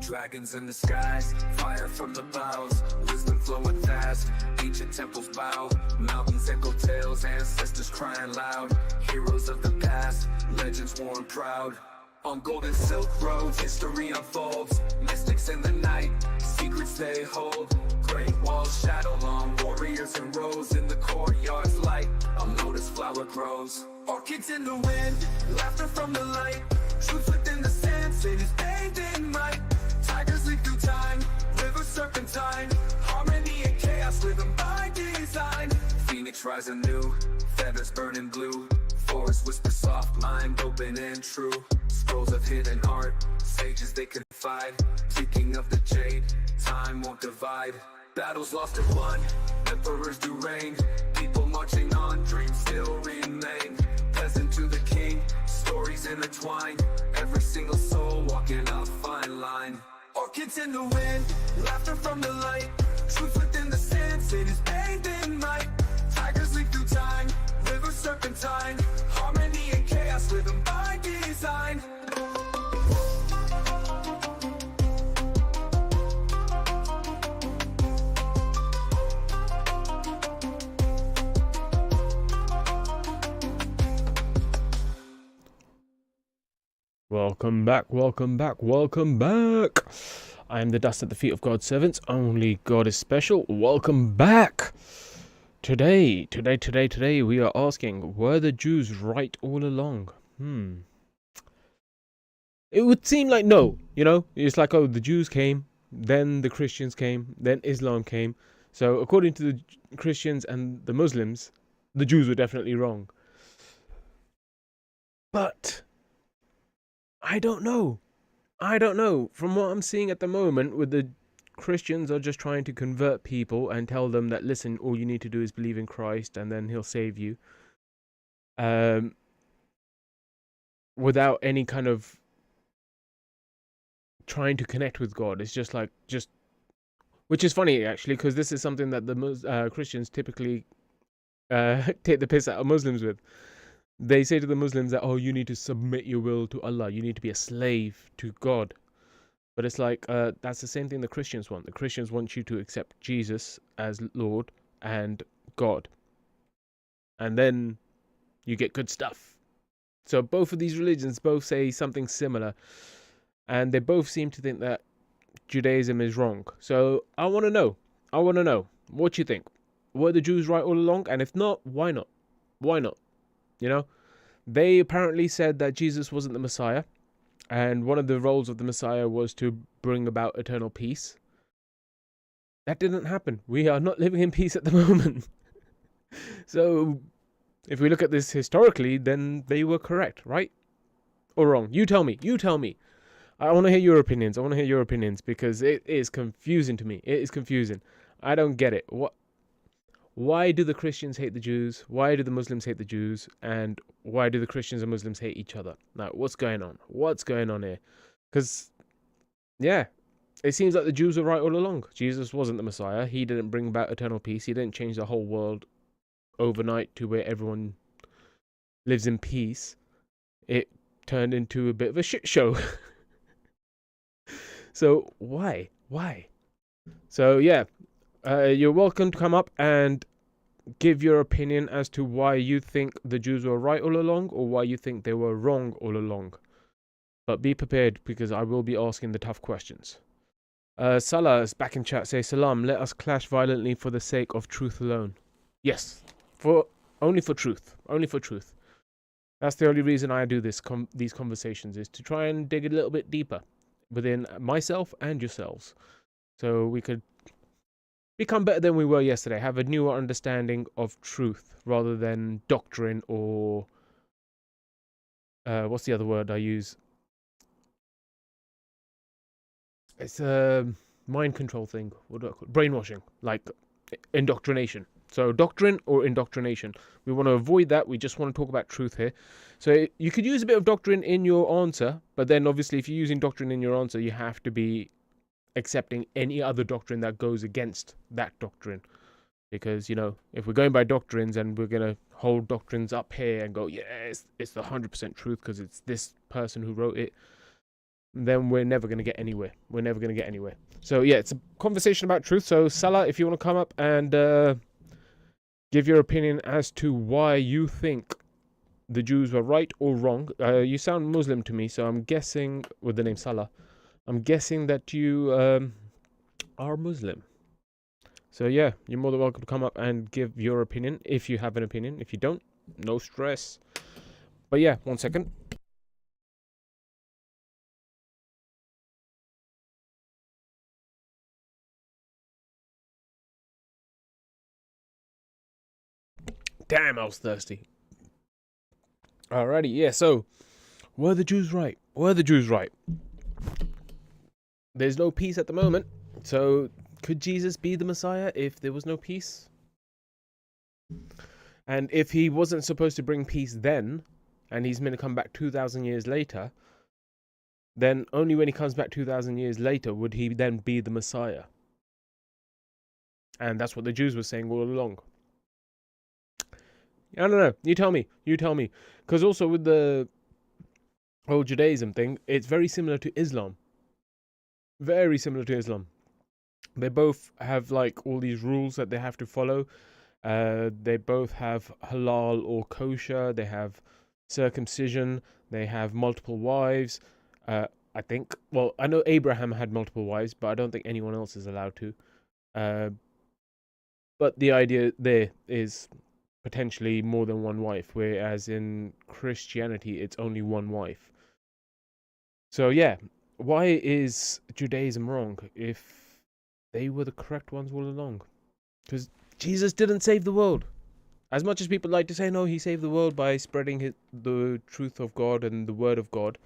Dragons in the skies, fire from the boughs, wisdom flowing fast, ancient temples bow, mountains echo tales, ancestors crying loud, heroes of the past, legends worn proud. On golden silk roads, history unfolds, mystics in the night, secrets they hold, great walls shadow long, warriors in rows, in the courtyard's light, a lotus flower grows. Orchids in the wind, laughter from the light, truth within the sand, cities bathed in might. Tigers leap through time, rivers serpentine, harmony and chaos living by design. Phoenix rise anew, feathers burning blue, forest whisper soft, mind open and true. Scrolls of hidden art, sages they confide, ticking of the jade, time won't divide. Battles lost and won, emperors do reign, people marching on, dreams still remain. Peasant to the king, stories intertwined, every single soul walking a fine line. Orchids in the wind, laughter from the light, truth within the sand, cities bathed in might. Tigers leap through time, rivers serpentine, harmony and chaos living by design. Welcome back, welcome back, welcome back. I am the dust at the feet of God's servants. Only God is special. Welcome back. Today, we are asking, were the Jews right all along? It would seem like no, it's like, oh, the Jews came, then the Christians came, then Islam came. So according to the Christians and the Muslims, the Jews were definitely wrong. But I don't know. From what I'm seeing at the moment, with the Christians are just trying to convert people and tell them that, listen, all you need to do is believe in Christ and then he'll save you. Without any kind of trying to connect with God. It's just which is funny actually, because this is something that the Christians typically take the piss out of Muslims with. They say to the Muslims that, oh, you need to submit your will to Allah. You need to be a slave to God. But it's like, that's the same thing the Christians want. The Christians want you to accept Jesus as Lord and God. And then you get good stuff. So both of these religions both say something similar. And they both seem to think that Judaism is wrong. So I want to know. What you think? Were the Jews right all along? And if not, why not? They apparently said that Jesus wasn't the Messiah, and one of the roles of the Messiah was to bring about eternal peace. That didn't happen. We are not living in peace at the moment. So, if we look at this historically, then they were correct, right? Or wrong? You tell me. I want to hear your opinions. Because it is confusing to me. It is confusing. I don't get it. Why do the Christians hate the Jews? Why do the Muslims hate the Jews? And why do the Christians and Muslims hate each other? Now, what's going on? What's going on here? Because, yeah, it seems like the Jews were right all along. Jesus wasn't the Messiah. He didn't bring about eternal peace. He didn't change the whole world overnight to where everyone lives in peace. It turned into a bit of a shit show. So, why? So, yeah. You're welcome to come up and give your opinion as to why you think the Jews were right all along or why you think they were wrong all along. But be prepared, because I will be asking the tough questions. Salah is back in chat. Say, Salam, let us clash violently for the sake of truth alone. Yes, only for truth. That's the only reason I do these conversations, is to try and dig a little bit deeper within myself and yourselves, so we could become better than we were yesterday, have a newer understanding of truth rather than doctrine or what's the other word I use? It's a mind control thing. What do I call it? Brainwashing, like indoctrination. So doctrine or indoctrination. We want to avoid that. We just want to talk about truth here. So you could use a bit of doctrine in your answer, but then obviously if you're using doctrine in your answer, you have to be accepting any other doctrine that goes against that doctrine. Because, if we're going by doctrines and we're going to hold doctrines up here and go, yes, it's the 100% truth because it's this person who wrote it, then we're never going to get anywhere. We're never going to get anywhere. So yeah, it's a conversation about truth. So Salah, if you want to come up and give your opinion as to why you think the Jews were right or wrong. You sound Muslim to me, so I'm guessing, with the name Salah, I'm guessing that you are Muslim. So yeah, you're more than welcome to come up and give your opinion, if you have an opinion. If you don't, no stress. But yeah, 1 second. Damn, I was thirsty. Alrighty, yeah, so, were the Jews right? Were the Jews right? There's no peace at the moment, so could Jesus be the Messiah if there was no peace? And if he wasn't supposed to bring peace then, and he's going to come back 2,000 years later, then only when he comes back 2,000 years later would he then be the Messiah. And that's what the Jews were saying all along. I don't know. You tell me. You tell me. Because also with the whole Judaism thing, it's very similar to Islam. Very similar to Islam. They both have like all these rules that they have to follow. They both have halal or kosher. They have circumcision. They have multiple wives. I think. Well, I know Abraham had multiple wives, but I don't think anyone else is allowed to. But the idea there is potentially more than one wife, whereas in Christianity it's only one wife. So yeah, why is Judaism wrong if they were the correct ones all along? Because Jesus didn't save the world. As much as people like to say, no, he saved the world by spreading the truth of God and the word of God.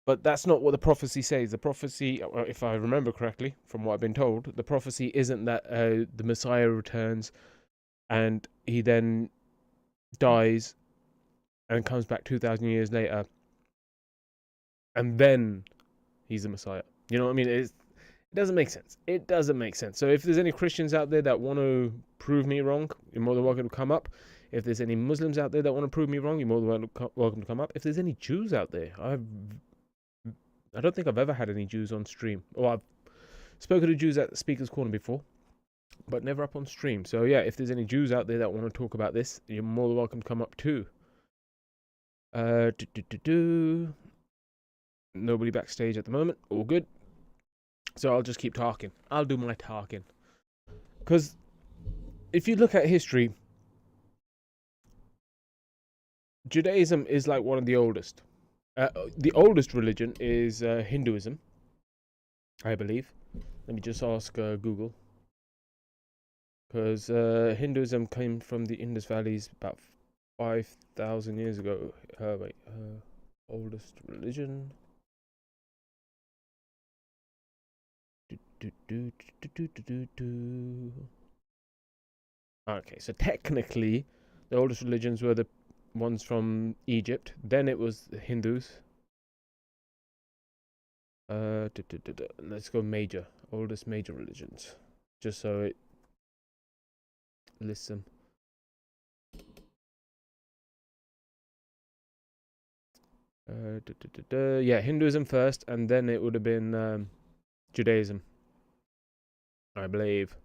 But that's not what the prophecy says. The prophecy, if I remember correctly, from what I've been told, the prophecy isn't that the Messiah returns and he then dies and comes back 2,000 years later and then he's the Messiah. You know what I mean? It doesn't make sense. It doesn't make sense. So if there's any Christians out there that want to prove me wrong, you're more than welcome to come up. If there's any Muslims out there that want to prove me wrong, you're more than welcome to come up. If there's any Jews out there, I don't think I've ever had any Jews on stream. Or I've spoken to Jews at Speaker's Corner before, but never up on stream. So yeah, if there's any Jews out there that want to talk about this, you're more than welcome to come up too. Nobody backstage at the moment. All good. So I'll just keep talking. I'll do my talking. Because if you look at history, Judaism is like one of the oldest. The oldest religion is Hinduism, I believe. Let me just ask Google. Because Hinduism came from the Indus Valleys about 5,000 years ago. Oldest religion. Okay, so technically, the oldest religions were the ones from Egypt. Then it was the Hindus. Let's go major. Oldest major religions. Just so it lists them. Yeah, Hinduism first, and then it would have been Judaism. I believe.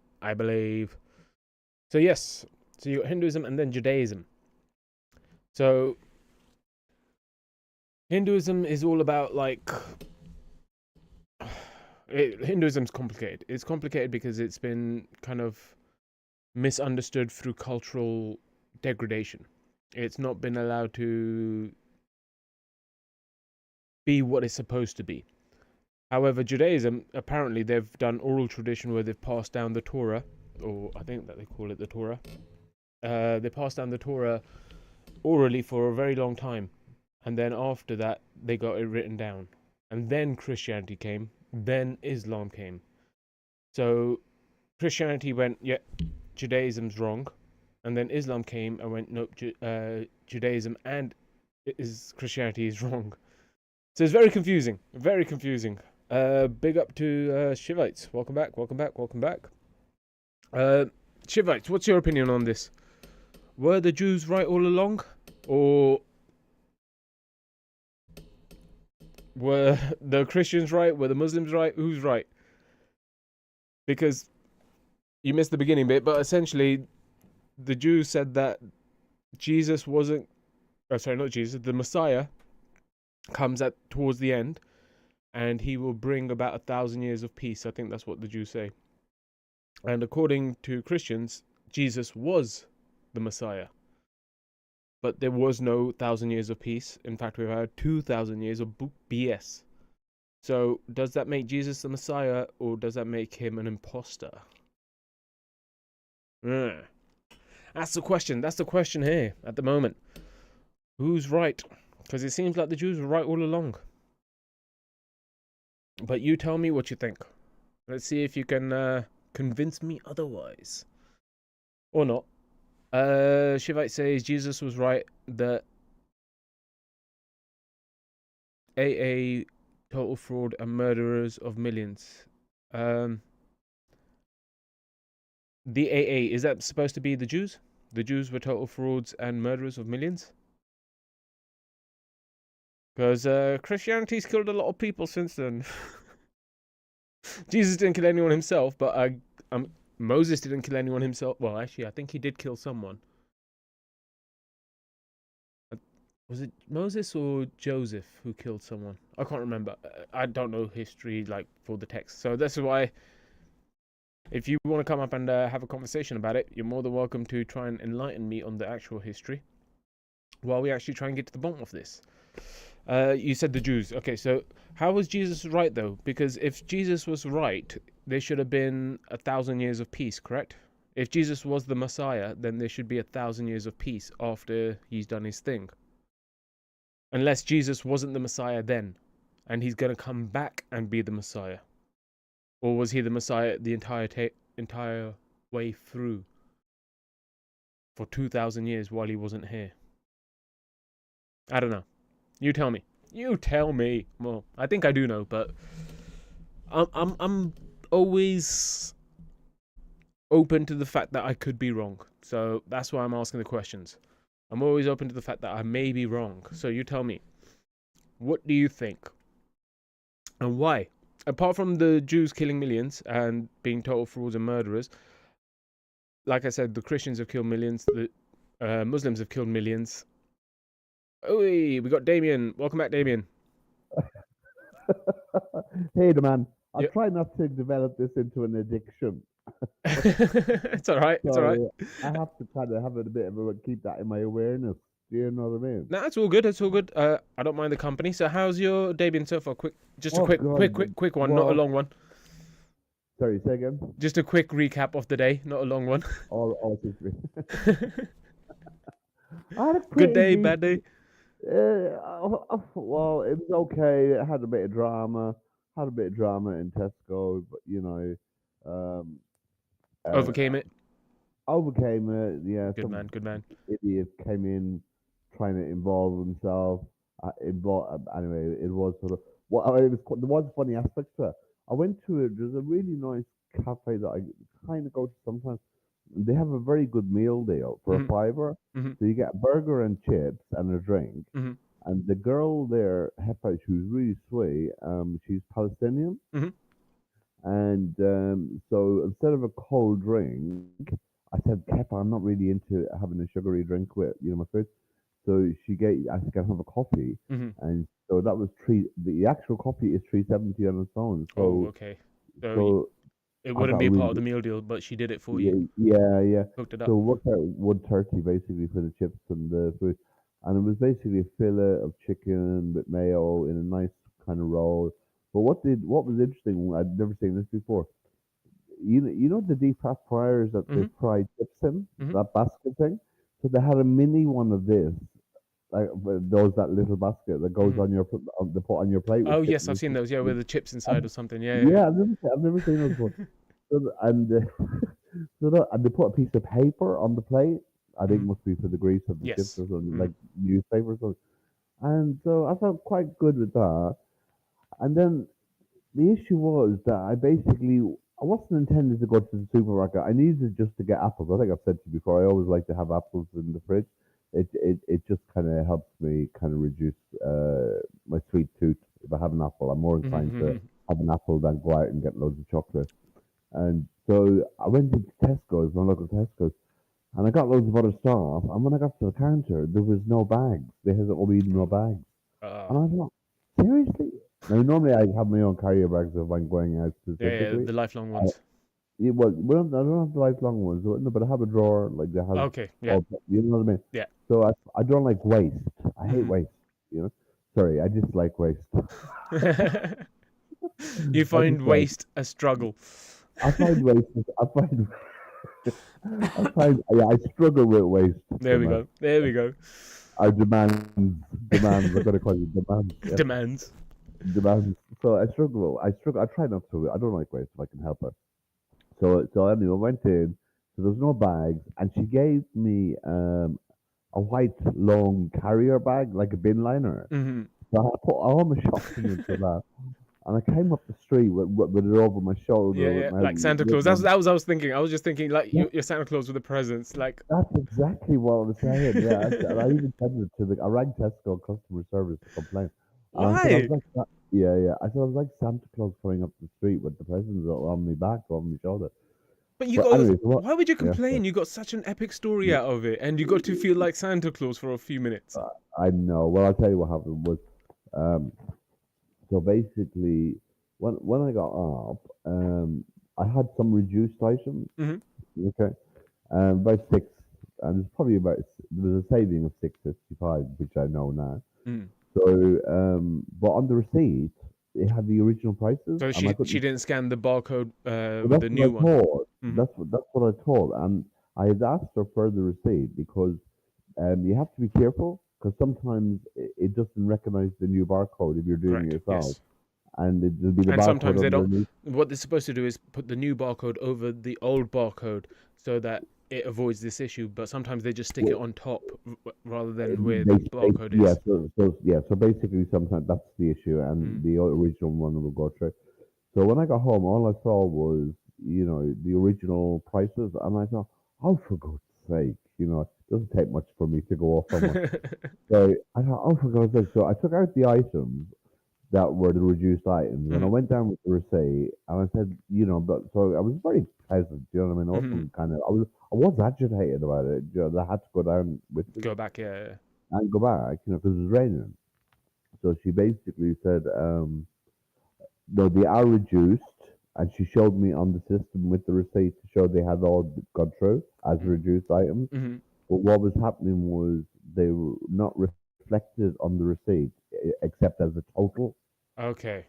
So yes, so you got Hinduism and then Judaism. So Hinduism is all about like Hinduism's complicated. It's complicated because it's been kind of misunderstood through cultural degradation. It's not been allowed to be what it's supposed to be. However, Judaism, apparently they've done oral tradition where they've passed down the Torah, or I think that they call it the Torah. They passed down the Torah orally for a very long time. And then after that, they got it written down. And then Christianity came. Then Islam came. So Christianity went, yeah, Judaism's wrong. And then Islam came and went, nope, Judaism and Christianity is wrong. So it's very confusing. Very confusing. Big up to Shivites. Welcome back. Shivites, what's your opinion on this? Were the Jews right all along? Or Were the Christians right? Were the Muslims right? Who's right? Because you missed the beginning bit, but essentially the Jews said that Jesus wasn't. Oh, sorry, not Jesus. The Messiah comes at towards the end, and he will bring about 1,000 years of peace. I think that's what the Jews say. And according to Christians, Jesus was the Messiah. But there was no 1,000 years of peace. In fact, we've had 2,000 years of BS. So, does that make Jesus the Messiah, or does that make him an imposter? That's the question. That's the question here at the moment. Who's right? Because it seems like the Jews were right all along. But you tell me what you think. Let's see if you can convince me otherwise. Or not. Shivite says Jesus was right that AA total fraud and murderers of millions. The AA, is that supposed to be the Jews? The Jews were total frauds and murderers of millions? Because Christianity's killed a lot of people since then. Jesus didn't kill anyone himself, but Moses didn't kill anyone himself. Well, actually, I think he did kill someone. Was it Moses or Joseph who killed someone? I can't remember. I don't know history like for the text. So that's why if you want to come up and have a conversation about it, you're more than welcome to try and enlighten me on the actual history while we actually try and get to the bottom of this. You said the Jews. Okay, so how was Jesus right though? Because if Jesus was right, there should have been 1,000 years of peace, correct? If Jesus was the Messiah, then there should be 1,000 years of peace after he's done his thing. Unless Jesus wasn't the Messiah then, and he's going to come back and be the Messiah. Or was he the Messiah the entire way through for 2,000 years while he wasn't here? I don't know. You tell me. You tell me. Well, I think I do know, but I'm always open to the fact that I could be wrong. So that's why I'm asking the questions. I'm always open to the fact that I may be wrong. So you tell me. What do you think? And why? Apart from the Jews killing millions and being total frauds and murderers, like I said, the Christians have killed millions. The Muslims have killed millions. Oh, we got Damien. Welcome back, Damien. Hey, the man. I Yep. try not to develop this into an addiction. It's all right. It's all right. So I have to kind of have it a bit of a keep that in my awareness. Do you know what I mean? No, it's all good. It's all good. I don't mind the company. So, how's your day been so far? Just a Oh, quick God. one, not a Well, long one. sorry, say again. Just a quick recap of the day, not a long one. All history. I had a Good pretty day, deep. bad day. Well, it was okay. It had a bit of drama. Had a bit of drama in Tesco, but um, Overcame it. overcame it. Yeah, Good some man. Good man. idiot came in trying to involve himself. Anyway, it was sort of there was a funny aspect to it. I went to it. There's a really nice cafe that I kind of go to sometimes. They have a very good meal deal for a Mhm. fiver. Mhm. So you get a burger and chips and a drink. Mhm. And the girl there, Hepa, she was really sweet. She's Palestinian. Mhm. And so instead of a cold drink, I said, Hepa, I'm not really into having a sugary drink with, my food. So I think I have a coffee. Mhm. And so that was the actual coffee is 370 on its own. Oh, So, okay. So so it I wouldn't got be a part of the really, meal deal, but she did it for you. yeah, yeah, yeah. Hooked it So up. it worked out 130 basically for the chips and the food. And it was basically a fillet of chicken with mayo in a nice kind of roll. But what was interesting, I'd never seen this before. You know the deep fat fryers that they Mhm. fry chips in, Mhm. that basket thing? So they had a mini one of this, like that little basket that goes Mhm. they put on your plate with Oh chips yes, I've seen those. Yeah, with the chips inside and or something. Yeah, yeah. yeah, I've never seen those before. And they put a piece of paper on the plate. I think Mhm. it must be for the grease of the chips Yes. or something, like Mhm. newspaper or something. And so I felt quite good with that. And then the issue was that I wasn't intended to go to the supermarket. I needed just to get apples. I think I've said to you before, I always like to have apples in the fridge. it just kind of helps me kind of reduce my sweet tooth. If I have an apple, I'm more inclined to Mhm. have an apple than go out and get loads of chocolate. And so I went into Tesco's, my local Tesco's, and I got loads of other stuff. And when I got to the counter, there was no bags. They had only no bags. And I thought, seriously? Now, normally I have my own carrier bags if I'm going out Yeah, specifically. the lifelong I, ones. yeah, well, I don't have the lifelong ones, no, but I have a drawer like that has Okay, yeah, all, you know what I mean? yeah. So I don't like waste. I hate Mhm. waste, you know? Sorry, I dislike waste. You I find dislike, waste a struggle. I find waste, I find, yeah, I struggle with waste There so we much. go. There we go. Our demands, I'm gonna call you demands, yeah, Demands. demands. So I try not to, I don't like waste if I can help it. So anyway, I went in, so there's no bags, and she gave me a white long carrier bag, like a bin liner. Hmm. So I put all my shopping into that, and I came up the street with it over my Yeah, shoulder, yeah, like Santa Claus. That was I was thinking. I was just thinking like yeah, you're Santa Claus with the presents. Like that's exactly what I was saying. Yeah, and I even said it to I rang Tesco customer service to complain, and I said I was why? like, yeah, yeah, I said I was like Santa Claus coming up the street with the presents on my back, on my shoulder. But you But got. anyway, so what? Why would you Yeah, complain? You got such an epic story out of it, and you got to feel like Santa Claus for a few minutes. I know. Well, I'll tell you what happened was, um, so basically, when I got up, I had some reduced items. Hmm. Okay, about six, and it's probably about there was a saving of 6.55, which I know now. Mm. So, but on the receipt, it had the original prices, So and I she couldn't. didn't scan the barcode Well, with that's the what new I one. thought. Hmm. That's what I thought, and I had asked for further receipt because you have to be careful because sometimes it doesn't recognize the new barcode if you're doing it Correct. yourself, Yes. and there'll be the And barcode sometimes they don't. underneath. What they're supposed to do is put the new barcode over the old barcode so that it avoids this issue. But sometimes they just stick it on top rather than where the barcode Yeah, is. so basically, sometimes that's the issue, and Mm. the original one will go through. So when I got home, all I saw was the original prices, and I thought, oh, for God's sake, it doesn't take much for me to go off on one. So I thought, oh, for God's sake. So I took out the items that were the reduced items. And I Mm. went down with the receipt and I said, but so I was very pleasant, you know what I mean? I Mm. wasn't I was agitated about it. I had to go down with it Go back, yeah. and go back, because it was raining. So she basically said, no, they are reduced. And she showed me on the system with the receipt to show they had all gone through as Mm. reduced items. Mm. But what was happening was they were not reflected on the receipt except as a total. Okay.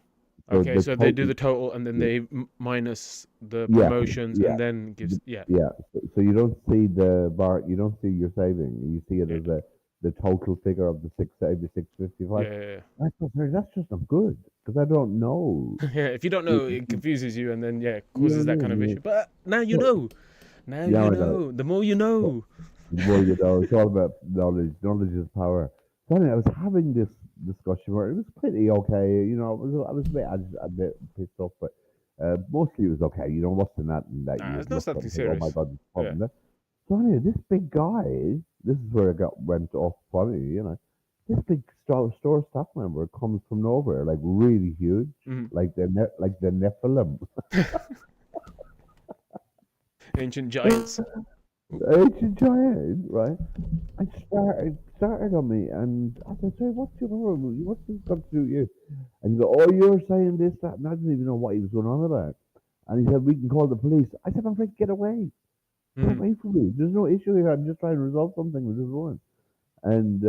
So Okay, the so they do total, the total and then yeah, they minus the yeah, promotions yeah, and then gives yeah. yeah. So you don't see the bar, you don't see your saving. You see it Yeah. as the total figure of the 655. Yeah. Yeah. I thought, "Sorry, that's just not good because I don't know. Yeah, if you don't You, know, it confuses you and then yeah, you know causes what I that kind of issue. mean? But now you So, know. Now yeah, you I got it. know. The more you So, know. the more you know, it's all about knowledge. Knowledge is power. So anyway, I was having this discussion where it was pretty okay. I was a bit pissed off, but mostly it was okay. What's the that and that Nah, you it's not look at something and think, oh my serious. God, this Yeah. problem there. So anyway, this big guy, this is where it went off funny. This big store staff member comes from nowhere, like really huge, Mm. like the Nephilim. Ancient giants. Ancient giant, right? And started on me, and I said, "Sorry, what's your problem? What's this got to do with you?" And he go, "Oh, you're saying this, that," and I didn't even know what he was going on about. And he said, "We can call the police." I said, "I'm afraid to get away. Get Mm. away from me. There's no issue here. I'm just trying to resolve something with this woman." And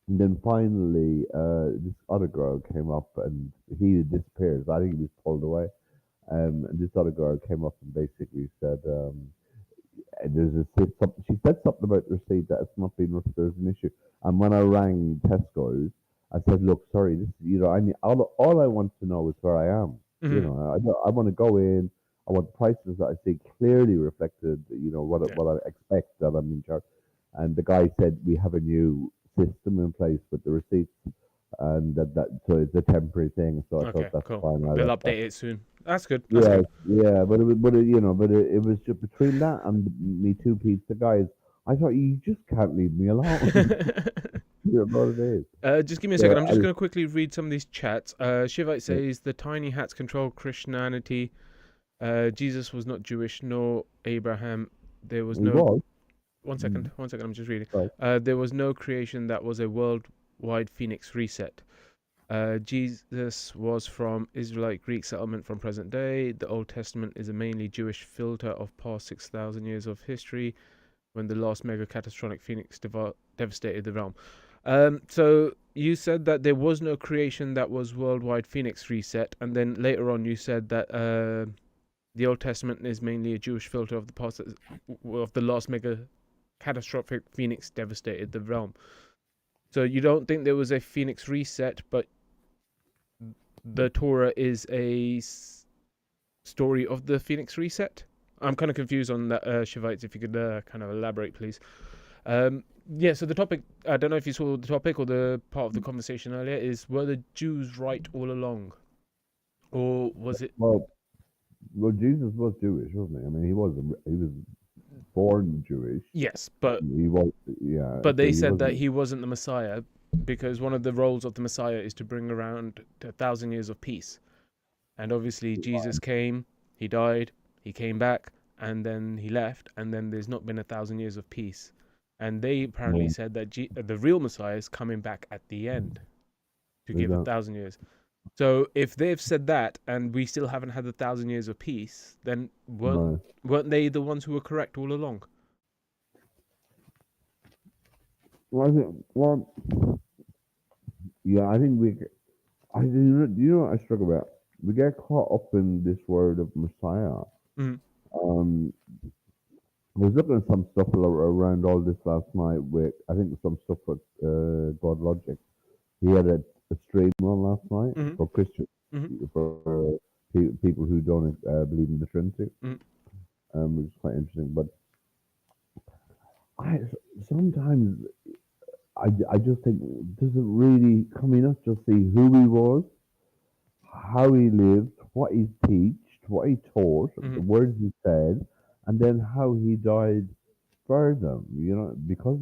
then finally, this other girl came up, and he had disappeared. I think he was pulled away. And this other girl came up and basically said, there's she said something about the receipt that it's not been there's an issue. And when I rang Tesco's, I said, "Look, sorry, this I need all I want to know is where I am. Mm. I want to go in. I want prices that I see clearly reflected. Yeah. What I expect that I'm in charge." And the guy said, "We have a new system in place with the receipts, and that so it's a temporary thing." So I Okay, thought that's cool. fine. I They'll left that. update it soon. That's good. That's Yeah, good. yeah, but it was just between that and me two pizza guys. I thought you just can't leave me alone. You know what it is. Just give me a So second. I'm just going to quickly read some of these chats. Shivite says the tiny hats control Christianity. Jesus was not Jewish, nor Abraham. There was he no. was. One second. I'm just reading. Right. There was no creation that was a worldwide phoenix reset. Jesus was from Israelite Greek settlement from present day. The Old Testament is a mainly Jewish filter of past 6,000 years of history when the last mega catastrophic phoenix devastated the realm. So you said that there was no creation that was worldwide phoenix reset, and then later on you said that the Old Testament is mainly a Jewish filter of the past of the last mega catastrophic phoenix devastated the realm. So you don't think there was a phoenix reset, but the Torah is a story of the phoenix reset? I'm kind of confused on that, Shivites. If you could kind of elaborate, please. Yeah, so the topic, I don't know if you saw the topic or the part of the conversation earlier, is were the Jews right all along? Or was it... Well, Jesus was Jewish, wasn't he? I mean, he was born Jewish. Yes, but He was, yeah. but So they he said that wasn't. he wasn't the Messiah because one of the roles of the Messiah is to bring around 1,000 years of peace. And obviously Jesus came, he died, he came back, and then he left, and then there's not been 1,000 years of peace. And they apparently No, said that the real Messiah is coming back at the end to they give don't. 1,000 years. So if they've said that and we still haven't had 1,000 years of peace, then No. weren't they the ones who were correct all along? Well, yeah, I think do you know what I struggle about? We get caught up in this word of Messiah. Mm. Um, I was looking at some stuff around all this last night with, I think, some stuff with God Logic. He had a stream on last night Mm-hmm. for Christians, Mm-hmm. for people who don't believe in the Trinity, which is quite interesting. But I sometimes I just think, does it really, can we not just see who he was, how he lived, what he taught, what he taught, Mm-hmm. the words he said, and then how he died for them, because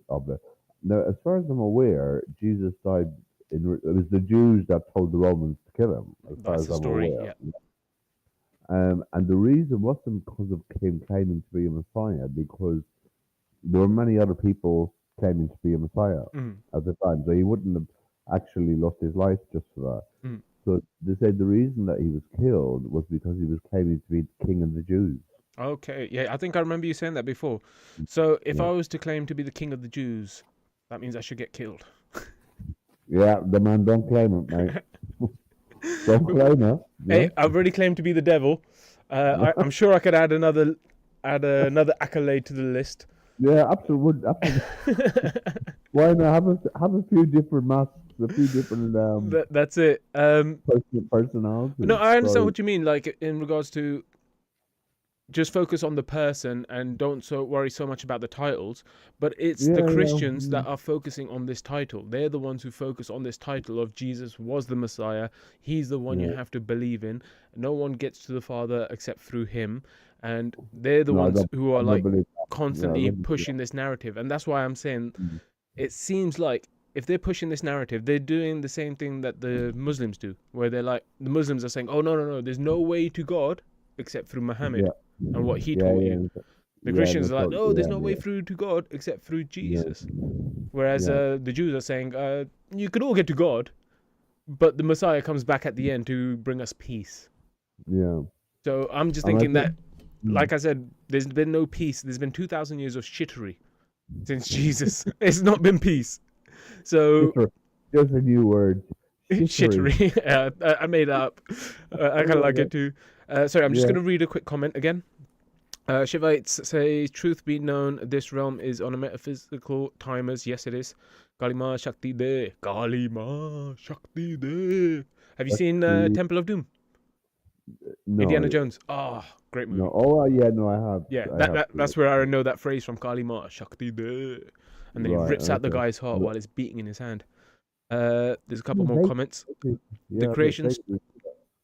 of it. Now, as far as I'm aware, Jesus died it was the Jews that told the Romans to kill him, as far That's as the I'm story, aware. yeah. And the reason wasn't because of him claiming to be a Messiah, because there were many other people claiming to be a Messiah Mm. at the time, so he wouldn't have actually lost his life just for that. Mm. So they said the reason that he was killed was because he was claiming to be the king of the Jews. Okay, yeah, I think I remember you saying that before. So if Yeah, I was to claim to be the king of the Jews, that means I should get killed. yeah, the man don't claim it, mate. Don't claim it. Hey, Yeah, I've already claimed to be the devil. I'm sure I could add another accolade to the list. yeah, absolutely, absolutely. Why not have a few different masks, a few different That's it. personalities? No, I understand So what you mean. Like in regards to just focus on the person and don't worry so much about the titles. But it's yeah, the yeah, Christians that are focusing on this title. They're the ones who focus on this title of Jesus was the Messiah. He's the one you yeah. have to believe in. No one gets to the Father except through him. And they're the No, ones who I are don't like believe that. Yeah, I constantly don't believe pushing this narrative. And that's why I'm saying that. it seems like if they're pushing this narrative, they're doing the same thing that the Muslims do, where they're like, the Muslims are saying, oh, no, there's no way to God except through Muhammad Yeah, and what he yeah, taught yeah, you. The yeah. No, Christians are like, totally. no, there's Yeah, no way yeah, through to God except through yeah, Jesus. Whereas yeah, the Jews are saying, you could all get to God, but the Messiah comes back at the end to bring us peace. yeah. So I'm just And I thinking think, that, like I said, there's been no peace. There's been 2,000 years of shittery since Jesus. It's not been peace. So shittery. Just a new word. Shittery. shittery. I made that up. I kind of like it too. Sorry, I'm just Yeah. going to read a quick comment again. Shivites say, truth be known, this realm is on a metaphysical timers. Yes, it is. Kalima Shakti De. Kalima Shakti De. Have you That's seen the Temple of Doom? Indiana no, Jones. Oh, great movie. no. Oh, yeah, no. I have. Yeah, I have. that's where I know that phrase from. Kalima Shakti De. And then he Right. rips out the Okay. guy's heart Yeah. while it's beating in his hand. There's a couple Yeah, more comments. The yeah, creations. basically,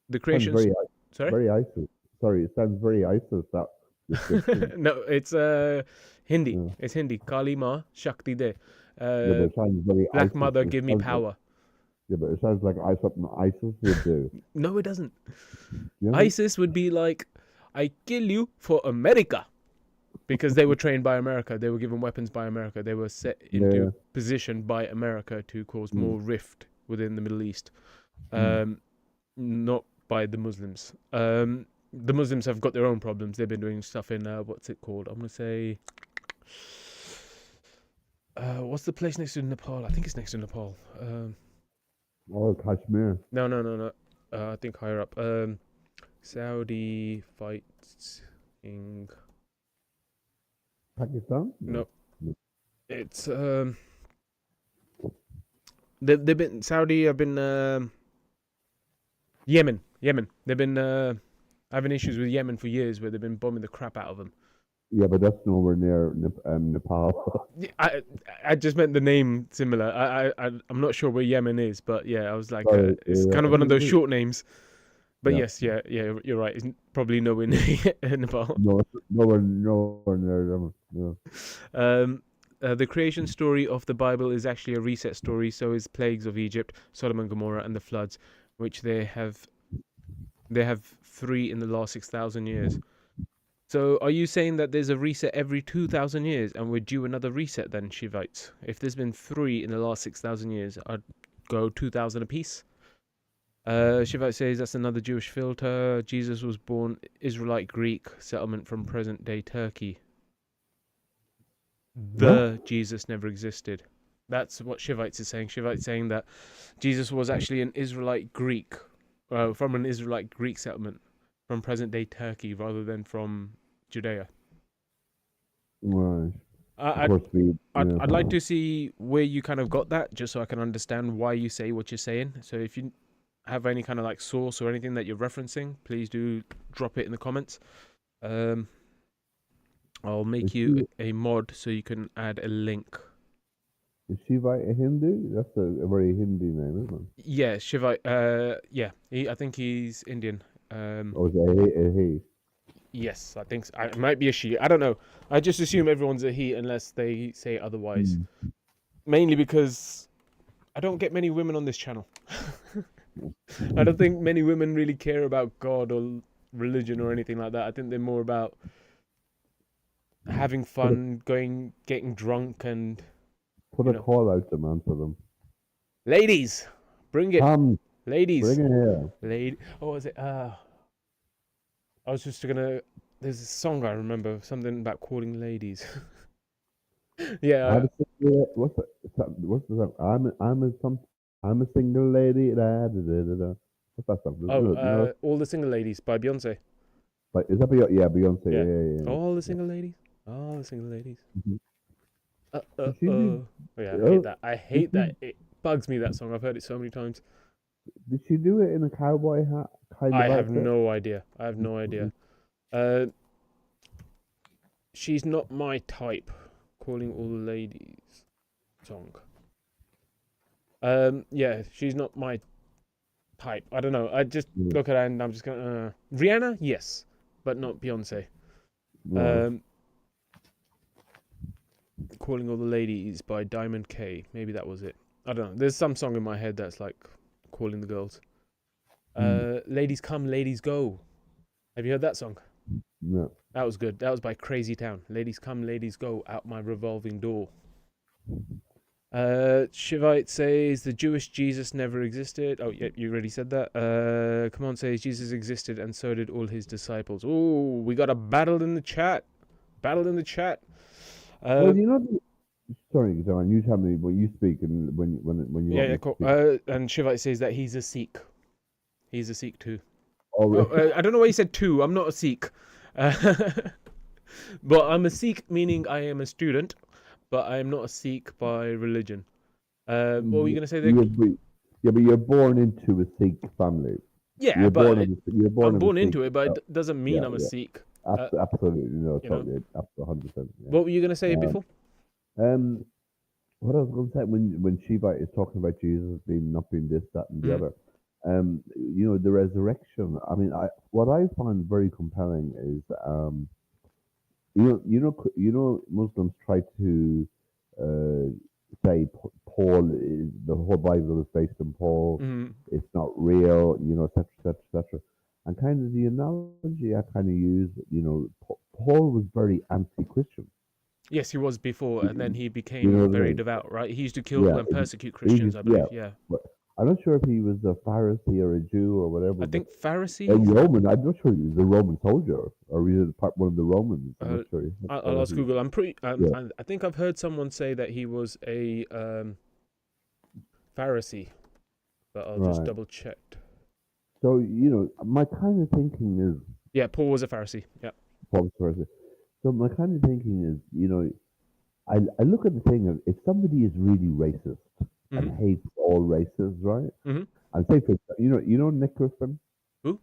The sounds creations. Sorry. very ISIS. Sorry, it sounds very ISIS. That description. No, it's Hindi. Yeah, It's Hindi. Kali Ma Shakti De. yeah, but it sounds very Black ISIS. Mother, give me power. Yeah, but it sounds like something ISIS would do. No, it doesn't. You know? ISIS would be like, I kill you for America. Because they were trained by America. They were given weapons by America. They were set into Yeah. position by America to cause Mm. more rift within the Middle East. Mm. Not by the Muslims. The Muslims have got their own problems. They've been doing stuff in, what's it called? I'm going to say... what's the place next to Nepal? I think it's next to Nepal. Oh, Kashmir. No. I think higher up. Saudi fighting... Pakistan? No. No. It's they've been Saudi have been Yemen. They've been having issues with Yemen for years where they've been bombing the crap out of them. Yeah, but that's nowhere near Nepal. I just meant the name similar. I'm not sure where Yemen is, but yeah, I was like Sorry, it's yeah, kind of I one of think those it- short names. But Yeah. yes, yeah, you're right. It's probably nowhere near Nepal. No, nowhere near them. Yeah. The creation story of the Bible is actually a reset story. So is plagues of Egypt, Sodom and Gomorrah, and the floods, which they have 3 in the last 6,000 years. So are you saying that there's a reset every 2,000 years, and we're due another reset then, Shivites? If there's been 3 in the last 6,000 years, I'd go 2,000 apiece. Shivite says that's another Jewish filter. Jesus was born Israelite Greek settlement from present day Turkey. Jesus never existed. That's what Shivites is saying. Shivites saying that Jesus was actually an Israelite Greek, from an Israelite Greek settlement from present day Turkey rather than from Judea. Right. I'd, Of course, I'd like to see where you kind of got that, just so I can understand why you say what you're saying. So if you have any kind of like source or anything that you're referencing, please do drop it in the comments. I'll make you a mod so you can add a link. Is Shivite a Hindu? That's a very Hindi name, isn't it? Yeah, Shivite. Yeah, I think he's Indian. Or is it a he? Yes, I think so. It might be a she. I don't know. I just assume everyone's a he unless they say otherwise. Mainly because I don't get many women on this channel. I don't think many women really care about God or religion or anything like that. I think they're more about having fun, getting drunk, and Put a call out to man for them. ladies, bring it. Come, Ladies, bring it here. what was it? I was just gonna. There's a song I remember, something about calling ladies. Yeah. What's the song? I'm a single lady. Da, da, da, da, da. What's that song? No, All the Single Ladies by Beyonce. but is that Beyonce? Yeah, Beyonce. Yeah. Yeah. All the single ladies. All the single ladies. Mhm. Oh. Yeah, I hate that. I hate that. It bugs me, that song. I've heard it so many times. Did she do it in a cowboy hat? Kind of I have outfit? no idea. I have no idea. She's not my type. Calling all the ladies song. Yeah, she's not my type. I don't know. I just look at her and I'm just gonna. Rihanna, yes, but not Beyonce. Right. Calling all the ladies by Diamond K. Maybe that was it. I don't know. There's some song in my head that's like calling the girls. Ladies come, ladies go. Have you heard that song? No. That was good. That was by Crazy Town. Ladies come, ladies go, out my revolving door. Shivite says the Jewish Jesus never existed. Oh, yeah, you already said that. Come on says Jesus existed and so did all his disciples. Oh, we got a battle in the chat. Well, you know. Sorry, John. You tell me what you speak and when you Yeah, want me cool. to speak. And Shivite says that he's a Sikh. He's a Sikh too. Oh, really? I don't know why he said two. I'm not a Sikh. But I'm a Sikh, meaning I am a student, but I am not a Sikh by religion. What were you going to say there? Yeah, but you're born into a Sikh family. Yeah, you're but born I'm born Sikh, into it, but so- it doesn't mean yeah, I'm a yeah. Sikh. Absolutely, no, you know. totally, absolutely, 100%. Yeah. What were you going to say before? What I was going to say when Shiva is talking about Jesus being not being this, that, and the other, you know, the resurrection. I mean, what I find very compelling is Muslims try to uh, say Paul is the whole Bible is based on Paul. Mm. It's not real, etc., etc., etc. And kind of the analogy I kind of use, Paul was very anti-Christian. Yes, he was before, and then he You know became what I very mean? devout, right? He used to kill Yeah, and persecute he Christians, just I yeah. believe. Yeah. But I'm not sure if he was a Pharisee or a Jew or whatever, I but think a Pharisees. Roman. I'm not sure he was a Roman soldier or he was one of the Romans. I'm not Uh, sure. I'll ask Google. I'm pretty. Yeah, I think I've heard someone say that he was a Pharisee, but I'll just right. double check. So my kind of thinking is Yeah, Paul was a Pharisee. Yeah. false versus. So my kind of thinking is, I look at the thing of if somebody is really racist and Mhm. hates all races, right? Mhm. And say for Nick Griffin, Who?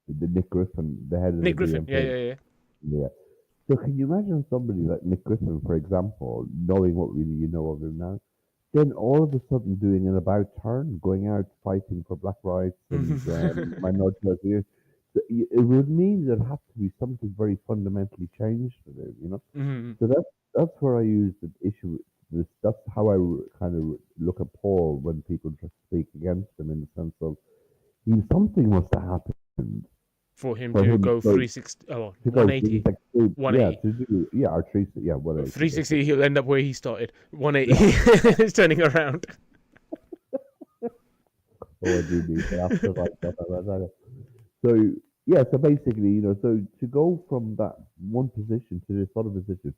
the Nick Griffin, the head of the Nick Griffin. Yeah, BNP. yeah, yeah. Yeah. So can you imagine somebody like Nick Griffin, for example, knowing what really you know of him now, then all of a sudden doing an about turn, going out fighting for black rights and minority rights? It would mean there has to be something very fundamentally changed to do. Mhm. So that's where I use the issue. That's how I kind of look at Paul when people just speak against him in the sense of something must have happened For him for to him go 360, oh, to go 180, yeah, 180. to do, yeah, or 360, yeah, 180. 360, he'll end up where he started. 180, it's turning around. Oh, I do need that after like stuff like that. So yeah, so basically, so to go from that one position to this other position,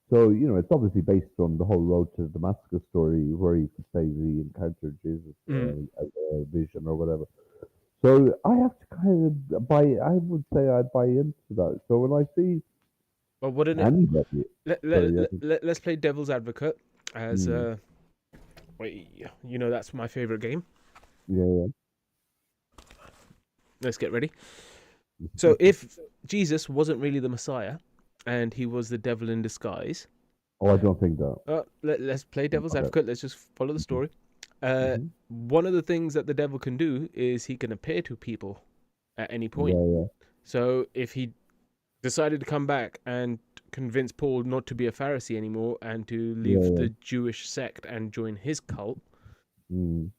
so it's obviously based on the whole road to Damascus story where he says he encountered Jesus Mm. as a vision or whatever. So I have to kind of buy. I would say I buy into that. So when I see But wouldn't it? anybody, sorry, yeah, Let's play devil's advocate as mm, wait, that's my favorite game. yeah, Let's get ready. yeah. So if Jesus wasn't really the Messiah and he was the devil in disguise, Oh, I don't think that. let's play devil's Okay. advocate. Let's just follow the story. Hmm. One of the things that the devil can do is he can appear to people at any point. Yeah, yeah, So if he decided to come back and convince Paul not to be a Pharisee anymore and to yeah, leave yeah. the Jewish sect and join his cult, Mm,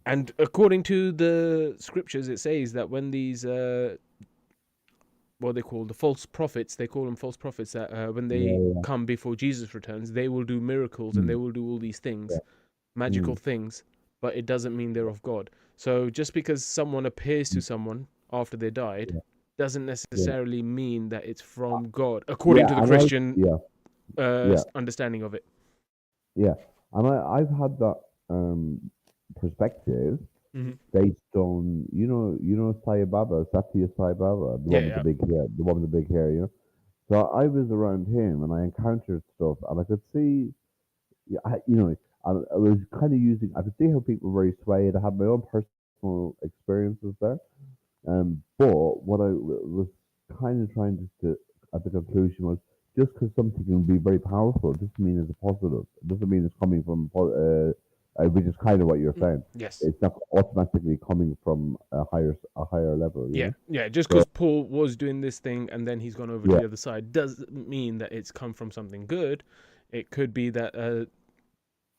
and according to the scriptures, it says that when these what they call the false prophets, they call them false prophets, that when yeah, they yeah. come before Jesus returns, they will do miracles and they Mm, will do all these yeah. things, magical Mm, things, but it doesn't mean they're of God. So just because someone appears to mm, someone after they died yeah, doesn't yeah, necessarily mean that it's from God, according yeah, to the and Christian yeah, yeah, understanding of it. yeah, and I've had that um perspective Hmm. based on Sai Baba, Satya Sai Baba, the Yeah, one with the yeah. big hair, the one with the big hair. So I was around him and I encountered stuff, and I could see, yeah, I was kind of using. I could see how people were very swayed. I had my own personal experiences there. But what I was kind of trying to at the conclusion was just because something can be very powerful doesn't mean it's a positive. It doesn't mean it's coming from, which is kind of what you're saying. Yes. It's not automatically coming from a higher level. Yeah. Just because So Paul was doing this thing and then he's gone over to yeah, the other side doesn't mean that it's come from something good. It could be that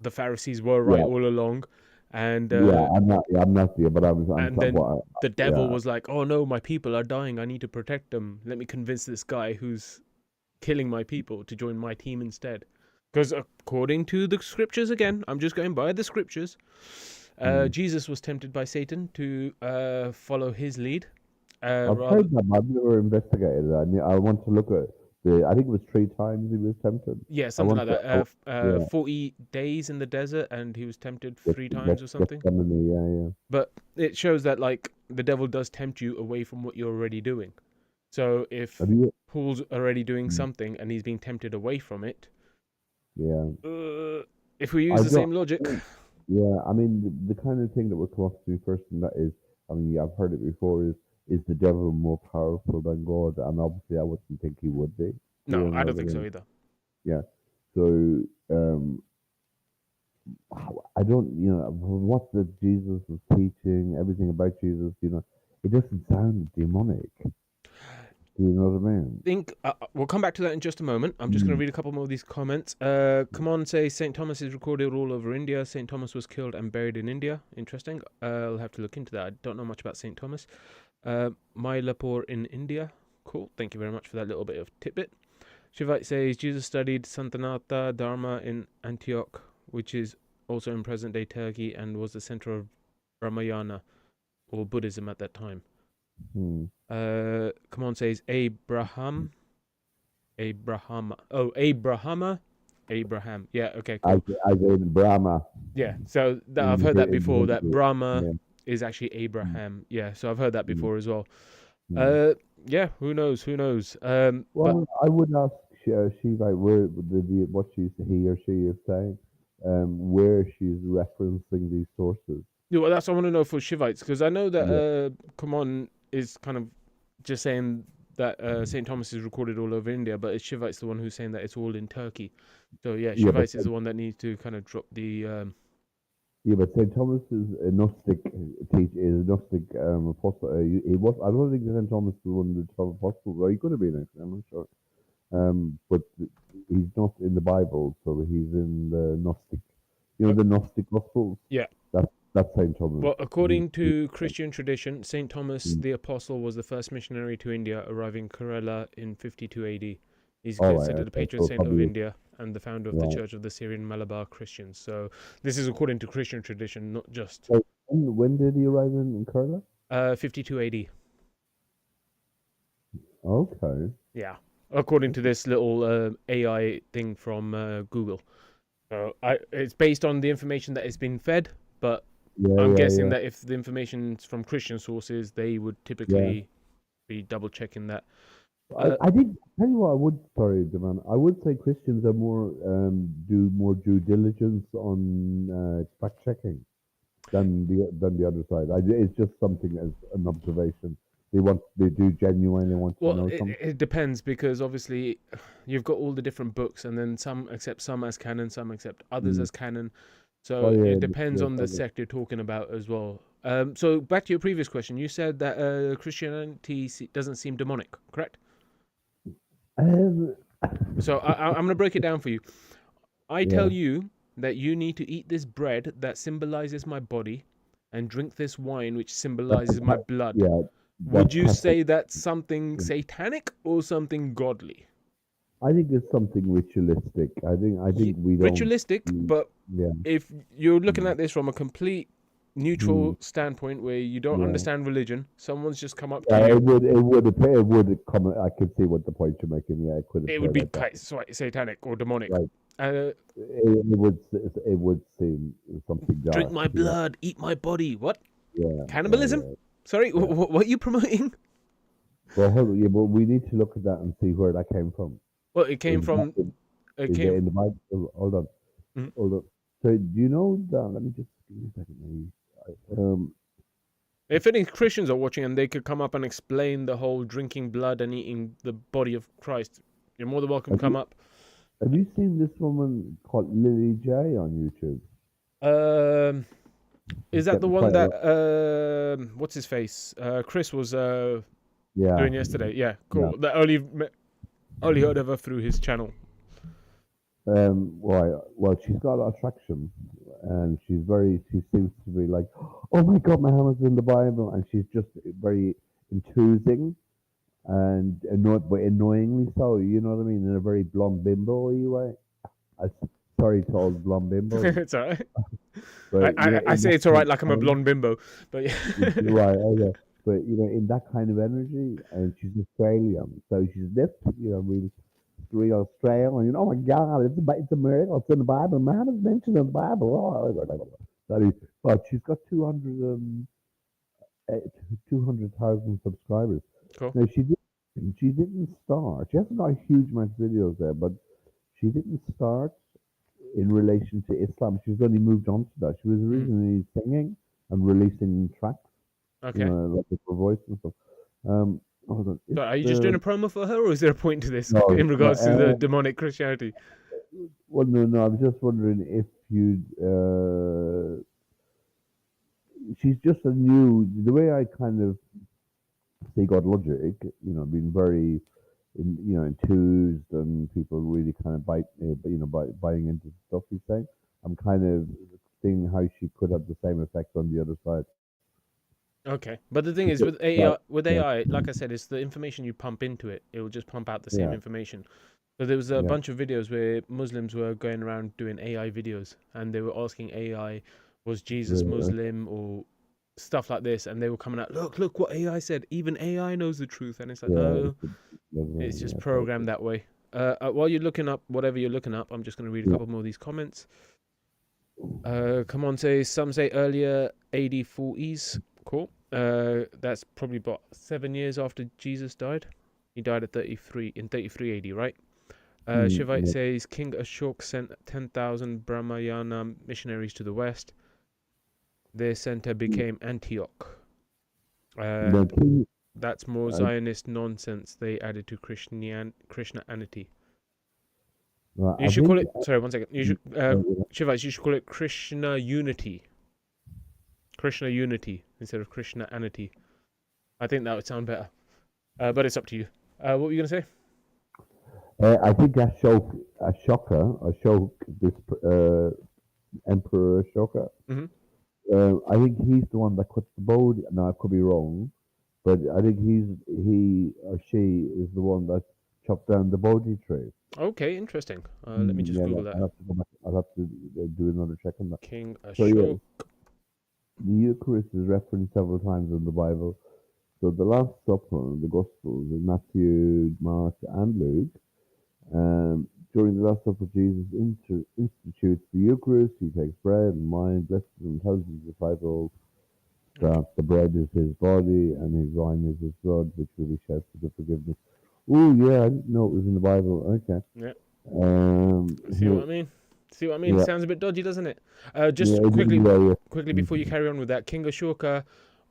the Pharisees were right yeah, all along, and yeah. I'm not there, but and then what? the devil Yeah, was like, "Oh no, my people are dying. I need to protect them. Let me convince this guy who's killing my people to join my team instead." Because according to the scriptures, again, I'm just going by the scriptures. mm. Jesus was tempted by Satan to follow his lead, I've rather. heard that, but I've never investigated it. I want to look at the. I think it was 3 times he was tempted. Yeah, I something want like to. that. Yeah, 40 days in the desert, and he was tempted get 3 times get or get something. some of me. Yeah, But it shows that like the devil does tempt you away from what you're already doing. So yeah. if Have you? Paul's already doing Mm, something and he's being tempted away from it, yeah, if we use I the don't. same logic, Yeah, I mean the kind of thing that would come up to me first, and that is, I mean, yeah, I've heard it before. Is the devil more powerful than God? And obviously, I wouldn't think he would be. You no, I know don't what I think so mean? either. Yeah. So I don't, what the Jesus was teaching, everything about Jesus, it doesn't sound demonic You know what I mean? Think we'll come back to that in just a moment. I'm just going to Mm. read a couple more of these comments. Come on, say St. Thomas is recorded all over India. St. Thomas was killed and buried in India. Interesting. I'll have to look into that. I don't know much about St. Thomas. Mylapore in India. Cool. Thank you very much for that little bit of tidbit. Shivite says Jesus studied Santanata Dharma in Antioch, which is also in present-day Turkey and was the center of Ramayana or Buddhism at that time. Mm. Come on, says Abraham. Oh, Abraham. Yeah, okay, cool. As in Brahma. Yeah, so I've heard that before, that Hindu. Brahma Yeah. is actually Abraham. Yeah, so I've heard that Mm. before as well. Mm. Yeah, who knows? But Well, I would ask Shiva what he or she is saying, where she's referencing these sources. yeah, well, that's what I want to know for Shivites, because I know that come on is kind of just saying that St. Thomas is recorded all over India, but it's Shivites the one who's saying that it's all in Turkey. So yeah, Yeah, but Shivites is the one that needs to kind of drop the Saint Thomas is a Gnostic is a Gnostic apostle. He was. I don't think Saint Thomas was one of the 12 apostles. Or he could have been. Actually, I'm not sure. But he's not in the Bible, so he's in the Gnostic. You know the Gnostic Gospels. yeah. That's Saint Thomas. Well, according to Christian tradition, St. Thomas Mm. the Apostle was the first missionary to India, arriving in Kerala in 52 AD. He's All right, considered the okay, patron so saint of probably India and the founder of the right. Church of the Syrian Malabar Christians. So this is according to Christian tradition, not just So when did he arrive in Kerala? 52 AD. Okay. Yeah, according to this little AI thing from Google. So it's based on the information that has been fed, but I'm guessing that if the information's from Christian sources, they would Yeah. typically be double checking that. I think tell you what I would sorry, Devan. I would say Christians are more do more due diligence on fact checking than the other side. It's just something as an observation. They do genuinely want to Well, know something. it depends, because obviously you've got all the different books, and then some accept some as canon, some accept others Mm. as canon. Oh So yeah, it depends yeah, on the sect you're talking about as well. So back to your previous question, you said that Christianity doesn't seem demonic, correct? Um, So I'm going to break it down for you. I yeah, tell you that you need to eat this bread that symbolizes my body and drink this wine which that's symbolizes my blood. yeah, Would that's you Catholic. say that's something Yeah. satanic or something godly? I think it's something ritualistic. I think we don't. Ritualistic, but Yeah. if you're looking Mm. at this from a complete Mm. neutral standpoint where you don't Yeah. understand religion, someone's just come up to Yeah, you, it would come. I could see what the point you're making. Yeah, it could it appear would be like that. satanic or demonic. Right. Uh, It would seem something Drink dark. my blood, eat my body. What? Yeah. Cannibalism? Yeah. Sorry, Yeah. what are you promoting? Well, hold on, yeah, but we need to look at that and see where that came from. Well, it came Is that from. It is it came. in the Bible? Hold on, Mhm. hold on. So do you know that? Let me just give me a second. If any Christians are watching and they could come up and explain the whole drinking blood and eating the body of Christ, you're more than welcome to come up. Have you seen this woman called Lily J on YouTube? Is that the Getting one quite a that lot. what's his face? Chris was Yeah. doing yesterday. Yeah, Yeah. cool. That only heard of her through his channel. Well, she's got a lot of traction, and she seems to be like, oh my God, Muhammad's in the Bible, and she's just very enthusing and but annoyingly so. You know what I mean? In a very blonde bimbo way. Sorry to all the blonde bimbos, It's alright. but I say it's alright like I'm a blonde bimbo, but yeah. right, okay. But in that kind of energy, and she's Australian, so she's this, real Australian. Oh my God, it's a miracle. It's in the Bible. Man is mentioned in the Bible. But she's got 200,000 subscribers. Cool. Now she didn't start. She hasn't got a huge amount of videos there, but she didn't start in relation to Islam. She's only moved on to that. She was originally singing and releasing tracks, Okay. like with her voice and stuff. Hold on. So are you just doing a promo for her, or is there a point to this No, in regards to the no, demonic Christianity? well, no. I was just wondering if you'd. She's just the way I kind of see God logic, being very, enthused, and people really kind of buying into stuff he's saying. I'm kind of seeing how she could have the same effect on the other side. Okay, but the thing is, Because, with AI, like, with yeah, AI, like I said, it's the information you pump into it. It will just pump out the same yeah, information. So there was a yeah, bunch of videos where Muslims were going around doing AI videos, and they were asking AI, "Was Jesus really, Muslim?" or stuff like this, and they were coming out, "Look what AI said. Even AI knows the truth." And it's like, yeah, no, it's just yeah, programmed that way. While you're looking up whatever you're looking up, I'm just going to read a yeah. couple more of these comments. Come on, some say earlier AD 40s. Cool. That's probably about 7 years after Jesus died. He died at 33 in 33 AD, right? Shivite Yeah. says King Ashok sent 10,000 Brahmayana missionaries to the west. Their center became Antioch. The key, That's more I, Zionist nonsense they added to Christianity. You I should call think, it. Sorry, one second. You should, Shivite, you should call it Krishna Unity. Krishna Unity instead of Krishnaanity. I think that would sound better. But it's up to you. What were you going to say? I think Ashok, this Emperor Ashoka. Hmm. I think he's the one that cuts the bow. Now I could be wrong, but I think he or she is the one that chopped down the Bodhi tree. Okay, interesting. Let me just Yeah, Google that. I'll have to go back. I'll have to do another check on that. King So yeah, Ashok. the Eucharist is referenced several times in the Bible. So the Last Supper, the Gospels, in Matthew, Mark, and Luke. During the Last Supper, Jesus institutes the Eucharist. He takes bread and wine, blesses and tells his disciples Okay. that the bread is his body and his wine is his blood, which will be shed for the forgiveness. Oh, yeah, I didn't know it was in the Bible. Okay. Yeah. See what Here, I mean? See what I mean? yeah, Sounds a bit dodgy, doesn't it? yeah, Just quickly, yeah, yeah. quickly Mm. before you carry on with that, King Ashoka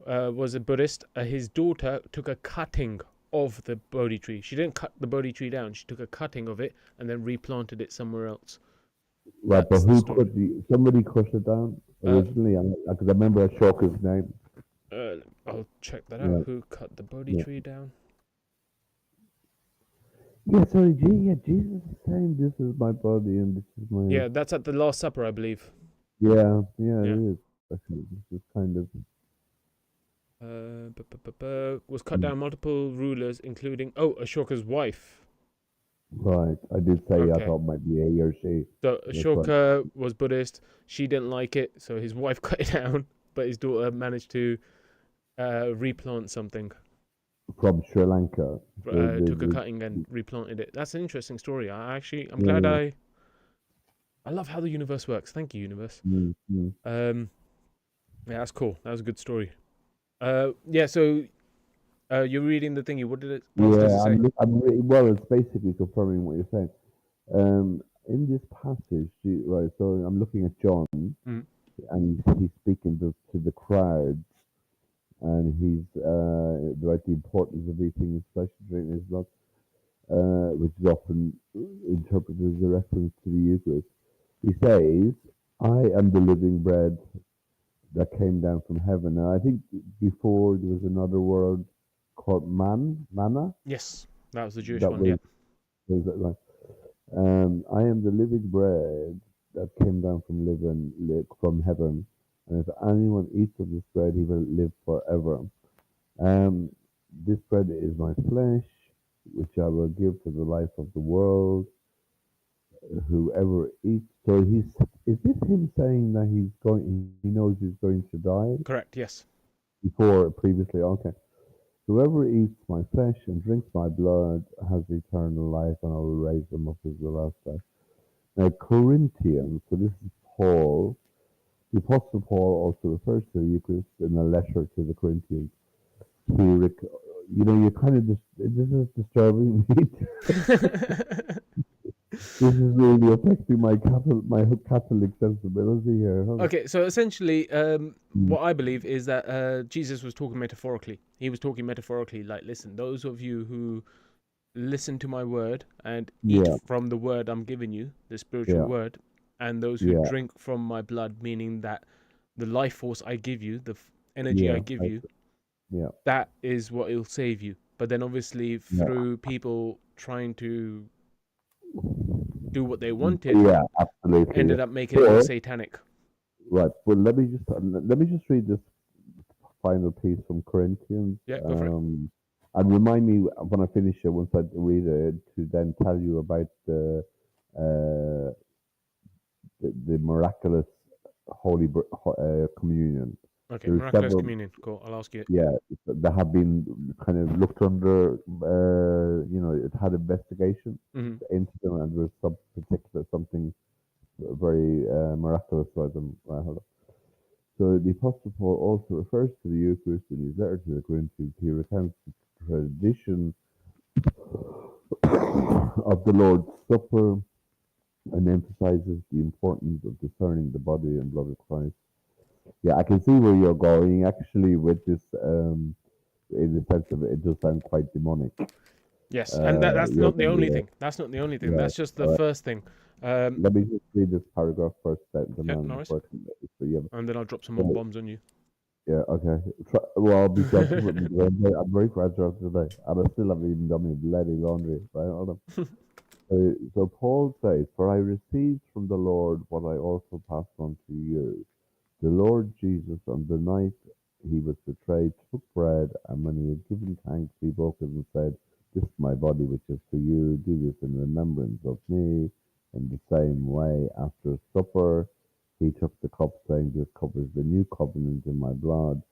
was a Buddhist. His daughter took a cutting of the Bodhi tree. She didn't cut the Bodhi tree down. She took a cutting of it and then replanted it somewhere else. Right, but That's the who story. somebody cut it down Uh, originally? Because I remember Ashoka's name. uh, I'll check that out. Yeah, Who cut the Bodhi yeah. tree down? Yeah, sorry, yeah, Jesus is saying this is my body and this is my. Yeah, that's at the Last Supper, I believe. Yeah, yeah, Yeah. it is. Actually, this is kind of. Was cut down multiple rulers, including Ashoka's wife. Right. I did say I Okay. thought it might be he or she. So That's right. Ashoka was Buddhist. She didn't like it, so his wife cut it down. But his daughter managed to replant something. From Sri Lanka. Took a cutting and replanted it. That's an interesting story. I'm glad Yeah. I love how the universe works. Thank you, universe. Mm. Yeah, that's cool. That was a good story. Yeah. So you're reading the thingy. What does it Yeah, say? well, it's basically confirming what you're saying. In this passage, right, so I'm looking at John, Mm. and he's speaking to the crowds, and he's right, the importance of eating his flesh and drinking his blood, which is often interpreted as a reference to the Eucharist. He says, I am the living bread that came down from heaven. Now, I think before there was another word called manna, Yes, that was the Jewish that one. Yeah. was like, I am the living bread that came down from heaven, and if anyone eats of this bread, he will live forever. Um, this bread is my flesh, which I will give for the life of the world. Whoever eats, so is this him saying that he knows he's going to die Correct. Yes. before previously? Okay. Whoever eats my flesh and drinks my blood has eternal life, and I will raise them up at the last day. Now, Corinthians, so this is Paul. The Apostle Paul also refers to the Eucharist in a letter to the Corinthians. You're kind of just, this is disturbing me. This is really affecting my Catholic sensibility here. Okay, so essentially, Mm. what I believe is that Jesus was talking metaphorically. He was talking metaphorically, like, listen, those of you who listen to my word and eat Yeah, from the word I'm giving you, the spiritual yeah, word, and those who yeah, drink from my blood, meaning that the life force I give you, the energy I yeah. give you, Yeah. That is what will save you. But then obviously Yeah. through people trying to do what they wanted, Yeah. Absolutely. Yeah. ended up making it all Or satanic. right. Well, let me just read this final piece from Corinthians. Yeah, go for it. And remind me when I finish it, once I read it, to then tell you about uh, the miraculous communion. Okay, There's miraculous several, communion. Cool. I'll ask you. yeah, that have been kind of looked under. It had investigation Hmm. into them, and there was some particular something very miraculous about them. Right, hold on. So the Apostle Paul also refers to the Eucharist in his letter to the Corinthians. He recounts the tradition of the Lord's Supper and emphasizes the importance of discerning the body and blood of Christ. Yeah, I can see where you're going actually with this. In the sense of it does sound quite demonic. Yes, and that's Yeah, not the only thing. That's not the only thing. right. That's just the All right. first thing. Let me just read this paragraph first, and Yeah, then nice. work. So yeah, And then I'll drop some more so, bombs on you. yeah, okay. Well, I'll be careful with me. I'm very fragile today, and I still haven't even done my bloody laundry. Right? Hold on. So Paul says, "For I received from the Lord what I also passed on to you. The Lord Jesus, on the night he was betrayed, took bread, and when he had given thanks, he broke it and said, 'This is my body, which is for you. Do this in remembrance of me.' In the same way, after supper, he took the cup, saying, 'This cup is the new covenant in my blood.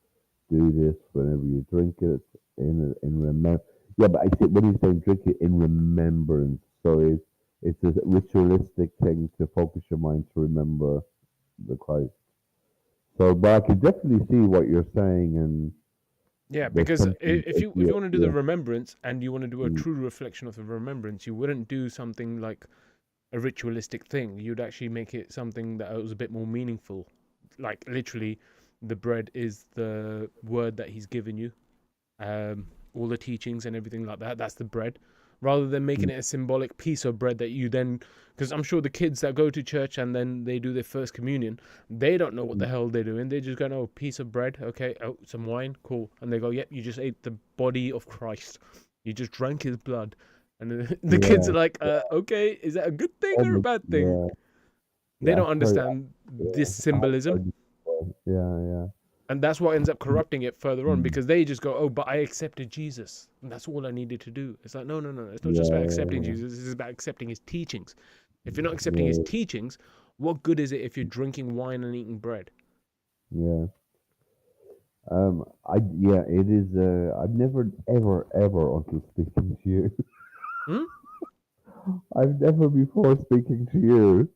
Do this whenever you drink it in remember.'" Yeah, but I see when he's saying drink it in remembrance, so it's a ritualistic thing to focus your mind to remember the Christ. So, but I can definitely see what you're saying, and Yeah, there's because something. if Yeah, you want to do the yeah, remembrance and you want to do a mm, true reflection of the remembrance, you wouldn't do something like a ritualistic thing. You'd actually make it something that was a bit more meaningful. Like literally, the bread is the word that he's given you. All the teachings and everything like that. That's the bread, rather than making mm, it a symbolic piece of bread that you then. Because I'm sure the kids that go to church and then they do their first communion, they don't know what the mm. hell they're doing. They just go, "Oh, piece of bread, okay, oh, some wine, cool," and they go, "Yep, you just ate the body of Christ. You just drank his blood." And the kids Yeah, are like, "Okay, is that a good thing or a almost. bad thing?" Yeah, They yeah. don't I've heard. understand Yeah, this I've symbolism. heard it before. Yeah, yeah. And that's what ends up corrupting it further on, Mm. because they just go, "Oh, but I accepted Jesus. And that's all I needed to do." It's like, no, no, no. It's not just about accepting Yeah, Jesus. It's about accepting his teachings. If you're not yeah, accepting his yeah, teachings, what good is it if you're drinking wine and eating bread? yeah. Yeah, it is. I've never, ever, ever, until speaking to you. Hmm? I've never before speaking to you.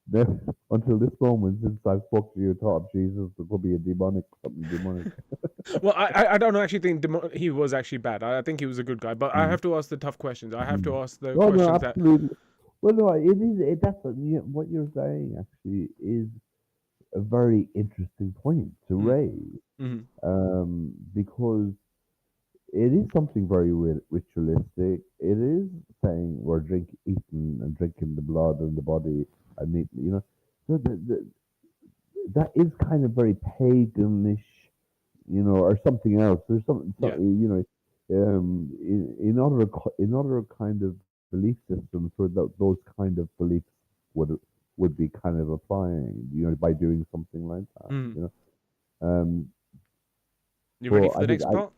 Never, until this moment, since I spoke to you, thought Jesus there could be a demonic, something demonic. Well, I don't actually think he was actually bad. I think he was a good guy. But I Mm, have to ask the tough questions. I have mm. to ask the No, no, questions that, absolutely. Well, no, it is. That's what you're saying. Actually, is a very interesting point to mm, raise, mm, because it is something very ritualistic. It is saying we're eating and drinking the blood and the body, and so that is kind of very paganish, or something else. There's yeah, in other kind of belief systems where those kind of beliefs would would be kind of applying, by doing something like that. mm. Um, You ready but for I the think next part?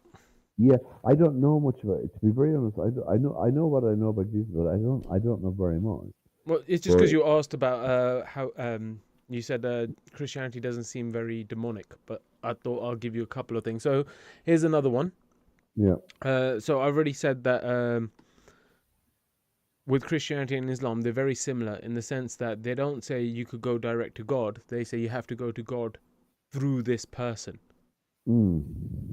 yeah, I don't know much about it. To be very honest, I know what I know about Jesus, but I don't know very much. Well, it's just But because you asked about how you said Christianity doesn't seem very demonic, but I thought I'll give you a couple of things. So here's another one. yeah, So I already said that with Christianity and Islam, they're very similar in the sense that they don't say you could go direct to God. They say you have to go to God through this person. mm.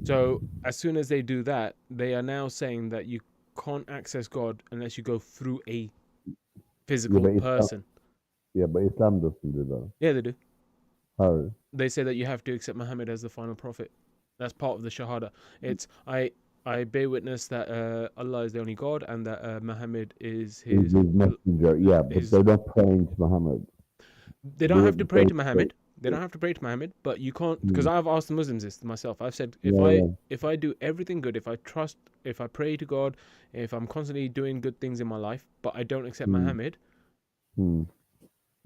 So as soon as they do that, they are now saying that you can't access God unless you go through a yeah, physical but Islam, person. yeah, but Islam doesn't do that. Yeah, they do. How? They say that you have to accept Muhammad as the final prophet. That's part of the Shahada. It's I bear witness that Allah is the only God and that Muhammad is He's his his messenger, yeah, but his. they're not praying to Muhammad. They don't They're, have to pray they're, to they're- Muhammad. They don't have to pray to Muhammad, but you can't, because Mm. I've asked the Muslims this myself. I've said Yeah, yeah. if I do everything good, if I trust, if I pray to God, if I'm constantly doing good things in my life, but I don't accept Mm. Muhammad, Mm.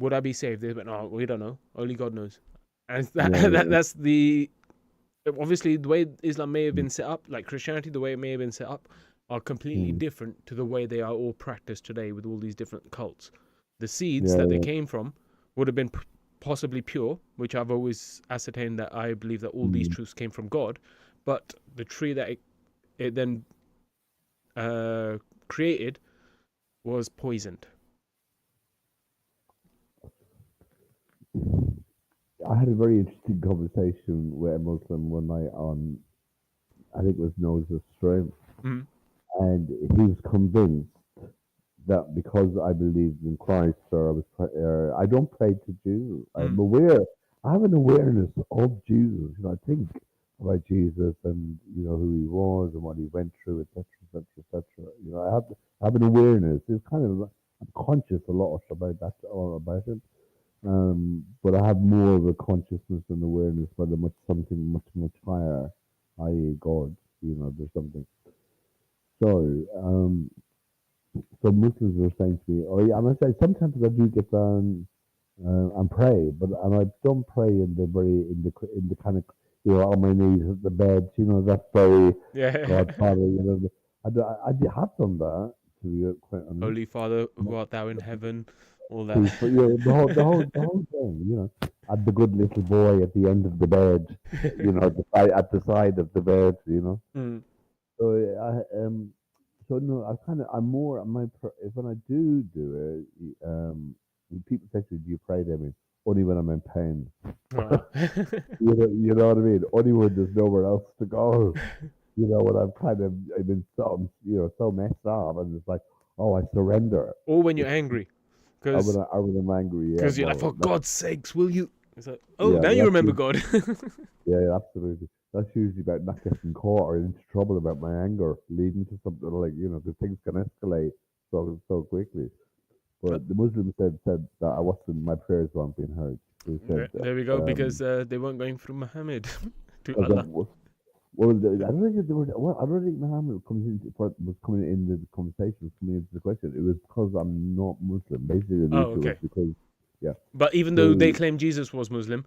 would I be saved? They went, no, we don't know. Only God knows. And Yeah, yeah. that's the obviously the way Islam may have Mm. been set up, like Christianity, the way it may have been set up, are completely Mm. different to the way they are all practiced today with all these different cults. The seeds Yeah, that they yeah. came from would have been possibly pure, which I've always ascertained that I believe that all these Mm. truths came from God, but the tree that it then uh, created was poisoned. I had a very interesting conversation with a Muslim one night on, I think it was Noah's Stream, Mm. and he was convinced that because I believed in Christ, or I don't pray to Jesus. I'm Mm. aware. I have an awareness of Jesus. I think about Jesus and who he was and what he went through, etc., etc., etc. I have an awareness. It's kind of I'm conscious a lot about that, all about it. But I have more of a consciousness and awareness about something much, much higher, i.e., God. There's something. So, so Muslims were saying to me, "Oh yeah," and I say sometimes I do get down and pray, and I don't pray in the kind of on my knees at the bed. That's very Yeah. Godfather. I have done that to be quite honest. Holy Father, who art thou in heaven, all that. Please, but the whole thing. And the good little boy at the end of the bed. At the side of the bed. Mm. So so no, I'm more when I do it, when people say to me, "Do you pray to me?" Only when I'm in pain. Oh. You know what I mean? Only when there's nowhere else to go. When I've been so messed up, and it's like, oh, I surrender. Or when you're angry, because When I'm angry, yeah, you're like, well, for God's sakes, will you? It's like, oh, yeah, now you that's remember God. yeah, absolutely. That's usually about not getting caught or into trouble about my anger, leading to something like because things can escalate so quickly. But the Muslims said that I wasn't my prayers weren't being heard. They said There we go, because they weren't going through Muhammad to that Allah. I don't think they were. Well, I don't think Muhammad was coming into the conversation, was coming into the question. It was because I'm not Muslim. Basically, the Oh, issue was okay. because yeah. But even though they So claim Jesus was Muslim,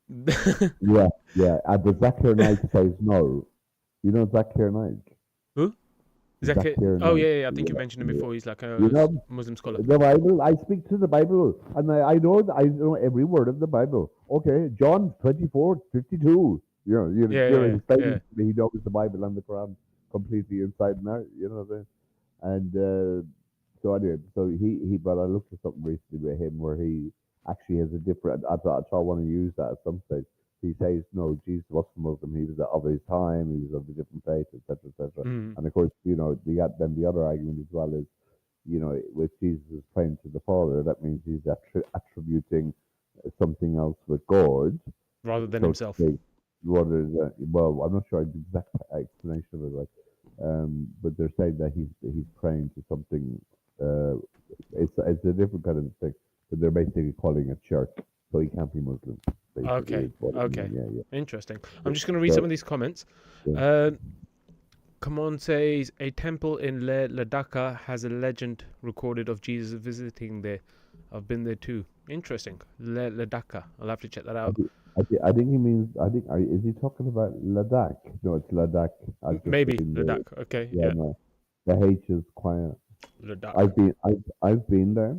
yeah, yeah. But Zakir Naik says no. Zakir Naik. who? Zakir? Zakir Oh, Naik. yeah, yeah, I think you Yeah, mentioned him yeah. before. He's like You a know, Muslim scholar. the Bible. I speak to the Bible, and I know every word of the Bible. Okay, John 24:52. Yeah, yeah, He's yeah. saying he knows the Bible and the Quran completely inside and out. You know what I'm saying? And so anyway, but I looked at something recently with him where he actually has a different. I want to use that at some stage. He says no, Jesus wasn't Muslim. He was of his time. He was of a different faith, etc., etc. Mm. And of course, then the other argument as well is, with Jesus is praying to the Father, that means he's attributing something else with God, Rather than so to himself. speak. Rather than, well, I'm not sure the exact explanation of it, but they're saying that he's praying to something. It's a different kind of thing, but they're basically calling it shirk, so he can't be Muslim. Basically, Okay, is what I mean. okay. Yeah, yeah. Interesting. I'm So, just going to read some so, of these comments. yeah. Uh, Come on says a temple in Ladakh has a legend recorded of Jesus visiting there. I've been there too. Interesting. Ladakh. I'll have to check that I out. think, I think he means. Is he talking about Ladakh? No, it's Ladakh. I've just Maybe been there. Ladakh. Okay, Yeah, yeah. no, the H is quiet. Ladakh. I've been there.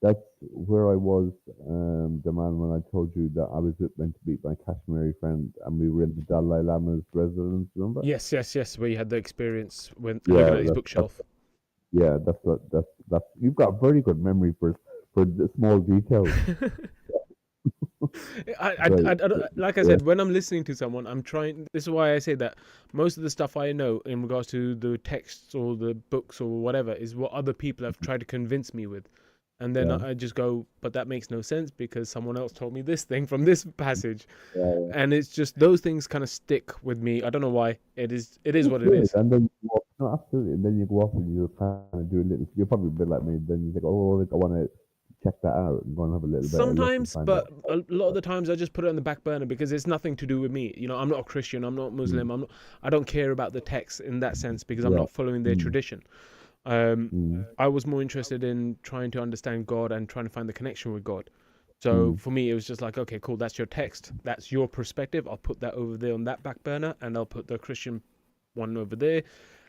That's where I was, the man when I told you that I was meant to meet my Kashmiri friend, and we were in the Dalai Lama's residence. Remember? Yes, yes, yes. Where you had the experience when looking Yeah, at his bookshelf. that's. You've got very good memory for the small details. Right. Like I Yeah. said, when I'm listening to someone, I'm trying. This is why I say that most of the stuff I know in regards to the texts or the books or whatever is what other people have tried to convince me with. And then Yeah. I just go, but that makes no sense because someone else told me this thing from this passage. Yeah. And it's just those things kind of stick with me. I don't know why. It is what it Good. is. And then you go off, no, absolutely. And then you go off and you kind of do a little. You're probably a bit like me. Then you think, oh, like I want to check that out and go and have a little bit of look and Sometimes, find but out. a lot of the times I just put it on the back burner because it's nothing to do with me. You know, I'm not a Christian, I'm not Muslim, I don't care about the text in that sense because I'm Yeah. not following their tradition. I was more interested in trying to understand God and trying to find the connection with God. So for me, it was just like, okay, cool, that's your text, that's your perspective. I'll put that over there on that back burner, and I'll put the Christian one over there,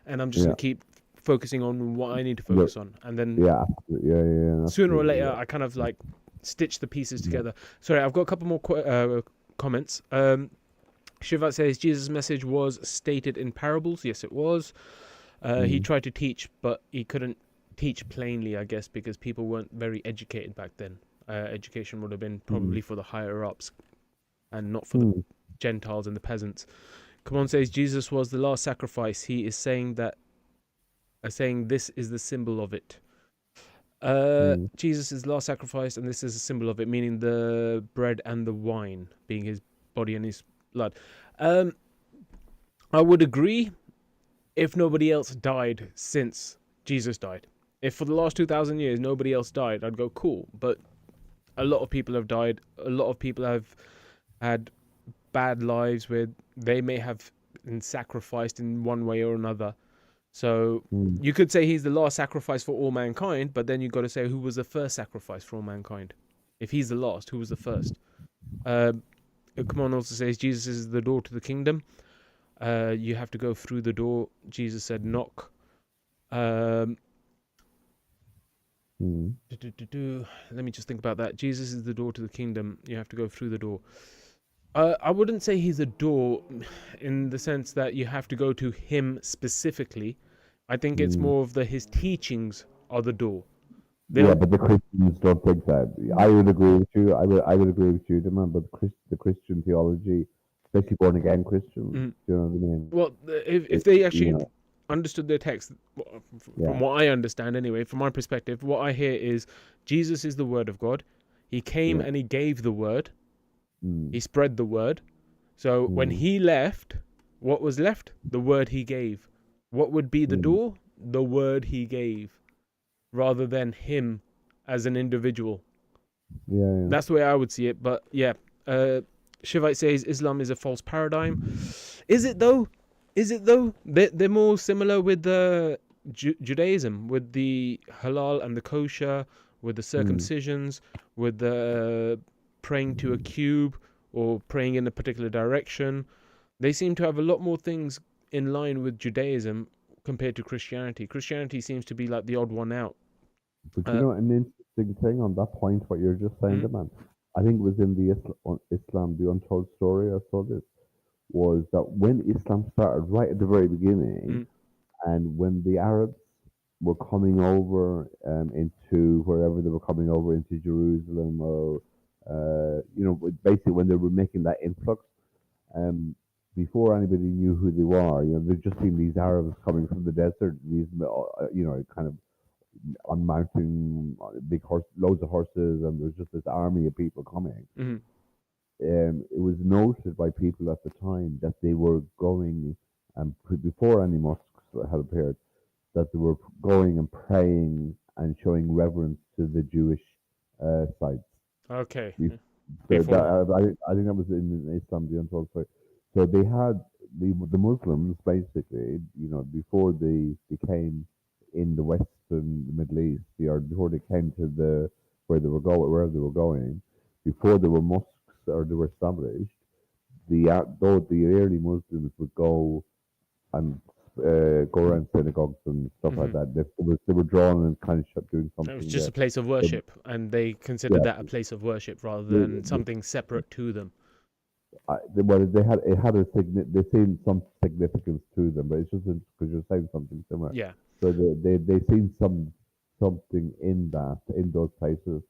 and I'm just Yeah. gonna keep focusing on what I need to Yeah. focus on, and then Yeah. Yeah. sooner or Absolutely. later, Yeah. I kind of like stitch the pieces Yeah. together. Sorry, I've got a couple more comments. Shivat says Jesus' message was stated in parables. Yes, it was. He tried to teach, but he couldn't teach plainly, I guess, because people weren't very educated back then. Education would have been probably for the higher ups and not for the Gentiles and the peasants. Come on, says Jesus was the last sacrifice. He is saying that, saying this is the symbol of it. Jesus is the last sacrifice, and this is a symbol of it, meaning the bread and the wine being his body and his blood. I would agree if nobody else died since Jesus died. If for the last 2,000 years nobody else died, I'd go cool. But a lot of people have died. A lot of people have had bad lives where they may have been sacrificed in one way or another. So you could say he's the last sacrifice for all mankind, but then you've got to say who was the first sacrifice for all mankind. If he's the last, who was the first? Come on, also says Jesus is the door to the kingdom. You have to go through the door. Jesus said knock. Let me just think about that. Jesus is the door to the kingdom. You have to go through the door. I wouldn't say he's a door in the sense that you have to go to him specifically. I think it's more of his teachings are the door. Yeah, but the Christians don't think that. I would agree with you. I would agree with you, man. But the Christian theology, especially born again Christians, do you know what I mean? Well, if they actually understood their text, from what I understand anyway, from my perspective, what I hear is Jesus is the word of God. He came and he gave the word. He spread the word. So when he left, what was left? The word he gave. What would be the door? The word he gave, rather than him as an individual. Yeah. That's the way I would see it. But yeah, Shivite says Islam is a false paradigm. Is it though? They're more similar with the Judaism, with the halal and the kosher, with the circumcisions, with the praying to a cube or praying in a particular direction. They seem to have a lot more things in line with Judaism compared to Christianity. Christianity seems to be like the odd one out. But you know, an interesting thing on that point, what you're just saying, man. I think it was in the Islam, the Untold Story. I saw this was that when Islam started, right at the very beginning, and when the Arabs were coming over into wherever they were coming over into Jerusalem, or basically when they were making that influx, before anybody knew who they were, they'd just seen these Arabs coming from the desert, these kind of on mountain, big horse, loads of horses, and there's just this army of people coming. It was noted by people at the time that they were going, and before any mosques had appeared, that they were going and praying and showing reverence to the Jewish sites. Okay. I think that was in Islam, the Untold Story. So they had the Muslims basically, before they came in the West and the Middle East, or before they came to wherever they were going, before there were mosques or they were established, the early Muslims would go and go around synagogues and stuff like that. They were drawn and kind of doing something. It was just a place of worship, and they considered that a place of worship rather than something separate to them. They seen some significance to them, but it's just because you're saying something similar. Yeah. So they seen something in those places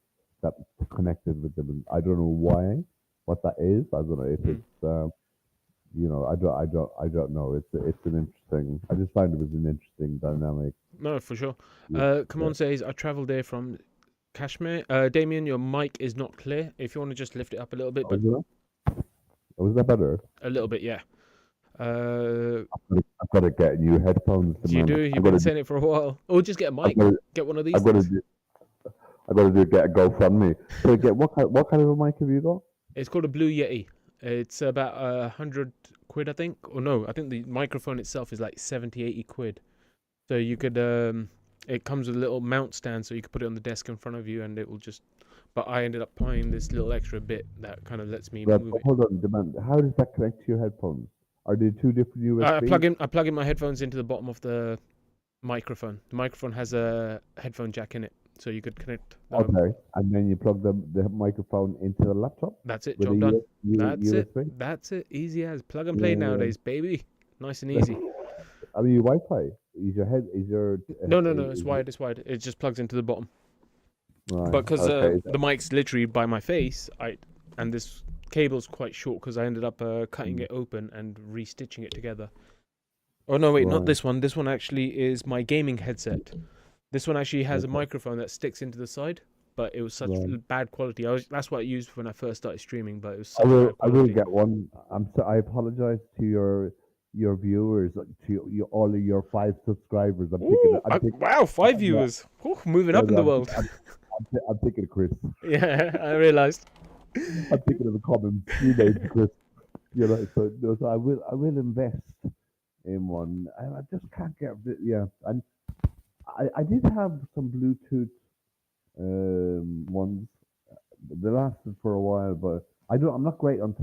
that connected with them. And I don't know what that is. I don't know if it's I don't know. It's an interesting. I just find it was an interesting dynamic. No, for sure. Come on, says I travelled there from Kashmir. Damien, your mic is not clear. If you want to just lift it up a little bit, but was that better? A little bit, yeah. I've got to get new headphones. You do. You've been saying it for a while. Or just get a mic. Get one of these. I got to get a GoFundMe. So what kind of a mic have you got? It's called a Blue Yeti. It's about 100 quid, I think. Or no, I think the microphone itself is like 70, 80 quid. So you could, it comes with a little mount stand, so you could put it on the desk in front of you, and it will just. But I ended up buying this little extra bit that kind of lets me Right, move but it. hold on, demand. How does that connect to your headphones? Are they two different I USB? plug in my headphones into the bottom of the microphone. The microphone has a headphone jack in it, so you could connect. Okay, and then you plug the microphone into the laptop That's it. with a Job done. That's it. USB. That's it. Easy as plug and play Yeah. nowadays, baby. Nice and easy. I mean, your Wi-Fi. Is your head? Is your? No, no, no. It's Is wired. It's wired. It just plugs into the bottom. right. But because Okay. the mic's literally by my face, and this cable's quite short because I ended up cutting it open and restitching it together. Oh no, wait, not Right. this one. This one actually is my gaming headset. This one actually has a Okay. microphone that sticks into the side, but it was such Right. bad quality. That's what I used when I first started streaming, but it was I such will. bad I will quality. get one. I apologize to your viewers, all of your 5 subscribers. Ooh, I'm taking. wow, 5 Yeah, viewers. Ooh, moving yeah, up in the world. I'm thinking of Chris. Yeah, I realized. I'm thinking of a common name, Chris. So, no, so I will invest in one. I just can't get. Yeah, and I did have some Bluetooth ones. They lasted for a while, but I'm not great on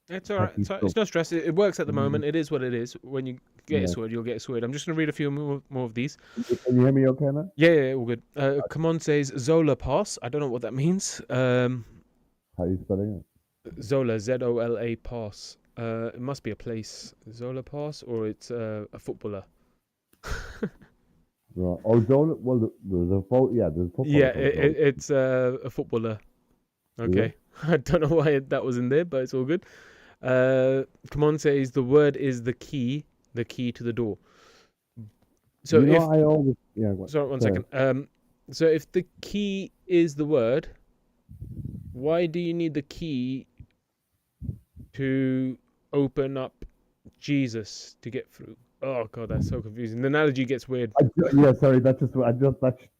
It's all right. techie stuff. It's no stress. It works at the Mm, moment. It is what it is. When you get it yeah. sorted, you'll get it sorted. I'm just going to read a few more of these. Can you hear me okay now? Yeah, yeah, all good. Come on says Zola Pass. I don't know what that means. How are you spelling Zola, Zola Pass. It must be a place. Zola Pass, or it's a footballer. it? Right. Oh, Zola. Well, there's a there's a football Yeah, called Zola. it's a footballer. Is Okay. it? I don't know why that was in there, but it's all good. Come on says the word is the key to the door. So You know, if I always sorry, one sorry. second. So if the key is the word, why do you need the key to open up Jesus to get through? Oh god, that's so confusing. The analogy gets weird. Yeah, sorry. That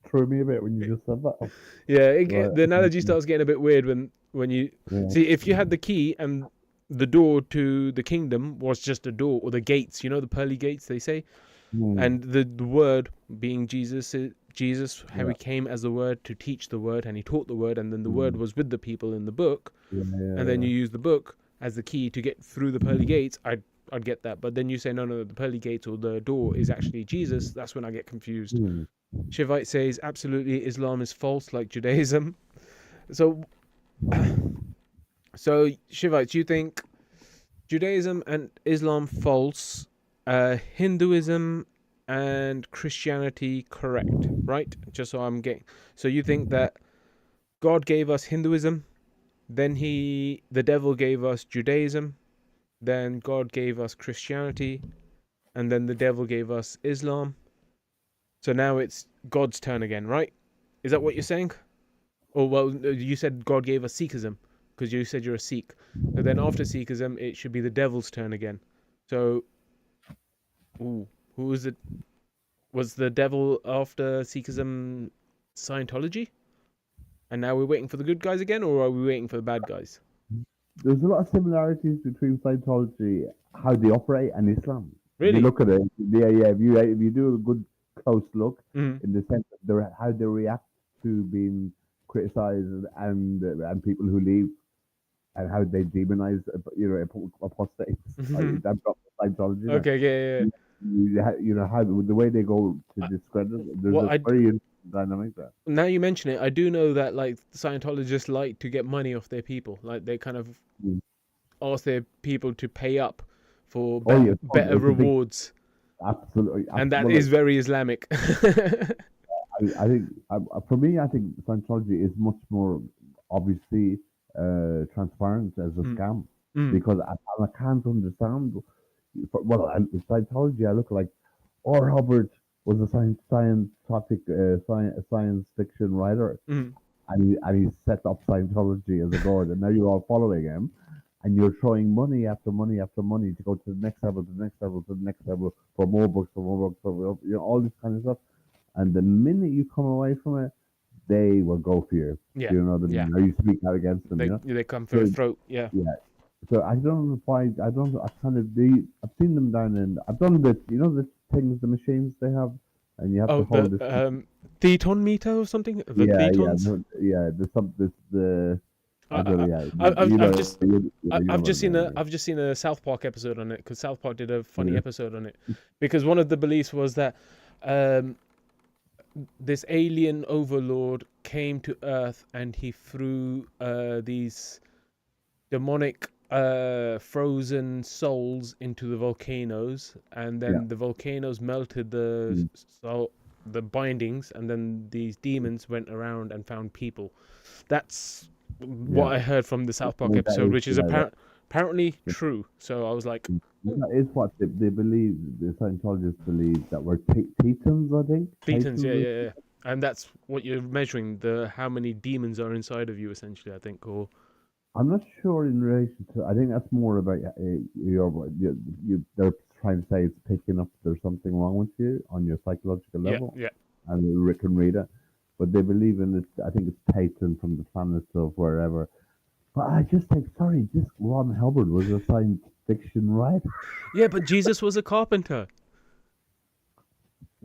threw me a bit when you just said that. Yeah, Right. the analogy starts getting a bit weird when you Yeah. see if you had the key and the door to the kingdom was just a door, or the gates, the pearly gates they say, Mm, and the word being Jesus, how yeah. he came as the word to teach the word, and he taught the word, and then the word Mm, was with the people in the book, yeah. and then Yeah. you use the book as the key to get through the pearly gates. I'd get that, but then you say no, the pearly gates or the door is actually Jesus. That's when I get confused. Mm. Shivite says absolutely Islam is false like Judaism. So, so Shivite, do you think Judaism and Islam false, Hinduism and Christianity correct, right? Just so I'm getting. So you think that God gave us Hinduism, then the devil gave us Judaism, then God gave us Christianity, and then the devil gave us Islam. So now it's God's turn again, right? Is that what you're saying? Or well, you said God gave us Sikhism because you said you're a Sikh. So then after Sikhism, it should be the devil's turn again. So, ooh, who was it? Was the devil after Sikhism Scientology? And now we're waiting for the good guys again, or are we waiting for the bad guys? There's a lot of similarities between Scientology, how they operate, and Islam. If you Really? look at it, yeah. If you do a good close look Mm. in the sense of how they react to being criticized and people who leave and how they demonize apostates. I've got Scientology now. Okay, yeah, yeah. How the way they go to I, discredit. There's well, a very interesting dynamic there. now you mention it, I do know that like Scientologists like to get money off their people. Like they kind of Mm. ask their people to pay up for Oh yeah, better it's a big rewards, absolutely. and that Well, is very Islamic. I think for me, I think Scientology is much more obviously transparent as a Mm, scam mm, because I can't understand. With Scientology, I look like or Hubbard was a science fiction writer, mm. and he set up Scientology as a god, and now you're all following him, and you're throwing money after money after money to go to the next level, to the next level, to the next level for more books, for more books, for all this kind of stuff. And the minute you come away from it, they will go for you. Yeah, Do you know what I yeah. mean? Or you speak out against them, you know? They come for So your throat. Yeah. yeah. So I don't know why I don't I kind of I've seen them down in I've done the you know the things the machines they have and you have to Oh, hold the this theton meter or something. The yeah yeah thetons. yeah the some this the I don't know I, yeah I've just you know I've what just I seen a mean I've just seen a South Park episode on it because South Park did a funny yeah. episode on it because one of the beliefs was that um, this alien overlord came to Earth and he threw these demonic frozen souls into the volcanoes, and Yeah. then the volcanoes melted Mm. the bindings, and then these demons went around and found people. That's Yeah. what I heard from the South Park No, that episode, is which is yeah, apparently true. So I was like, "Ooh, that is what they believe. The Scientologists believe that we're Titans. I think thetans, yeah, Titans. yeah, yeah. And that's what you're measuring, the how many demons are inside of you, essentially, I think. Or I'm not sure in relation to. I think that's more about they're trying to say it's picking up there's something wrong with you on your psychological yeah, level, yeah. and Rick can read it. But they believe in it. I think it's Titan from the planets of wherever. But I just think, sorry, this Ron Hubbard was a science fiction writer. Yeah, but Jesus was a carpenter.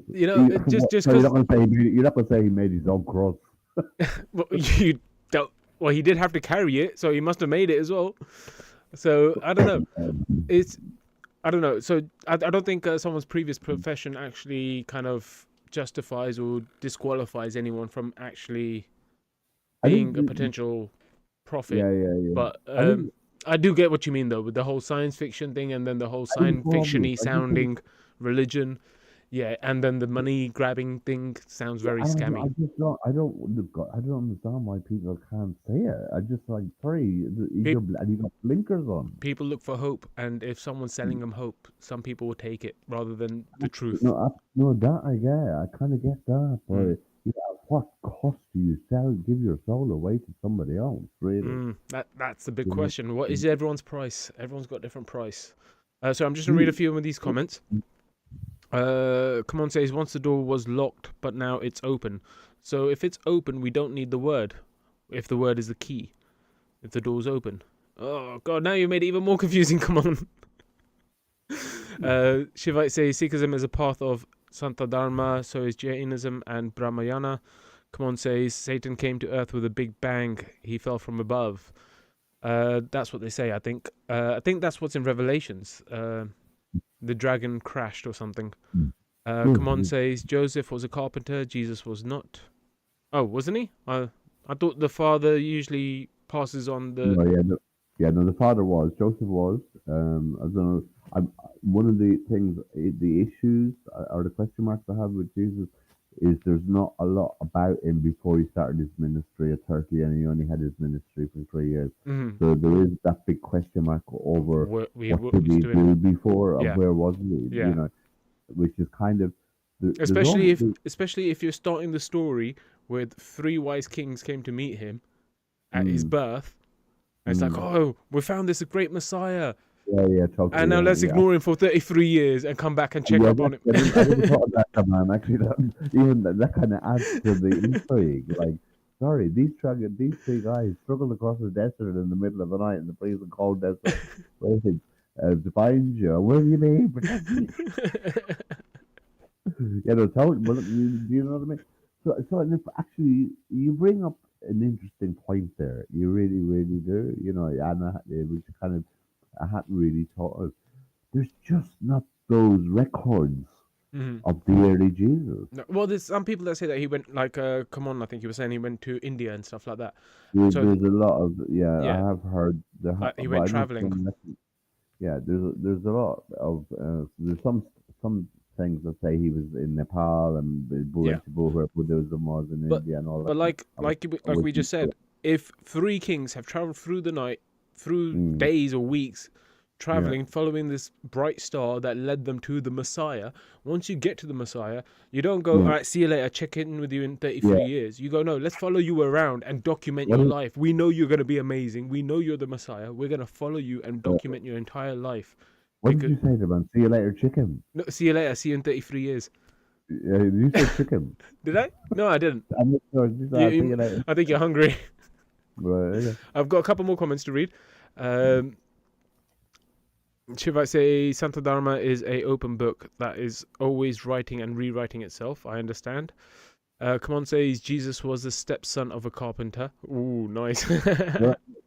You know, just So you're not because going to say you're not going to say he made his own cross. well, you don't. Well, he did have to carry it, so he must have made it as well. So I don't know. It's I don't know. So I don't think someone's previous profession actually kind of justifies or disqualifies anyone from actually I think, being a potential prophet. yeah, yeah, yeah. But I think, I do get what you mean though with the whole science fiction thing, and then the whole I think science it's obvious. fiction-y I just think sounding religion. Yeah, and then the money grabbing thing sounds yeah, very I don't. I scammy. just don't. I don't understand why people can't say it. I just like sorry. Pe- You got blinkers on. People look for hope, and if someone's selling them hope, some people will take it rather than the truth. No, that I get. I kind of get that, Mm. but at what cost do you give your soul away to somebody else? Really? That's the big You know? question. What is everyone's price? Everyone's got a different price. So I'm just gonna read a You- few of these comments. Come on says once the door was locked, but now it's open. So if it's open, we don't need the word. If the word is the key, if the door's open. Oh god, now you made it even more confusing. Come on. Shivite says Sikhism is a path of Santa Dharma, so is Jainism and Brahmayana. Come on says Satan came to earth with a big bang. He fell from above. That's what they say. I think that's what's in Revelations. The dragon crashed or something. Come on says Joseph was a carpenter. Jesus was not. Oh, wasn't he? I thought the father usually passes on the. No, yeah, no, yeah, no. The father was Joseph was. I don't know. One of the things, the issues or the question marks I have with Jesus is there's not a lot about him before he started his ministry at 30, and he only had his ministry for 3 years. Mhm. So there is that big question mark over What what did was he doing? do before, and Yeah, where was he? yeah. Which is kind of there's almost Especially if you're starting the story with three wise kings came to meet him at his mm, birth. And it's like, mm, oh, we found this great Messiah, yeah, and totally, now let's yeah. ignore him for 33 years and come back and check Yeah, up on him. I never thought of that, man. Actually, even that kind of adds to the intrigue. Like, sorry, these three guys struggled across the desert in the middle of the night in the freezing cold desert, waiting to find you. Where have you been? Protect me. Well, do you know what I mean? And if actually you bring up an interesting point there, you really, really do. And it was kind of I hadn't really thought of. There's just not those records Mhm. of the early Jesus. No, well, there's some people that say that he went like, come on, I think he was saying he went to India and stuff like that. So There's a lot of I yeah, have heard he but went I know traveling. there's a lot of there's some things that say he was in Nepal and Yeah, where Buddhism was in but India and all that. but I was, I like was we just said, if three kings have traveled through the night, through mm, days or weeks, yeah, traveling, following this bright star that led them to the Messiah. Once you get to the Messiah, you don't go, all yeah, right, see you later, check in with you in yeah. 33 years. You go, no, let's follow you around and document What your is, life. We know you're going to be amazing. We know you're the Messiah. We're going to follow you and document your entire life. what did Because, you say to them? See you later, chicken. no, see you later, see you in 33 years. Yeah, you said chicken. Did I? No, I didn't. I'm not sure. I think it. I think you're hungry. Right, okay. I've got a couple more comments to read. Shivite say Santa Dharma is a open book that is always writing and rewriting itself. I understand. Come on says Jesus was the stepson of a carpenter. Ooh, nice.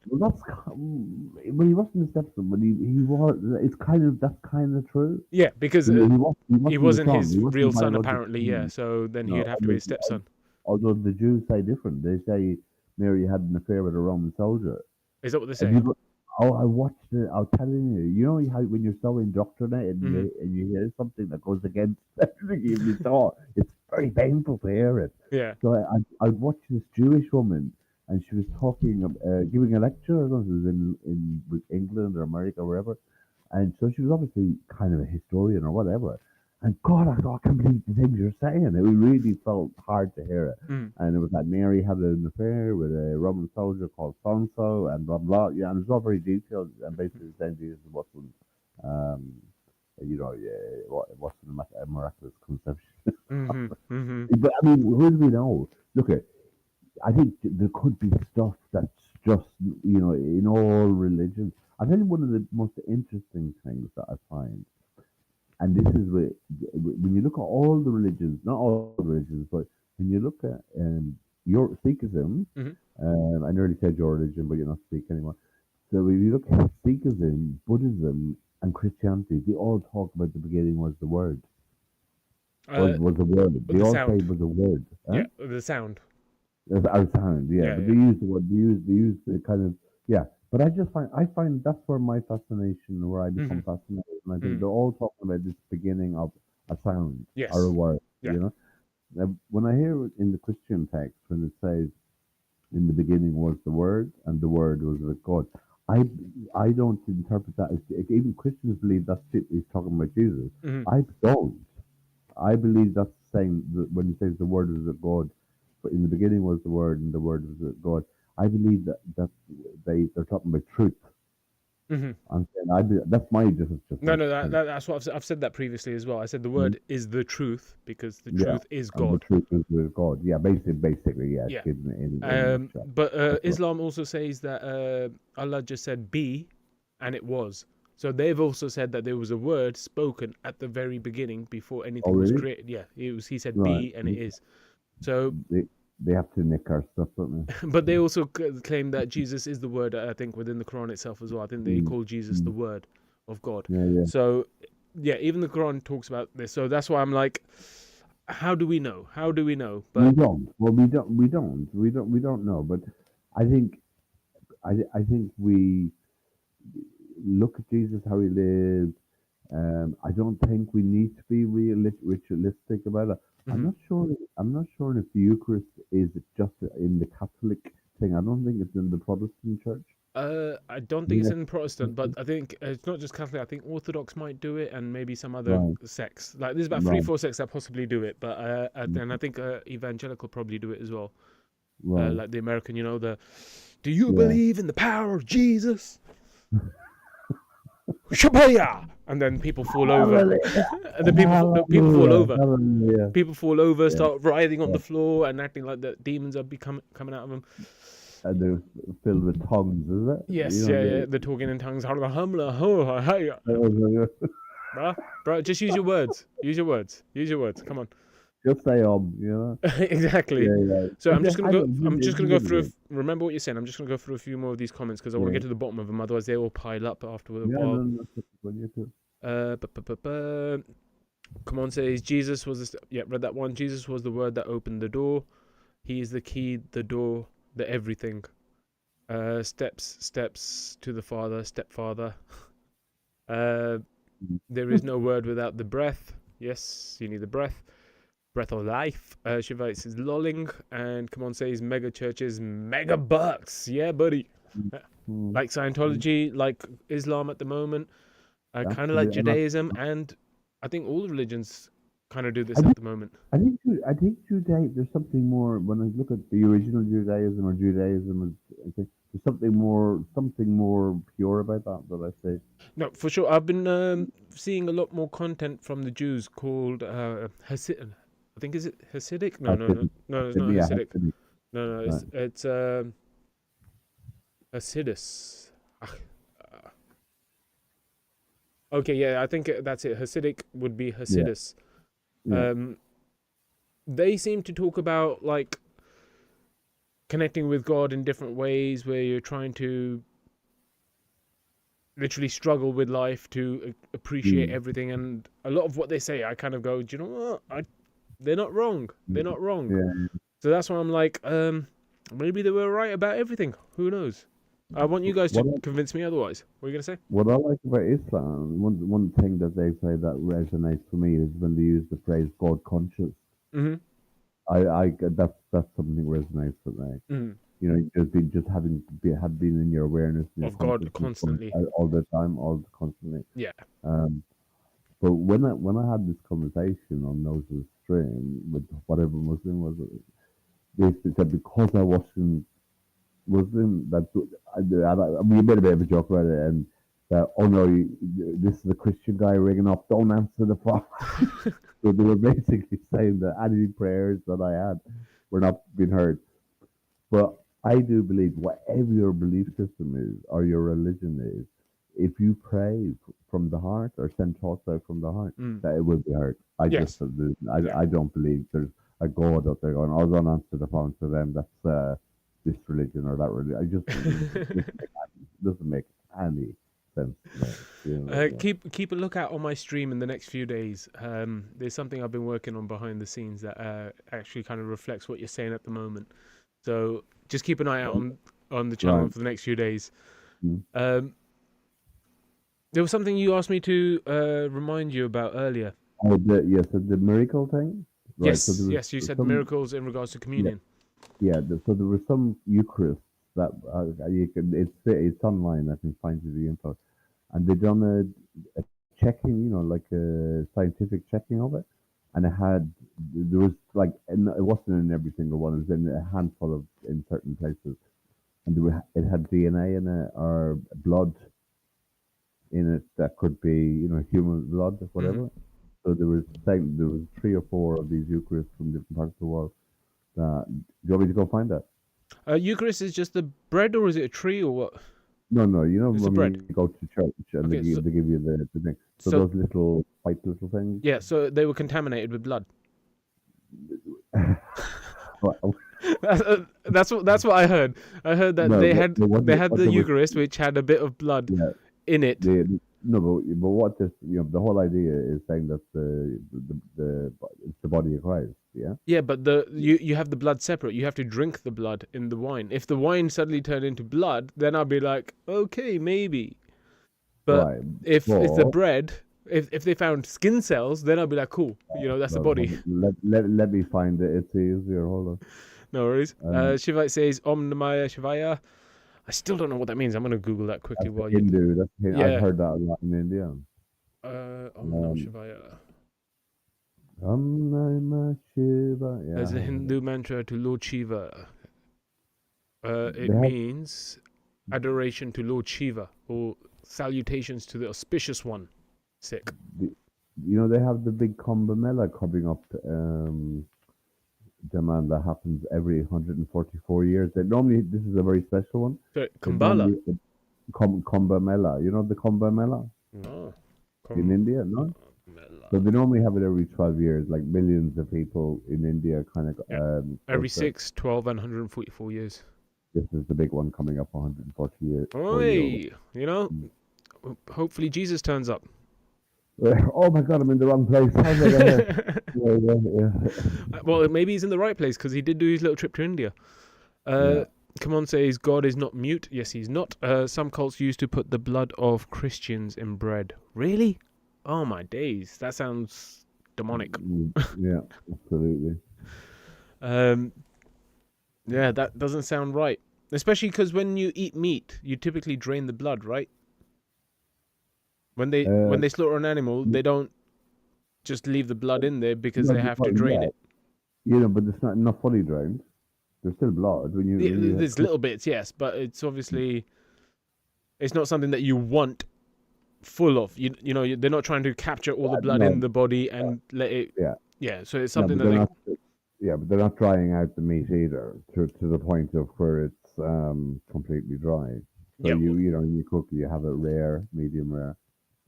Well, that's well, he wasn't a stepson, but he was. It's that's kind of true. Yeah, because he He wasn't son. his He wasn't real the son biological apparently. Yeah, son. so then he No, would have to be a stepson. although the Jews say different. They say Mary had an affair with a Roman soldier. Is that what they Have say? you, oh, I watched it. I'm telling you. You know how when you're so indoctrinated and, Mhm. you hear something that goes against everything you thought, it's very painful to hear it. Yeah. So I watched this Jewish woman, and she was talking, giving a lecture. I don't know if it was in England or America or wherever. And so she was obviously kind of a historian or whatever. And God, I thought, I can't believe the things you're saying. It really felt hard to hear it. Mm. And it was like Mary had an affair with a Roman soldier called so and blah blah. Yeah, and it was all very detailed. And basically saying Jesus wasn't, yeah, it wasn't a miraculous conception. Mhm. Mhm. But I mean, who do we know? Look at. I think there could be stuff that's just in all religions. I tell you one of the most interesting things that I find, and this is when you look at all the religions, not all the religions, but when you look at your Sikhism, Mhm. I nearly said your religion, but you're not Sikh anymore. So when you look at Sikhism, Buddhism, and Christianity, they all talk about the beginning was the word. Was the word. They The all say sound. it was a word. Huh? Yeah, the sound. That's our sound, yeah. Yeah, But yeah. they use the kind of yeah. But I find that's where my fascination, where I become Mhm. fascinated, and I think Mhm. they're all talking about this beginning of a sound or a Yes. word. Yeah. Now, when I hear it in the Christian text when it says, "In the beginning was the Word, and the Word was with God," I I don't interpret that as even Christians believe that's it. He's talking about Jesus. Mhm. I don't. I believe that's saying that when he says the word was with God, but in the beginning was the word and the word was with God. I believe that they're talking about truth. Mhm. I'm saying that's my just No, my no, kind that's what I've said that previously as well. I said the of word is the truth because the yeah, truth is and the God. truth is with God. Yeah, basically, yeah, Yeah. in a nutshell. But That's what, Islam also says that Allah just said be, and it was. So they've also said that there was a word spoken at the very beginning before oh anything was really? created. Yeah, it was. He said Right. be, and it is. So, They they have to nick our stuff, don't but they also claim that Jesus is the word. I think within the Quran itself as well. I think they? they call Jesus the Mm. word of God. Yeah, yeah. So, yeah, even the Quran talks about this. So that's why I'm like, how do we know? How do we know? We But don't. Well, we don't know. But I think I think we look at Jesus, how he lived. I don't think we need to be ritualistic about it. I'm mhm. not sure. I'm not sure if the Eucharist is just in the Catholic thing. I don't think it's in the Protestant church. I don't I think think it's that's in Protestant, but I think it's not just Catholic. I think Orthodox might do it, and maybe some other right, sects. Like there's about three, right, four sects that possibly do it, but and I think evangelical probably do it as well. right. Like the American, the do you Yeah. believe in the power of Jesus? Shabaya! And then people fall over, Hallelujah! and then people fall Hallelujah! over. Hallelujah! People fall over, Yeah, start writhing on yeah. the floor, and acting like the demons are becoming coming out of them. And they're filled with tongues, is it? Yes, yeah, yeah. They're talking in tongues. Bro, just use your words. Use your words. Use your words. Come on. just say you know. Exactly. Yeah, yeah. So I'm It's just just, gonna I go. don't I'm just it's gonna go through. really Remember what you're saying. I'm just gonna go through a few more of these comments because I want to yeah. get to the bottom of them. Otherwise, they all pile up after a Yeah, while. no, no, that's what you do. Uh, bu- bu- bu- bu- Come on, says Jesus was. Yeah, read that one. Jesus was the word that opened the door. He is the key, the door, the everything. Steps to the Father, stepfather. Uh, there is no word without the breath. Yes, you need the breath. Breath of life. Shivite says lolling. And come on says mega churches, mega bucks. Yeah, buddy. Uh, Mm, Like mm. Scientology, like Islam at the moment, kind of like Absolutely. And Judaism, and I think all the religions kind of do I this think at the moment. I think Judaism. There's something more when I look at the original Judaism or Judaism. I think there's something more pure about that I say. No, for sure. I've been seeing a lot more content from the Jews called I think, is it Hasidic? No, it's not Yeah, Hasidic. Hasidic. No, Right. it's Hasidus. Ah, okay, yeah, I think that's it. Hasidic would be Yeah, Hasidus. yeah. Um, they seem to talk about like connecting with God in different ways, where you're trying to literally struggle with life to appreciate Mm. everything. And a lot of what they say, I kind of go, do you know what? They're not wrong. They're not wrong. Yeah. So that's why I'm like, maybe they were right about everything. Who knows? I want you guys to What I, convince me otherwise. What are you gonna say? what I like about Islam, one thing that they say that resonates for me is when they use the phrase "God conscious." Mm-hmm. That's something that resonates with me. Mm-hmm. You know, just having have been in your awareness and your Of God consciousness constantly. all the time, constantly. Yeah. Um, but when I had this conversation on Nose's stream with whatever Muslim was, they said because I wasn't Muslim, we made a bit of a joke about it, and that oh no, this is a Christian guy ringing up, don't answer the phone. So they were basically saying that any prayers that I had were not being heard. But I do believe whatever your belief system is or your religion is, if you pray from the heart or send thoughts out from the heart, Mm. that it will be heard. I just Yes. Yeah. I don't believe there's a God out there going, "Oh, don't answer the phone to them. That's this religion or that religion." I just doesn't make any sense. To me, you know, yeah. Keep a lookout on my stream in the next few days. There's something I've been working on behind the scenes that actually kind of reflects what you're saying at the moment. So just keep an eye out on the channel Right. for the next few days. Mm. There was something you asked me to remind you about earlier. Oh, yes, the miracle thing. Right. Yes, So there was yes, you said some, miracles in regards to communion. So there were some Eucharists that you can. It's online. I can find you the info, and they done a checking. You know, like a scientific checking of it, and there was like it wasn't in every single one. It was in a handful of in certain places, and it had DNA in it or blood in it that could be human blood or whatever. So there was 3 or 4 of these Eucharists from different parts of the world. Do you want me to go find that? Eucharist is just the bread, or is it a tree, or what? No. You know It's the when bread. you go to church and Okay, they give you the thing. So so those little white little things. yeah, so they were contaminated with blood. Well, That's what I heard. I heard that no, they what, had the- what, they the- had what the there was, Eucharist, which had a bit of blood yeah, in it. no, but what this, the whole idea is saying that it's the body of Christ, yeah. Yeah, but you have the blood separate. You have to drink the blood in the wine. If the wine suddenly turned into blood, then I'd be like, okay, maybe. But Right. if it's the But bread, if they found skin cells, then I'd be like, cool, that's the well, body. let me find it. It's easier. Hold No worries. on. Shivite says Om Namaya Shivaya. I still don't know what that means. I'm gonna Google that quickly That's the while you. Hindu. I've Yeah. heard that a lot in India. Om Namah Shivaya. Om Namah Shivaya. Yeah, There's I a heard of Hindu mantra to Lord Shiva. It They have- means adoration to Lord Shiva, or salutations to the auspicious one. Sick. They have the big Kumbh Mela coming up. Demand that happens every 144 years. This is a very special one. So, It Kumbala. normally- Kumbh Mela. You know the Kumbh Mela No. in India, no? Mela. So they normally have it every 12 years. Like millions of people in India kind of. Yeah. Every go to- 6, 12, and 144 years. This is the big one coming up 140 years. Oi, hopefully Jesus turns up. Oh my God, I'm in the wrong place. How did I get here? Yeah. Well, maybe he's in the right place because he did do his little trip to India. Come on, says God is not mute. Yes, he's not. Some cults used to put the blood of Christians in bread. Really? Oh my days, that sounds demonic. Yeah, absolutely. Yeah, that doesn't sound right. Especially because when you eat meat, you typically drain the blood, right? When they slaughter an animal, they don't just leave the blood in there because they have to drain it. But it's not fully drained. There's still blood when you There's little bits, yes, but it's obviously it's not something that you want full of. They're not trying to capture all the blood in the body and let it Yeah, so it's Yeah, something but that they're they. not. Yeah, but they're not drying out the meat either to the point of where it's completely dry. So Yeah, you cook it, you have it rare, medium rare.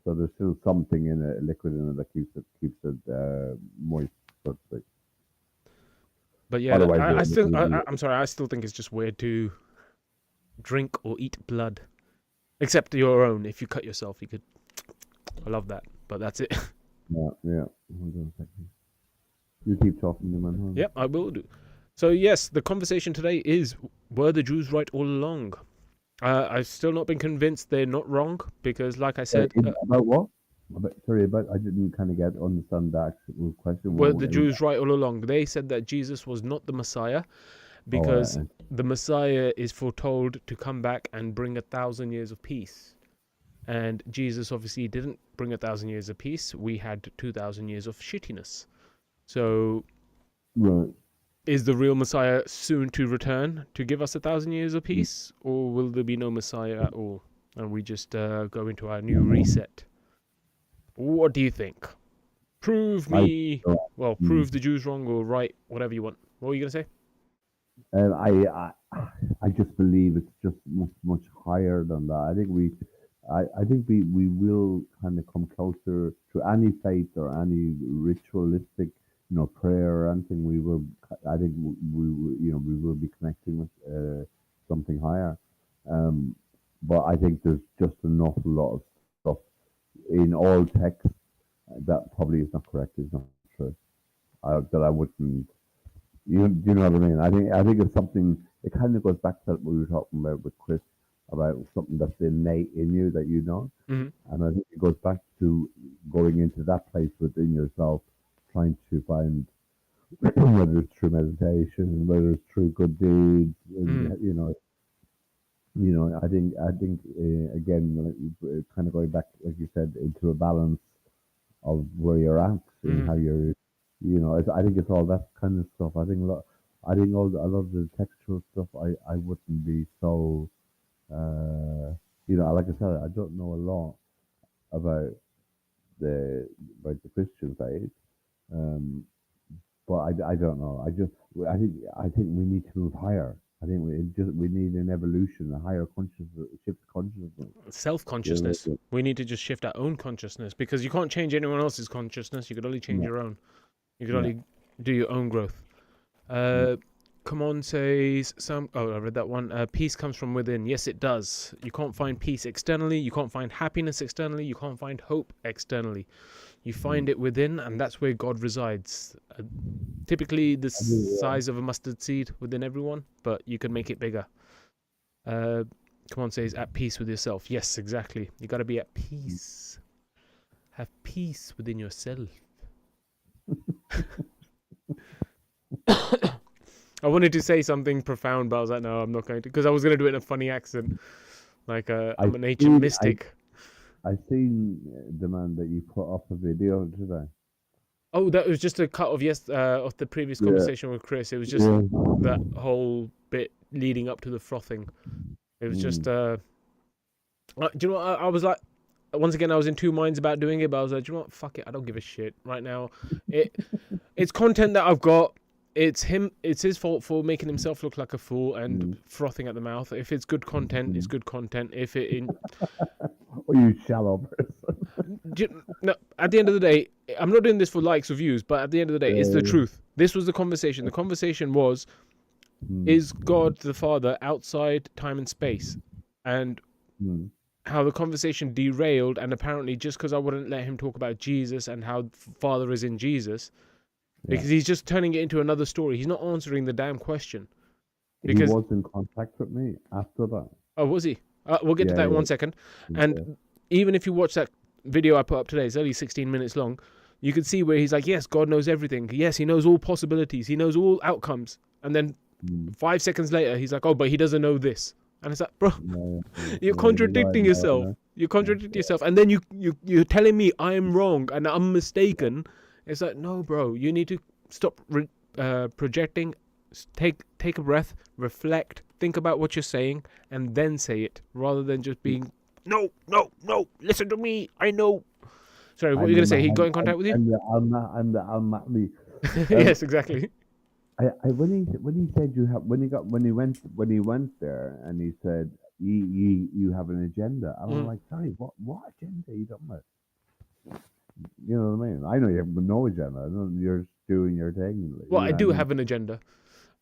So there's still something in it, liquid in it that keeps it moist, so to speak. but yeah, Otherwise, I still, it'll be. I'm sorry, I still think it's just weird to drink or eat blood, except your own. If you cut yourself, you could. I love that, but that's it. Yeah, yeah. Hold on a second. You keep talking to man. Hold Yep, I will do. So yes, the conversation today is: were the Jews right all along? I've still not been convinced they're not wrong because, like I said, About what? Sorry, about I didn't kind of understand the actual question. were the Jews right all along? They said that Jesus was not the Messiah Oh, because the Messiah is foretold to come back and bring 1,000 years of peace. And Jesus obviously didn't bring 1,000 years of peace. We had 2,000 years of shittiness. So right. is the real Messiah soon to return to give us 1,000 years of peace? Or will there be no Messiah at all? And we just go into our new reset? What do you think? Prove I, me, well, mm, prove the Jews wrong or right, whatever you want. What were you going to say? and I just believe it's just much higher than that. I think we will kind of come closer to any faith or any ritualistic, prayer or anything. I think we will be connecting with something higher. Um, but I think there's just an awful lot of stuff in all texts that probably is not correct, is not true. That I wouldn't. Do you know what I mean? I think it's something. It kind of goes back to what we were talking about with Chris about something that's innate in you that you know, Mm-hmm. and I think it goes back to going into that place within yourself, trying to find whether it's through meditation, whether it's through good deeds, Mm-hmm. and I think again, kind of going back, like you said, into a balance of where you're at and Mm-hmm. how I think it's all that kind of stuff. I think a lot of the textual stuff, I wouldn't be so, like I said, I don't know a lot about the the Christian faith, um, but I don't know. I think we need to move higher. I think we need an evolution, a higher consciousness, shift consciousness. You Self-consciousness. know, We need to just shift our own consciousness because you can't change anyone else's consciousness. You could only change yeah, your own. You could yeah, only do your own growth. yeah. Come on, says some. Oh, I read that one. Peace comes from within. Yes, it does. You can't find peace externally. You can't find happiness externally. You can't find hope externally. You find Mm. it within, and that's where God resides. Typically, the I do, size of a mustard seed within everyone, but you can make it bigger. Come on, says at peace with yourself. Yes, exactly. You got to be at peace. Have peace within yourself. I wanted to say something profound, but I was like, no, I'm not going to, because I was going to do it in a funny accent, like I I'm an ancient seen mystic. I seen the man that you put up a video today. Oh, that was just a cut of of the previous Yeah, conversation with Chris. It was just yeah. that whole bit leading up to the frothing. It was just, Mm. do you know what? I was like, once again, I was in two minds about doing it, but I was like, do you know what? Fuck it, I don't give a shit right now. It's content that I've got. It's his fault for making himself look like a fool and Mm. frothing at the mouth. If it's good content, it's Mm. good content. If it in Oh, you shallow person. no, at the end of the day, I'm not doing this for likes or views, but at the end of the day, it's the Yeah. truth. This was the conversation. The conversation was: Mm. is God the Father outside time and space? And Mm. how the conversation derailed, and apparently just because I wouldn't let him talk about Jesus and how Father is in Jesus, Yeah. because he's just turning it into another story. He's not answering the damn question. He Because was in contact with me after that. oh, was he? We'll get to Yeah, that in yeah, 1 second. yeah. And even if you watch that video I put up today, it's only 16 minutes long. You can see where he's like, yes, God knows everything. Yes, he knows all possibilities. He knows all outcomes. And then Mm. 5 seconds later, he's like, oh, but he doesn't know this. And it's like, bro, Yeah, yeah, you're yeah, he's lying contradicting now, I yourself. know. You're Yeah, contradicting yourself. And then you're telling me I'm wrong and I'm mistaken. It's like, no, bro, you need to stop projecting. Take a breath, reflect, think about what you're saying, and then say it, rather than just being, no, listen to me, I know. Sorry, what were I'm you the gonna say? He got Maham, in contact with you? I'm the Al Mahdi. Yes, exactly. When he said you have when he went there and he said you have an agenda, and I'm Mm. like, sorry, what agenda are you talking about? You know what I mean? I know you have no agenda. I know you're just doing your thing. Well, I I do mean, have an agenda.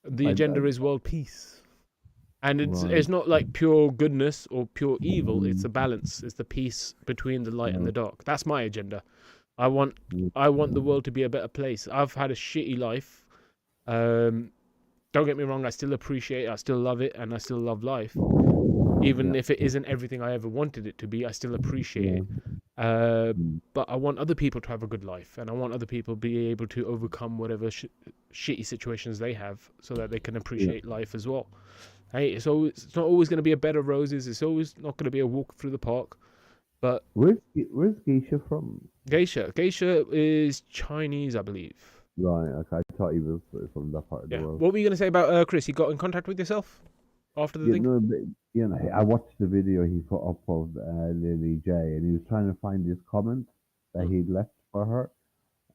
The I agenda is world peace. And right. it's not like pure goodness or pure evil. It's Mm, a balance. It's the peace between the light and yeah, the dark. That's my agenda. I want mm, I want the world to be a better place. I've had a shitty life. Um, don't get me wrong. I still appreciate it. I still love it, and I still love life. Even yeah, if it isn't everything I ever wanted it to be, I still appreciate yeah, it. Uh, mm, but I want other people to have a good life, and I want other people to be able to overcome whatever shitty situations they have, so that they can yeah. appreciate life as well. Hey, it's not always going to be a bed of roses. It's always not going to be a walk through the park. But Where's Geisha from? Geisha is Chinese, I believe. Right. Okay. I thought he was from that part of the Yeah. world. What were you going to say about Chris? You got in contact with yourself after the You thing? know, I watched the video he put up of Lily J, and he was trying to find his comment that Mm. he'd left for her.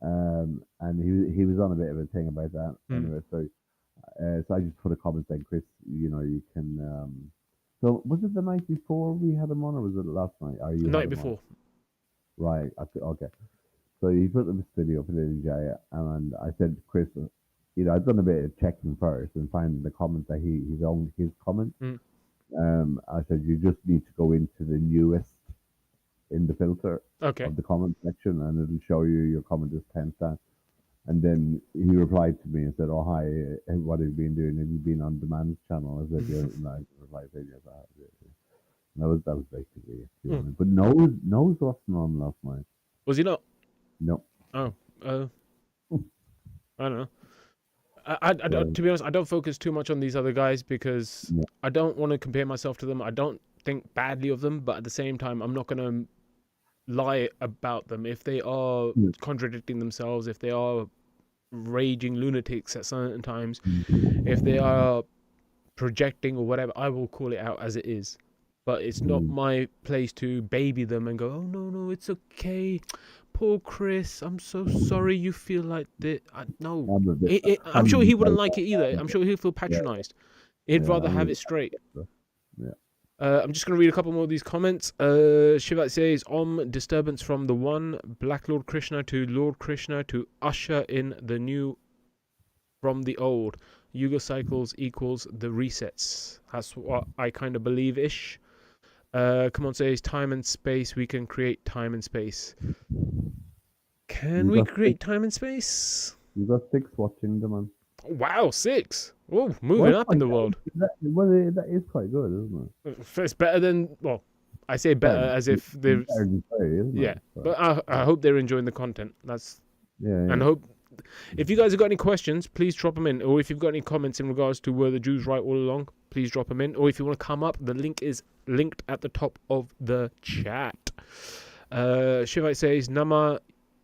And he was on a bit of a thing about that Mm. anyway. So I just put a comment saying, Chris, you can. So was it the night before we had him on, or was it last night? Or The you had night him on? before. Right. Okay. So he put this video for Lily J, and I said, Chris, I've done a bit of checking first and finding the comment that he's owned his comment. Mm. I said you just need to go into the newest in the filter Okay. of the comment section, and it'll show you your comment is 10 star. And then he replied to me and said, "Oh hi, what have you been doing? Have you been on Demand's channel?" I said, "Yeah." And I replied, "Yes, I have." Yeah, yeah. That was basically it. You know what I Mm. mean? But knows wasn't on last night. Was he not? No. Oh. I don't know. So, To be honest, I don't focus too much on these other guys because yeah. I don't want to compare myself to them. I don't think badly of them, but at the same time, I'm not going to lie about them. If they are Yeah. contradicting themselves, if they are raging lunatics at certain times, if they Mm. are projecting or whatever, I will call it out as it is. But it's not Mm. my place to baby them and go, oh no, it's okay. Poor Chris, I'm so sorry you feel like this. No, I'm a bit. I'm I'm a sure he bit wouldn't like like it either. that. I'm sure he'll feel Yeah. patronized. He'd Yeah. rather I'm a have bit it straight. like that. Yeah. I'm just going to read a couple more of these comments. Shivat says, disturbance from the one, Black Lord Krishna to usher in the new from the old. Yuga cycles equals the resets. That's what I kind of believe-ish. Come on, says, time and space. We can create time and space. Can You we got six. create time and space? You got six watching them on. Wow, 6. Oh, Well, moving up in the world. that is quite good, isn't It's better than, well, I say it? better as if It's they're, better than play, isn't yeah. it? So, But I hope they're enjoying the content. yeah, And yeah. hope, if you guys have got any questions, please drop them in. Or if you've got any comments in regards to were the Jews right all along, please drop them in. Or if you want to come up, the link is linked at the top of the chat. Shivite says, Nama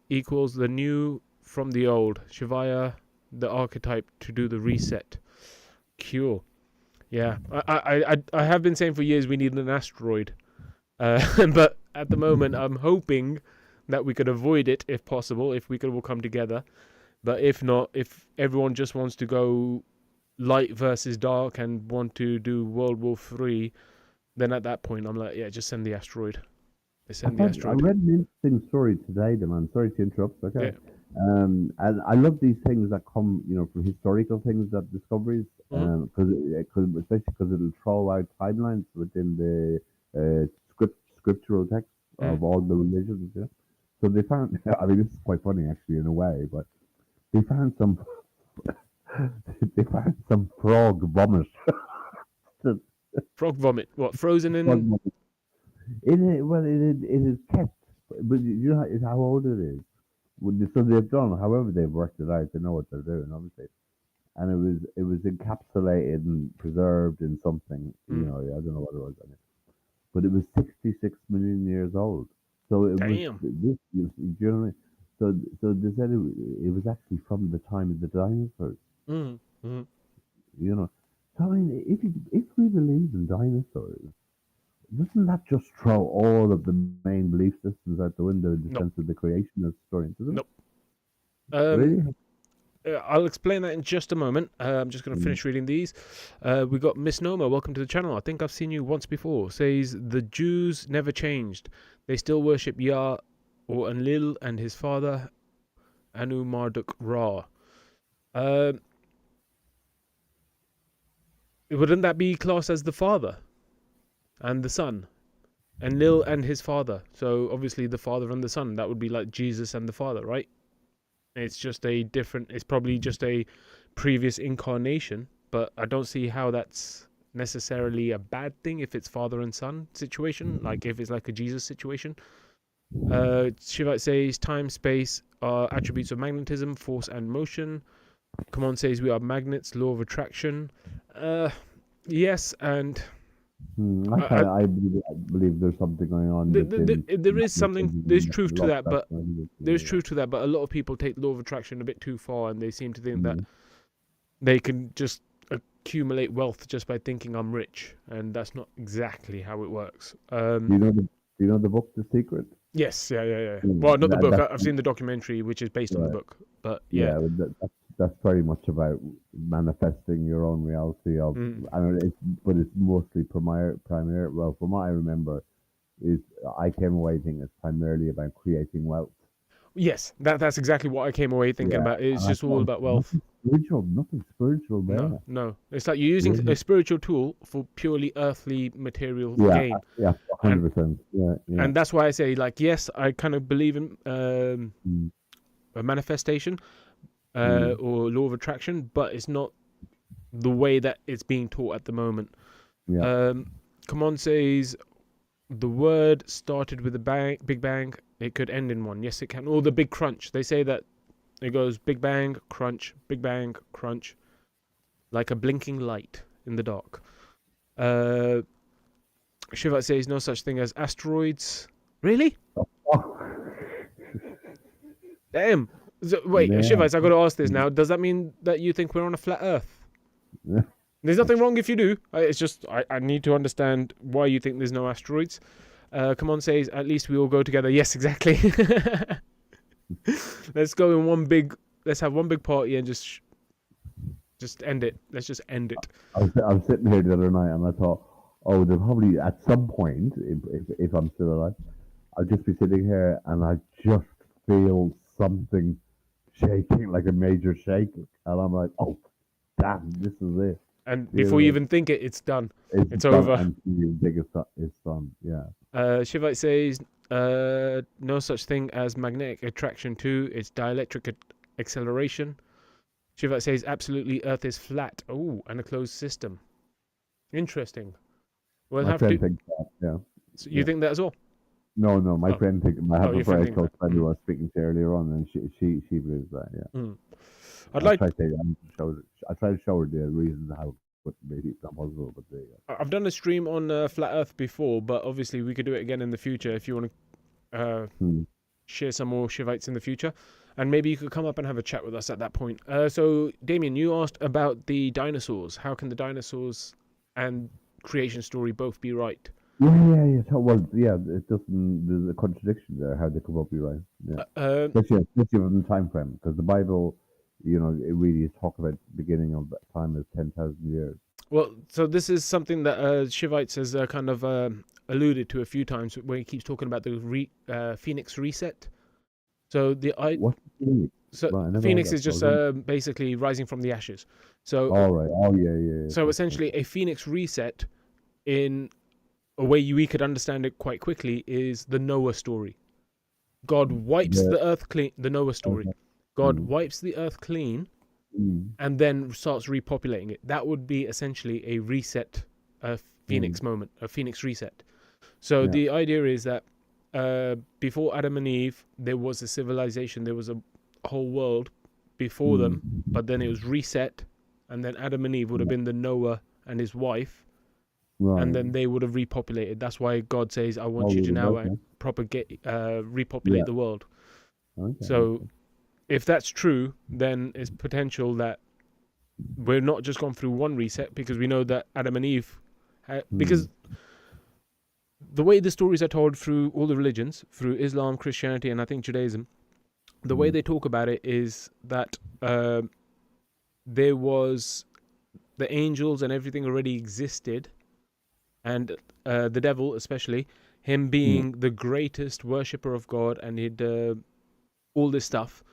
equals the new from the old. Shivaya, the archetype to do the reset. Cool. Yeah, I have been saying for years we need an asteroid. But at the moment, I'm hoping that we could avoid it if possible, if we could all come together. But if not, if everyone just wants to go light versus dark and want to do World War III, then at that point, I'm like, yeah, just send the asteroid. They send the I asteroid. read an interesting story today, man. Sorry to interrupt. Yeah. Okay. And I love these things that come, from historical things, that discoveries, Mhm. especially because it'll throw out timelines within the scriptural text Mm. of all the religions. Yeah. So they found, I mean, this is quite funny actually in a way, but they found some, they found some frog vomit. Frog vomit. What, frozen Frog in? vomit. It is kept, but you know how old it is. So they've done, however they've worked it out. They know what they're doing, obviously. And it was encapsulated and preserved in something. Mm. I don't know what it was, but it was 66 million years old. So it was Damn. this. Do you know what I mean? So they said it was actually from the time of the dinosaurs. Mm. Mm. You know, so I mean, if we believe in dinosaurs, doesn't that just throw all of the main belief systems out the window in the Nope. sense of the creationist story? Doesn't Nope. it? Really? I'll explain that in just a moment. I'm just going to finish reading these. We got Misnomer. Welcome to the channel. I think I've seen you once before. Says the Jews never changed. They still worship Yah or Enlil and his father Anu Marduk Ra. Wouldn't that be classed as the father and the son? Enlil and his father. So obviously the father and the son. That would be like Jesus and the father, right? It's just a different. It's probably just a previous incarnation, but I don't see how that's necessarily a bad thing if it's father and son situation. Like if it's like a Jesus situation. Shivite says time, space are attributes of magnetism, force, and motion. Come on says we are magnets, law of attraction. Yes, and I believe there's something going on. there is something. There's truth to that, but there's yeah. truth to that. But a lot of people take law of attraction a bit too far, and they seem to think that Mhm. they can just accumulate wealth just by thinking I'm rich, and that's not exactly how it works. Do you know the book The Secret? Yes, yeah. Well, not the book. That's I've seen the documentary, which is based on the right. book. But yeah, Yeah, that's very much about manifesting your own reality of. I mean, but it's mostly primary. Well, from what I remember, is I came away thinking it's primarily about creating wealth. yes, that's exactly what I came away thinking Yeah, about. It's and I just all thought about wealth. nothing spiritual there. No. It's like you're using Really? a spiritual tool for purely earthly material Yeah, gain, yeah, and 100%. Yeah. and that's why I say, like, yes, I kind of believe in Mm, a manifestation mm, or law of attraction, but it's not the way that it's being taught at the moment. yeah. Come on says the word started with a bang, big bang. It could end in one. Yes, it can. Or the big crunch. They say that it goes big bang, crunch, like a blinking light in the dark. Shivat says no such thing as asteroids. Really? Oh, Damn. So, wait, man. Shivas, I got to ask this now. Does that mean that you think we're on a flat Earth? Yeah. There's nothing wrong if you do. It's just I need to understand why you think there's no asteroids. Come on, says at least we all go together. Yes, exactly. Let's go in one big. Let's have one big party and just end it. Let's just end it. I was sitting here the other night and I thought, oh, there'll probably at some point, if I'm still alive, I'll just be sitting here and I just feel something shaking, like a major shake, and I'm like, oh, damn, this is it. And You before you know, even think it, it's done. It's done, over. and you think it's done. Yeah. Shivite says no such thing as magnetic attraction too. It's dielectric acceleration. Shivite says absolutely Earth is flat. Oh, and a closed system. Interesting. We'll My have friend to. thinks that. Yeah. So you Yeah. think that as well? No, my Oh, friend think I have a your friend very thinks close that. friend who I was speaking to earlier on, and she believes that. Yeah. I'd I like. try to I try to show her the reasons how, but maybe it's not possible. But there you go. I've done a stream on Flat Earth before, but obviously we could do it again in the future if you want to Hmm. share some more Shivites in the future. And maybe you could come up and have a chat with us at that point. So, Damien, you asked about the dinosaurs. How can the dinosaurs and creation story both be right? Yeah. So, well, yeah, it doesn't. There's a contradiction there. How they could both be right. Yeah, especially from the time frame, because the Bible, it really is talk about the beginning of that time as 10,000 years. Well, so this is something that Shivites has kind of alluded to a few times when he keeps talking about the Phoenix reset. So What? Really? so Right, I never heard Phoenix that. is just basically rising from the ashes. So All right. Oh, yeah. so essentially a Phoenix reset in a way we could understand it quite quickly is the Noah story. God wipes Yeah. the earth clean. The Noah story. Okay. God Mm. wipes the earth clean Mm. and then starts repopulating it. That would be essentially a reset, a Phoenix moment, a Phoenix reset. So Yeah. the idea is that before Adam and Eve, there was a civilization, there was a whole world before them, but then it was reset, and then Adam and Eve would have been the Noah and his wife, Right. and then they would have repopulated. That's why God says, "I want you to now repopulate Yeah. the world." Okay. So if that's true, then it's potential that we're not just gone through one reset, because we know that Adam and Eve, because the way the stories are told through all the religions, through Islam, Christianity, and I think Judaism, the way they talk about it is that there was the angels and everything already existed, and the devil especially, him being the greatest worshipper of God, and he'd all this stuff.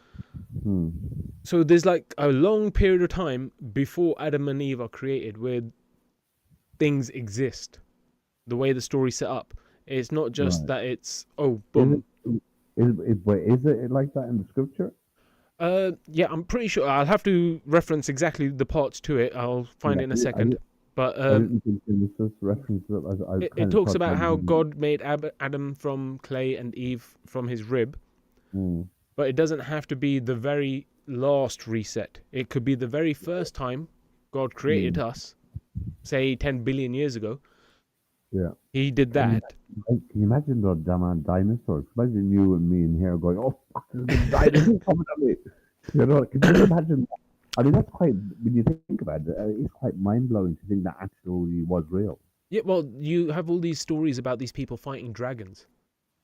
So there's like a long period of time before Adam and Eve are created where things exist. The way the story's set up, it's not just that it's boom. Is it like that in the scripture? Yeah, I'm pretty sure. I'll have to reference exactly the parts to it. I'll find it in a second. But I didn't think it was just reference it. It talks about how God made Adam from clay and Eve from his rib. But it doesn't have to be the very last reset. It could be the very first time God created us, say 10 billion years ago. Yeah. He did that. Can you imagine the damn dinosaurs? Imagine you and me in here going, "Oh, fuck, there's a dinosaur coming at me." You know, can you imagine that? I mean, that's quite, when you think about it, it's quite mind-blowing to think that actually was real. Yeah, well, you have all these stories about these people fighting dragons.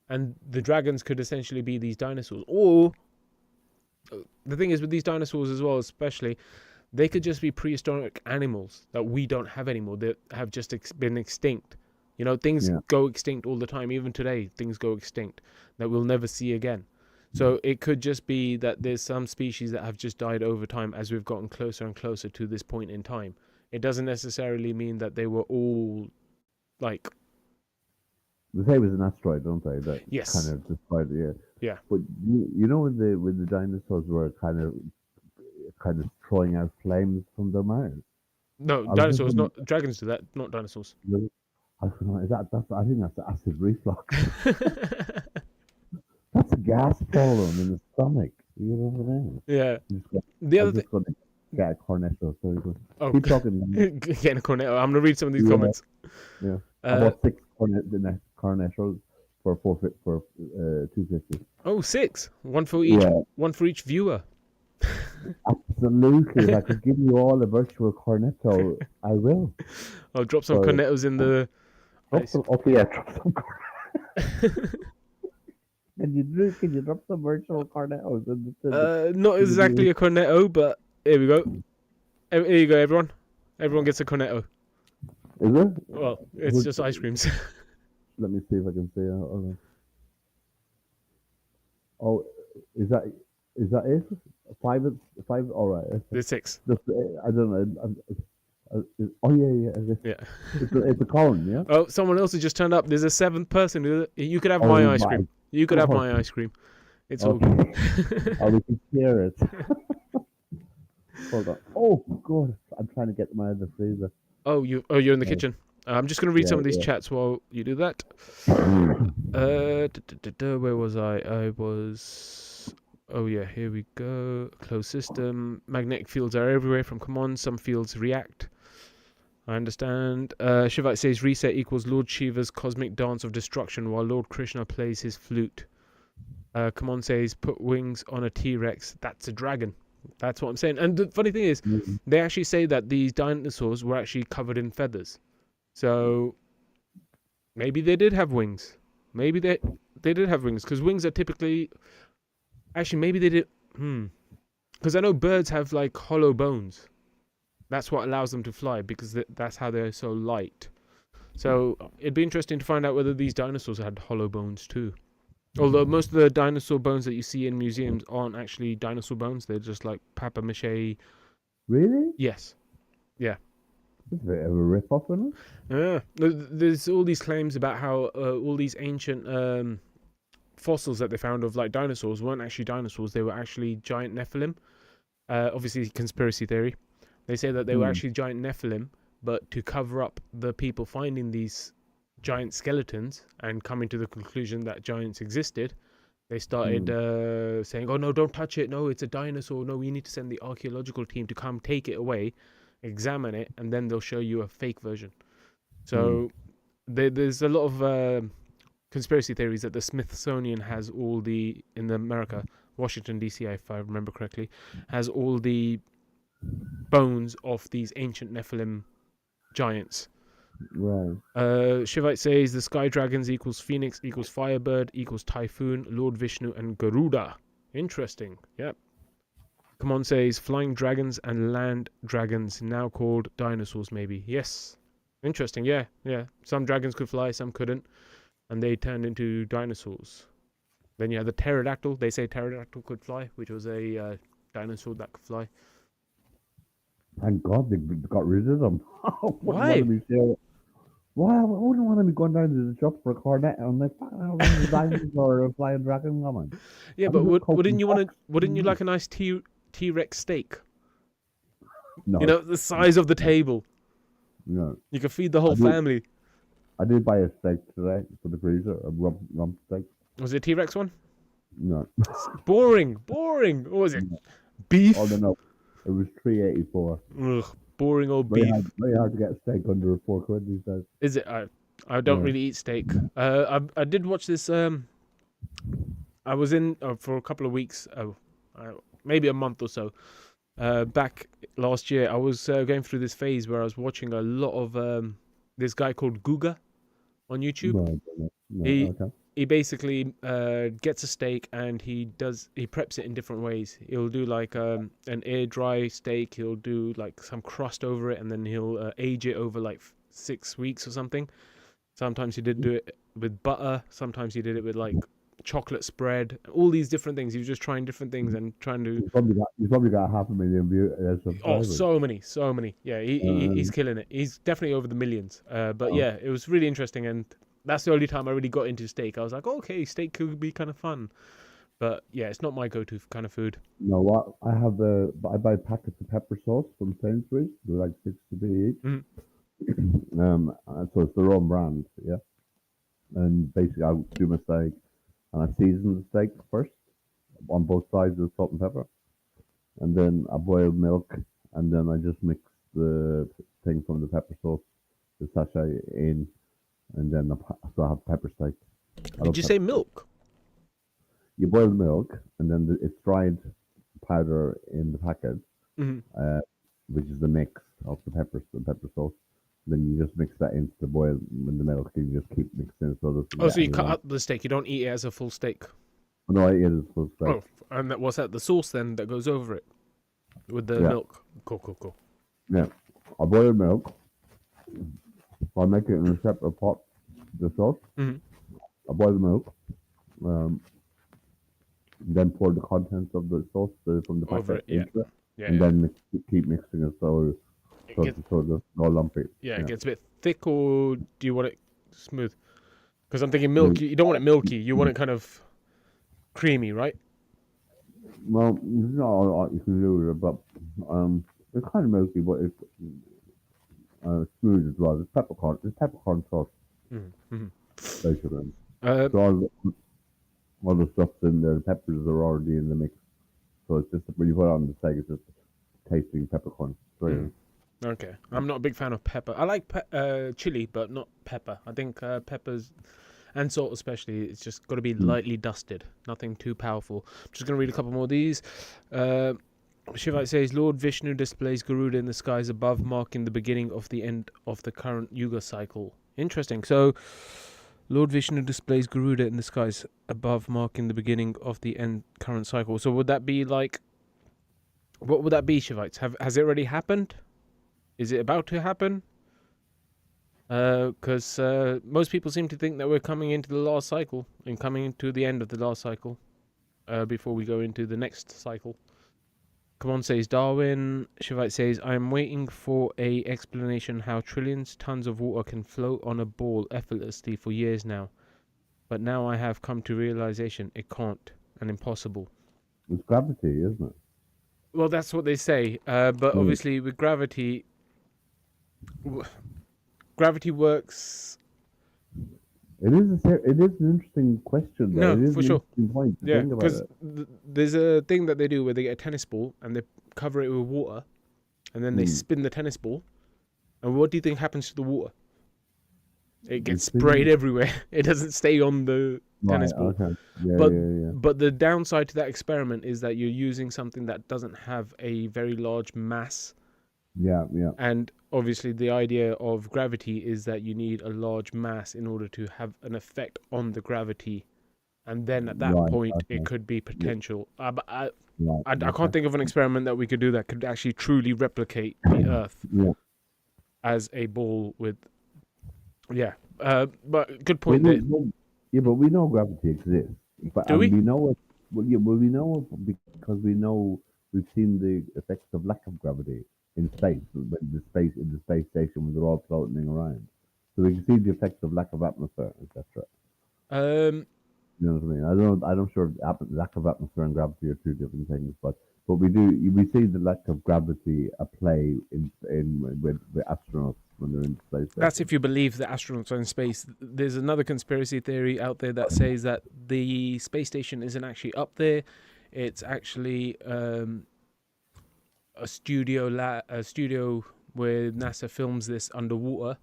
And the dragons could essentially be these dinosaurs. Or, the thing is with these dinosaurs as well, especially, they could just be prehistoric animals that we don't have anymore, that have just been extinct. You know, things go extinct all the time. Even today, things go extinct that we'll never see again. So it could just be that there's some species that have just died over time as we've gotten closer and closer to this point in time. It doesn't necessarily mean that they were all, like... They say it was an asteroid, don't they? That yes. kind of destroyed it. Yeah. But you know when the dinosaurs were kind of throwing out flames from their mouths? No, dinosaurs, not dragons do that, not dinosaurs. I think that's acid reflux. That's a gas problem in the stomach. You know what I mean? Yeah. The other thing. Get a cornetto. Oh, keep talking. Getting a cornetto. I'm gonna read some of these comments. Yeah. I bought 6 cornettos for $2.50. Oh, 6. One for each. Yeah. One for each viewer. Absolutely. If I could give you all a virtual cornetto, I will. I'll drop some cornettos in the. Drop some Can you drop some virtual cornettos in the not exactly a cornetto, but here we go. Here you go, everyone. Everyone gets a cornetto. Is it? Well, it's just ice creams. Let me see if I can see it. Oh, is that it? 5? All right. There's 6. I don't know. Yeah. It's a cone, yeah? Oh, someone else has just turned up. There's a 7th person. You could have my ice cream. You could have my ice cream. It's all good. We can hear it. Hold on. Oh, God. I'm trying to get them out of the freezer. Oh, you're in the kitchen. I'm just going to read some of these chats while you do that. Where was I? I was... Oh, yeah, here we go. Closed system. Magnetic fields are everywhere from come on. Some fields react. I understand. Shivite says reset equals Lord Shiva's cosmic dance of destruction while Lord Krishna plays his flute. Come on says put wings on a T-Rex. That's a dragon. That's what I'm saying. And the funny thing is, they actually say that these dinosaurs were actually covered in feathers. So maybe they did have wings. Maybe they did have wings, because wings are typically... Actually, maybe they did... Because I know birds have like hollow bones. That's what allows them to fly, because that's how they're so light. So it'd be interesting to find out whether these dinosaurs had hollow bones too. Although most of the dinosaur bones that you see in museums aren't actually dinosaur bones. They're just like papier-mâché. Really? Yes. Yeah. Is there a rip-off on it? Yeah. There's all these claims about how all these ancient fossils that they found of like dinosaurs weren't actually dinosaurs. They were actually giant Nephilim. Obviously, conspiracy theory. They say that they were actually giant Nephilim, but to cover up the people finding these giant skeletons and coming to the conclusion that giants existed, they started saying, oh, no, don't touch it. No, it's a dinosaur. No, we need to send the archaeological team to come take it away, examine it, and then they'll show you a fake version. So there's a lot of conspiracy theories that the Smithsonian has all the, in America, Washington, D.C., if I remember correctly, has all the bones of these ancient Nephilim giants. Right. Shivite says the sky dragons equals phoenix equals firebird equals typhoon, Lord Vishnu and Garuda. Interesting. Yep. Come on says flying dragons and land dragons, now called dinosaurs maybe. Yes. Interesting. Yeah. Some dragons could fly, some couldn't, and they turned into dinosaurs. Then you have the pterodactyl. They say pterodactyl could fly, which was a dinosaur that could fly. Thank God they got rid of them. Wouldn't Why? want to be sure. Why? I wouldn't want to be going down to the shop for a cornet and like, a diamond or a flying dragon coming. Yeah, I'm but just wouldn't coping you want to? back. Wouldn't you like a nice T-Rex steak? No, You know, the size of the table. no. You could feed the whole I did- family. I did buy a steak today for the freezer, a rump steak. Was it a T-Rex one? No, Boring. What was it? Beef? oh no, it was $3.84. Ugh, boring old beef. Very hard to get a steak under £4 these days. Is it? I don't Yeah. really eat steak. I did watch this. I was in for a couple of weeks, maybe a month or so. Back last year, I was going through this phase where I was watching a lot of this guy called Guga on YouTube. No, He- okay. He basically gets a steak and he preps it in different ways. He'll do like an air dry steak. He'll do like some crust over it, and then he'll age it over like 6 weeks or something. Sometimes he did do it with butter. Sometimes he did it with like chocolate spread. All these different things. He was just trying different things and trying to. You've probably got 500,000 views. Oh, so many. Yeah, he's killing it. He's definitely over the millions. But yeah, it was really interesting, and that's the only time I really got into steak. I was like, okay, steak could be kind of fun. But yeah, it's not my go-to kind of food. You know what? I buy packets of pepper sauce from Sainsbury's. They're like 6 to be each. Mhm. So it's their own brand, yeah. And basically, I do my steak, and I season the steak first on both sides with salt and pepper, and then I boil milk, and then I just mix the thing from the pepper sauce, the sachet in, and then so I have pepper steak. Did you say milk? You boil the milk, and then it's dried powder in the packet, Mhm. which is the mix of the pepper sauce. Then you just mix that into the boil in the milk, and you just keep mixing it so that. Oh, so you cut up the steak. You don't eat it as a full steak. No, it is full steak. Oh, and what's that? The sauce then that goes over it with the Yeah. milk. Cool. Yeah, I boil milk. I make it in a separate pot. The sauce. Mhm. I boil the milk. Then pour the contents of the sauce from the Over packet it, yeah. into it, Yeah, and then keep mixing it so It so gets- it's sort of no lumpy. it gets a bit thick, or do you want it smooth? Because I'm thinking milk. You don't want it milky. You want it kind of creamy, right? Well, there's not a lot you can do with it, but it's kind of milky, but it's smooth as well. It's peppercorn sauce, Mhm. basically. Uh, So all the stuff's in there. The peppers are already in the mix, so it's just when you put it on the steak, it's just tasting peppercorn. Brilliant. Okay, I'm not a big fan of pepper. I like chili, but not pepper. I think peppers and salt especially, it's just got to be lightly dusted. Nothing too powerful. I'm just going to read a couple more of these. Shivite says, Lord Vishnu displays Garuda in the skies above, marking the beginning of the end of the current Yuga cycle. Interesting. So, Lord Vishnu displays Garuda in the skies above, marking the beginning of the current cycle. So would that be like, what would that be, Shivites? Has it already happened? Is it about to happen? Because most people seem to think that we're coming into the last cycle and coming into the end of the last cycle before we go into the next cycle. Come on, says Darwin. Shivite says, I am waiting for a explanation how trillions tons of water can float on a ball effortlessly for years now. But now I have come to realization it can't and impossible. It's gravity, isn't it? Well, that's what they say. But obviously with gravity, gravity works. It is an interesting question, though. No, It is for an sure. interesting point to Yeah, think about because it. there's a thing that they do where they get a tennis ball and they cover it with water, and then they spin the tennis ball. And what do you think happens to the water? It gets spin sprayed it? everywhere. It doesn't stay on the tennis ball. Okay. Yeah, But yeah. but the downside to that experiment is that you're using something that doesn't have a very large mass Yeah, yeah. And obviously, the idea of gravity is that you need a large mass in order to have an effect on the gravity. And then at that Right. point, it Okay. could be Yeah, potential. But right. I can't Okay. think of an experiment that we could do that could actually truly replicate the Earth Yeah. as a ball with. Yeah. But good Well, point there. yeah, but we know gravity exists, but Do and we? we know it. Well, yeah, well, we know it because we know we've seen the effects of lack of gravity in space, in the space station when they're all floating around. So we can see the effects of lack of atmosphere, etc. Um, You know what I mean? I'm sure lack of atmosphere and gravity are two different things, but we see the lack of gravity at play in with astronauts when they're in the space that's station. if you believe the astronauts are in space. There's another conspiracy theory out there that says that the space station isn't actually up there. It's actually a studio where NASA films this underwater.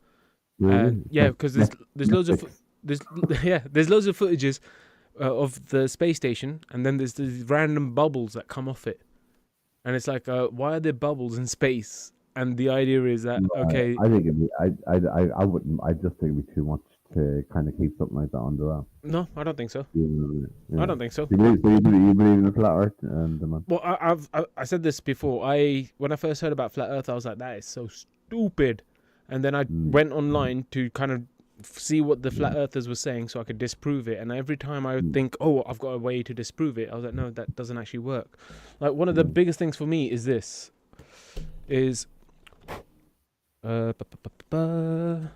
And Really? yeah, because there's loads of Netflix. there's there's loads of footages of the space station, and then there's these random bubbles that come off it, and it's like, why are there bubbles in space? And the idea is that Right. okay, I think it'd be, I wouldn't, I just think it'd be too much to kind of keep something like that under wraps. no, I don't think so. You know what I mean? I Yeah. don't think so. You believe in the flat earth and the man? Well, I said this before. When I first heard about flat Earth, I was like, that is so stupid. And then I Mm. went online to kind of see what the flat earthers were saying, so I could disprove it. And every time I would Mm. think, oh, I've got a way to disprove it, I was like, no, that doesn't actually work. Like one of the Mm. biggest things for me is this: is uh, ba- ba- ba- ba- ba.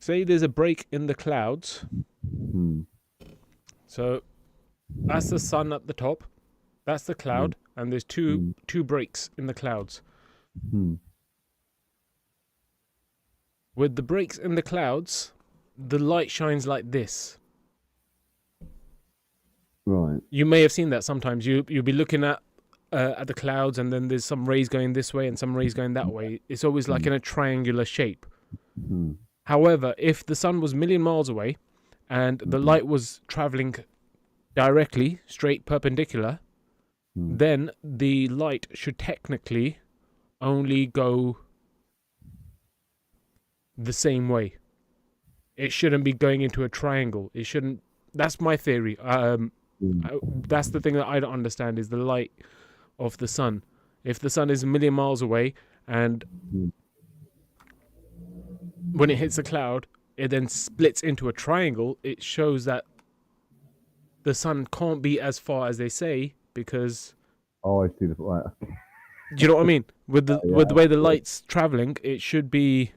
Say there's a break in the clouds. Mm. So that's the sun at the top. That's the Mm. cloud, and there's two breaks in the clouds. Mm. With the breaks in the clouds, the light shines like this. Right. You may have seen that sometimes. You'll be looking at the clouds, and then there's some rays going this way and some rays going that way. It's always like in a triangular shape. Mm. However, if the sun was a million miles away and the light was traveling directly, straight perpendicular, Mm. then the light should technically only go the same way. It shouldn't be going into a triangle. It shouldn't. That's my theory. Mm. That's the thing that I don't understand is the light of the sun. If the sun is a million miles away and Mm. when it hits a cloud, it then splits into a triangle, it shows that the sun can't be as far as they say because Oh, I see the right. do you know what I mean? With the Yeah. with the way the light's traveling, it should be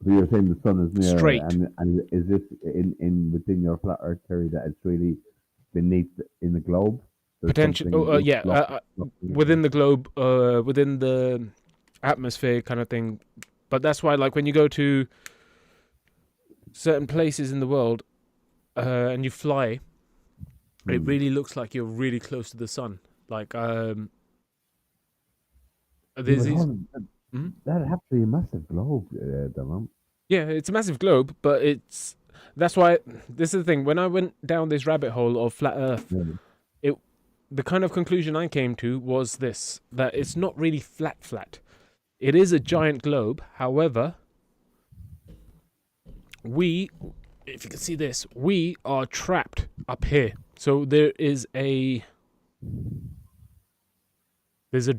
So you're saying the sun is near, straight. and is this in within your flat Earth theory that it's really beneath in the globe? There's Potential. something Yeah. blocking Within the globe, within the atmosphere, kind of thing. But that's why, like, when you go to certain places in the world and you fly, it Mm. really looks like you're really close to the sun. Like, Yeah, there's but these. hold on, Mhm. that'd have to be a massive globe, Dylan. Yeah, it's a massive globe, but that's why this is the thing. When I went down this rabbit hole of flat Earth, Yeah. the kind of conclusion I came to was this: that it's not really flat. It is a giant globe. However, if you can see this, we are trapped up here. So there's a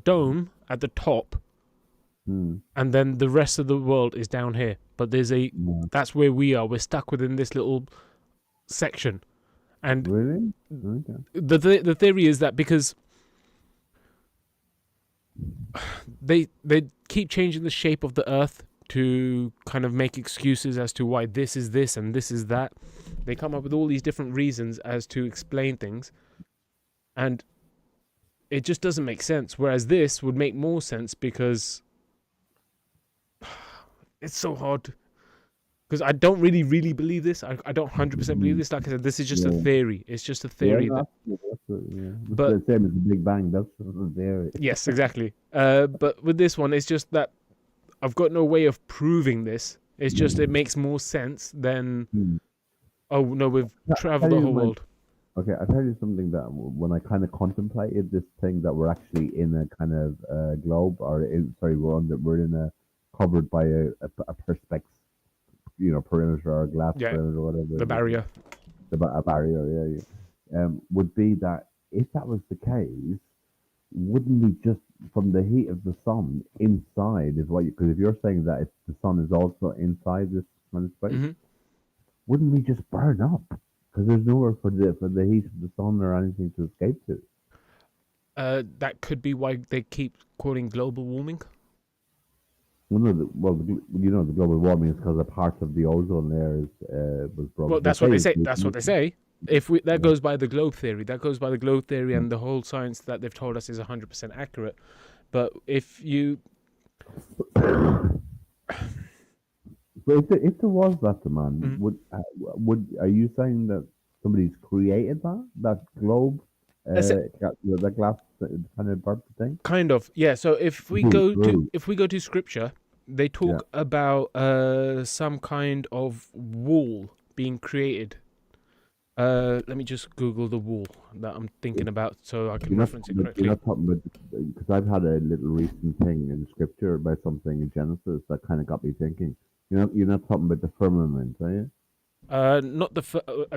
dome at the top, Mm. and then the rest of the world is down here. But Yeah. that's where we are. We're stuck within this little section, and Really? Okay. the theory is that because they keep changing the shape of the Earth to kind of make excuses as to why this is this and this is that. They come up with all these different reasons as to explain things, and it just doesn't make sense. Whereas this would make more sense because it's so hard. Because I don't really believe this. I don't 100% believe this. Like I said, this is just a Yeah. theory. It's just a Yeah, theory. no, yeah. But- It's the same as the Big Bang. That's the theory. Yes, exactly. But with this one, it's just that I've got no way of proving this. It's just it makes more sense than Hmm. oh no, we've Tell traveled the you whole my- world. Okay, I tell you something that when I kind of contemplated this thing that we're actually in a kind of globe, or sorry, we're in a covered by a perspex, perimeter or glass Yeah, perimeter, or whatever the it is, barrier. a barrier. Yeah, yeah. Would be that if that was the case, wouldn't we just from the heat of the sun inside is what you? Because if you're saying that if the sun is also inside this kind of space, Hmm. wouldn't we just burn up? Because there's nowhere for the heat of the sun or anything to escape to. That could be why they keep quoting global warming. Well, no, the global warming is because a part of the ozone layer was Well, broken. They that's what say they it's say. That's what they say. If we that yeah. goes by the globe theory, that goes by the globe theory, and the whole science that they've told us is 100% accurate. But if you, So if there was that demand, mm, would are you saying that somebody's created that globe, that's it, that glass kind of burp thing? kind of, yeah. So Who? Who? if we go to scripture, they Yeah. talk about some kind of wall being created. Let me just Google the wall that I'm thinking about so I can You're not reference it you're correctly. not talking about because I've had a little recent thing in scripture about something in Genesis that kind of got me thinking. You're not talking about the firmament, are you? Not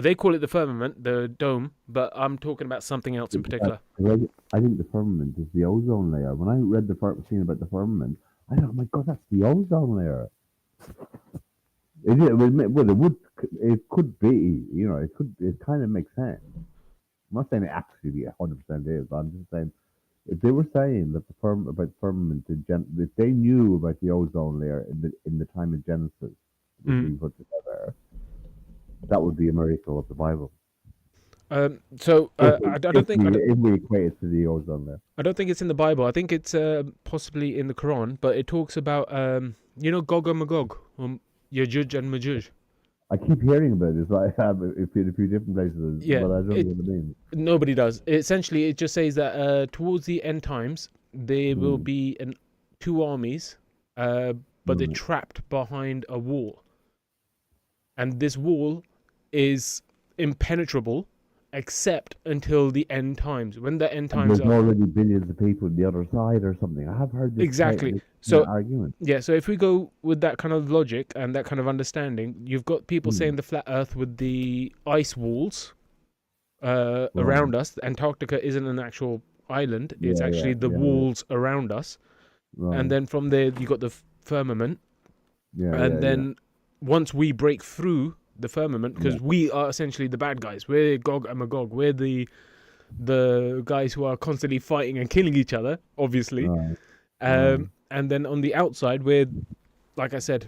they call it the firmament, the dome, but I'm talking about something else in Because particular. 'cause I think the firmament is the ozone layer. When I read the scene about the firmament, I thought, oh my God, that's the ozone layer. Well, it could be, it kind of makes sense. I'm not saying it actually 100% is. I'm just saying if they were saying that about firmament, if they knew about the ozone layer in the time of Genesis was Mm. being put together, that would be a miracle of the Bible. So If I we, don't if think we, if we equate it to the ozone layer. I don't think it's in the Bible. I think it's possibly in the Quran, but it talks about Gog and Magog, Yajuj and Majuj. I keep hearing about this. I have in a few different places, Yeah, but I don't know what it means. nobody does. Essentially, it just says that towards the end times there will Hmm. be two armies, uh, but they're Right. trapped behind a wall, and this wall is impenetrable except until the end times. When the end And times there's are already billions of people on the other side or something. I have heard exactly this kind so of argument. yeah, so if we go with that kind of logic and that kind of understanding, you've got people Hmm. saying the flat earth with the ice walls Right. around us. Antarctica isn't an actual island, it's Yeah, yeah, actually the yeah, yeah. walls around us. And Right. then from there you got the firmament, Yeah, and yeah, yeah. then once we break through the firmament, Yeah. because we are essentially the bad guys, we're Gog and Magog, we're the guys who are constantly fighting and killing each other, obviously. Right. Right. And then on the outside, we're, like I said,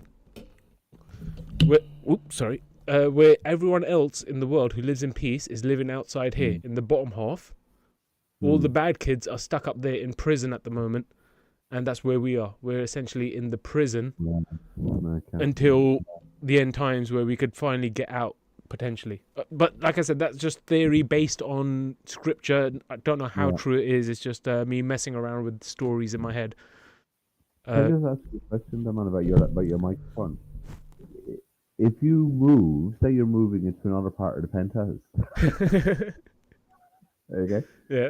where everyone else in the world who lives in peace is living outside here Mm. in the bottom half. All the Mm. bad kids are stuck up there in prison at the moment, and that's where we are. We're essentially in the prison Right. Okay. until the end times where we could finally get out potentially. But like I said, that's just theory based on scripture. I don't know how Yeah. true it is. It's just me messing around with stories in my head. Can I Uh, just ask you a question, man, about your microphone? If you move, say you're moving into another part of the penthouse, okay? yeah,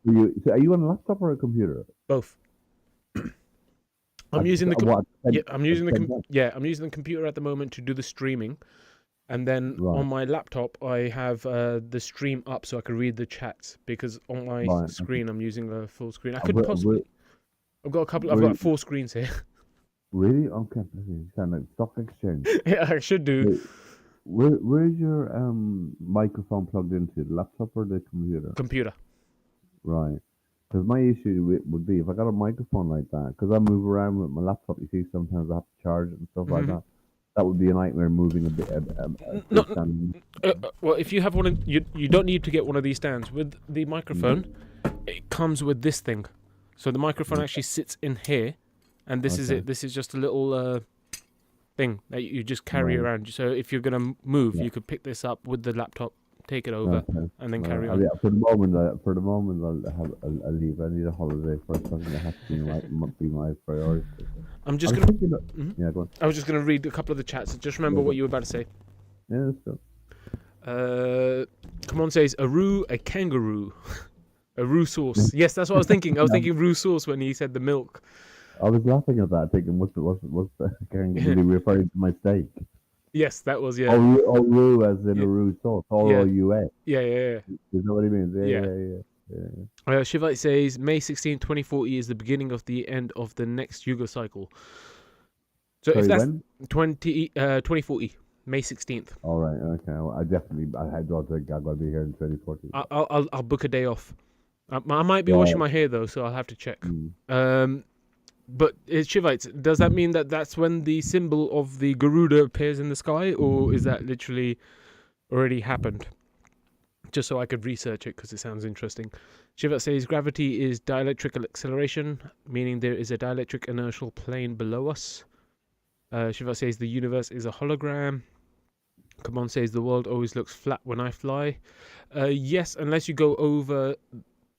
So are you on a laptop or a computer? both. I'm At, using the what? yeah, I'm using the Penthouse? I'm using the computer at the moment to do the streaming, and then Right. on my laptop I have the stream up so I can read the chats, because on my Right. Okay. screen I'm using a full screen. I Uh, could where, where, possibly. I've where, got 4 screens here. really? Okay. You sound like stock exchange. Yeah, I should do. Wait, where's your microphone plugged into? The laptop or the computer? Computer. Right. Because my issue would be if I got a microphone like that, because I move around with my laptop, you see, sometimes I have to charge it and stuff like Hmm. that. That would be a nightmare moving a No, big stand. well, if you have one, you don't need to get one of these stands. With the microphone, it comes with this thing. So the microphone actually sits in here, and this is Okay. it. This is just a little thing that you just carry Right. around. So if you're gonna move, Yeah. you could pick this up with the laptop, take it over, Okay. and then Right. carry on. Yeah, for the moment, I'll leave. I need a holiday first. Something that has to be my priority. I'm I just was gonna. thinking, Mhm. yeah, go on. I was just gonna read a couple of the chats. Just Yeah, remember go what on. you were about to say. Yeah, let's go. Come on, says a roux, a kangaroo. A roux sauce. Yes, that's what I was thinking. I was thinking roux sauce when he said the milk. I was laughing at that, thinking, what's the was he referring to my steak? Yes, that was, Oh, yeah. roux as in Yeah, a roux sauce. yeah, R-O-U-S. yeah, yeah, Is that what he means? Yeah, yeah. yeah, yeah. Yeah. Shivite says May 16, 2040 is the beginning of the end of the next Yuga cycle. So if Sorry, that's when? 2040, May 16th. All right, okay. Well, I don't think I'm going to be here in 2040. I'll book a day off. I might be Yeah. washing my hair though, so I'll have to check. Mm. But Shivites, does that mean that that's when the symbol of the Garuda appears in the sky, or is that literally already happened? Just so I could research it because it sounds interesting. Shivat says gravity is dielectric acceleration, meaning there is a dielectric inertial plane below us. Shivat says the universe is a hologram. Come on, says the world always looks flat when I fly. Yes, unless you go over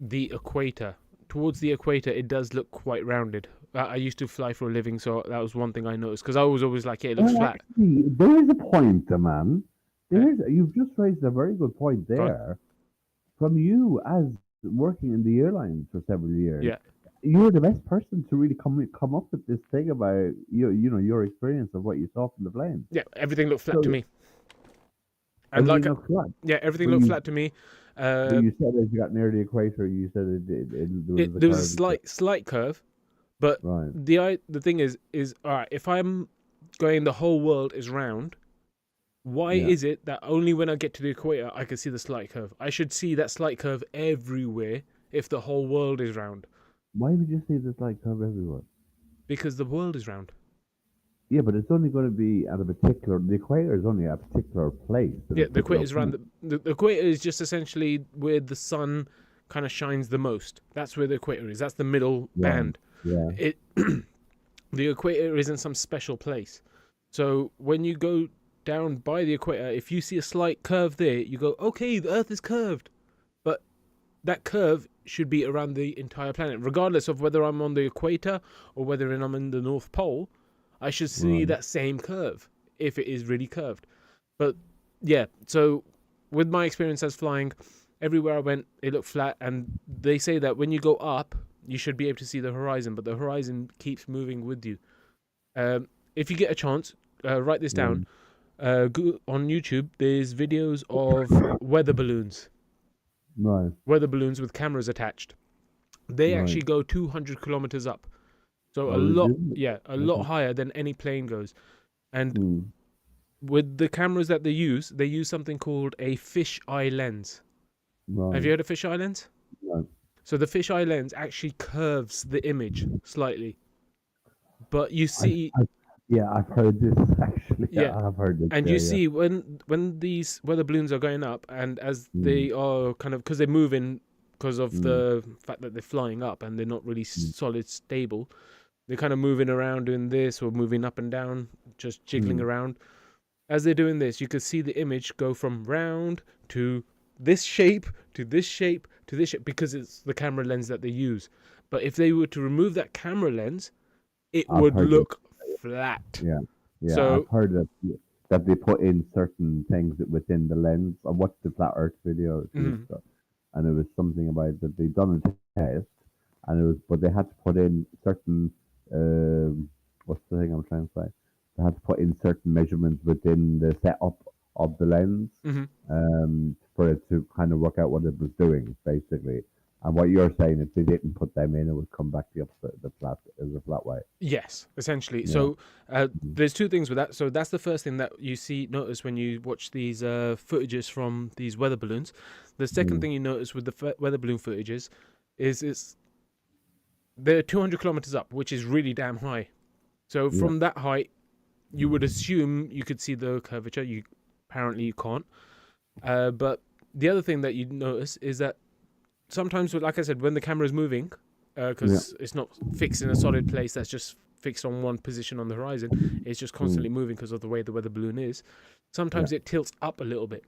the equator. Towards the equator, it does look quite rounded. I used to fly for a living, so that was one thing I noticed because I was always like, yeah, it looks Well, flat. actually, there is a point, man. Yeah. You've just raised a very good point Go on. there. From you as working in the airlines for several years, Yeah. you're the best person to really come up with this thing about your experience of what you saw from the plane. Yeah, everything looked flat So to me. And everything like, looks flat. yeah, everything But looked you flat to me. but you said as you got near the equator, you said There was a slight curve, but right. the thing is all right. If I'm going, the whole world is round. Why Yeah. is it that only when I get to the equator I can see the slight curve? I should see that slight curve everywhere if the whole world is round, Why would you say this like curve everywhere? because the world is round. Yeah, but it's only going to be at a particular. The equator is only a particular place. at a Yeah, the equator particular is round. point. The equator is just essentially where the sun kind of shines the most. That's where the equator is. That's the middle Right. band. Yeah. It the equator isn't some special place. So when you go down by the equator, if you see a slight curve there, you go, okay, the Earth is curved. But that curve should be around the entire planet, regardless of whether I'm on the equator or whether I'm in the North Pole. I should see Right. that same curve if it is really curved. But yeah, so with my experience as flying, everywhere I went, it looked flat. And they say that when you go up, you should be able to see the horizon, but the horizon keeps moving with you. If you get a chance, write this down. Go on YouTube, there's videos of weather balloons Right. with cameras attached. They Right. actually go 200 kilometers up. So a Oh, they lot, do? yeah, a lot Okay. higher than any plane goes. And Mm. with the cameras that they use something called a fisheye lens. Right. Have you heard of fisheye lens? Right. So the fisheye lens actually curves the image slightly. But you see, Yeah, I've heard this actually. yeah, I've heard this. and Yeah, you yeah. see when these weather balloons are going up, and as Mm. they are kind of, because they're moving because of Mm. the fact that they're flying up and they're not really solid, stable, they're kind of moving around doing this or moving up and down, just jiggling around. As they're doing this, you can see the image go from round to this shape to this shape to this shape because it's the camera lens that they use. But if they were to remove that camera lens, it I've would heard look flat. Yeah. Yeah, So I've heard that they put in certain things within the lens. I watched the Flat Earth video a few weeks ago, and it was something about that they done a test, and but they had to put in certain what's the thing I'm trying to say? They had to put in certain measurements within the setup of the lens, for it to kind of work out what it was doing, basically. And what you're saying, if they didn't put them in, it would come back the flat as a flat way. yes, essentially. Yeah. So there's two things with that. So that's the first thing that you notice when you watch these footages from these weather balloons. The second thing you notice with the weather balloon footages is they're 200 kilometers up, which is really damn high. So from that height, you would assume you could see the curvature. Apparently you can't. But the other thing that you notice is that sometimes, like I said, when the camera is moving, because it's not fixed in a solid place, that's just fixed on one position on the horizon, it's just constantly moving because of the way the weather balloon is. Sometimes it tilts up a little bit,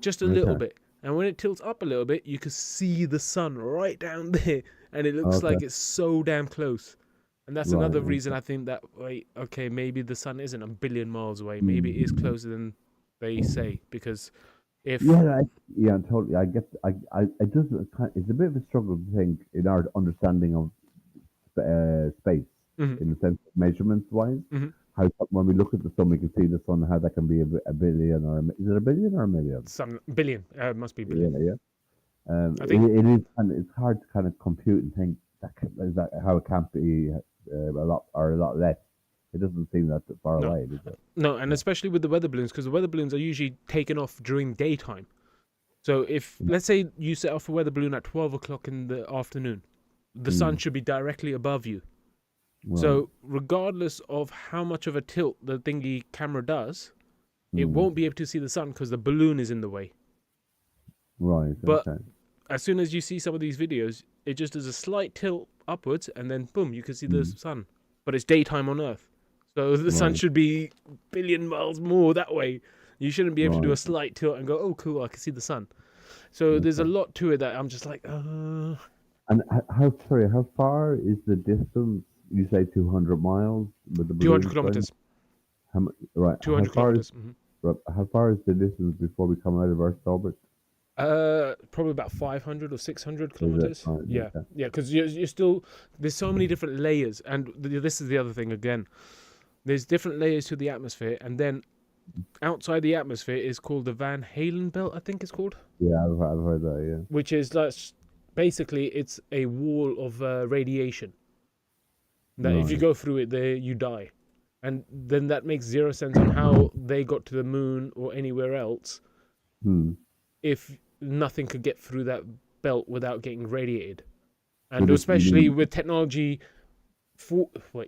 just a little bit. And when it tilts up a little bit, you can see the sun right down there, and it looks like it's so damn close. And that's another reason I think that, maybe the sun isn't a billion miles away. Maybe it is closer than they say, because If Yeah, totally. I get. I just. It's a bit of a struggle to think in our understanding of space Mhm, in the sense of measurements wise. mhm. How when we look at the sun, we can see the sun. How that can be a billion or is it a billion or a million? Some billion, must be Yeah, billion. yeah. I think It is kind of, it's hard to kind of compute and think is that how it can't be a lot or a lot less. It doesn't seem that far no, away, does it? no, and Yeah. especially with the weather balloons, because the weather balloons are usually taken off during daytime. So if let's say you set off a weather balloon at 12 o'clock in the afternoon, the sun Mm, should be directly above you. right. So regardless of how much of a tilt the thingy camera does, it Mm, won't be able to see the sun because the balloon is in the way. right. But Okay. as soon as you see some of these videos, it just does a slight tilt upwards, and then boom, you can see the Mm, sun. But it's daytime on Earth, so the sun right. should be billion miles more that way. You shouldn't be able to do Right. a slight tilt and go, "Oh, cool, I can see the sun." So there's a Okay. lot to it that I'm just like, And how sorry, how far is the distance? You say 200 miles with the 200 balloons going? kilometers, Right. 200 kilometers. Mhm. How far is the distance before we come out of Earth's orbit? Probably about 500 or 600 Is it? kilometers. Right. Yeah, Okay. yeah, because you're still there's so many different layers, and this is the other thing again. There's different layers to the atmosphere, and then outside the atmosphere is called the Van Halen belt, I think it's called, Yeah, I've heard that. which is basically it's a wall of radiation Yeah. that if you Right. go through it, there you die, and then that makes zero sense on how they got to the moon or anywhere else Hmm. if nothing could get through that belt without getting radiated. So And this you especially mean? with technology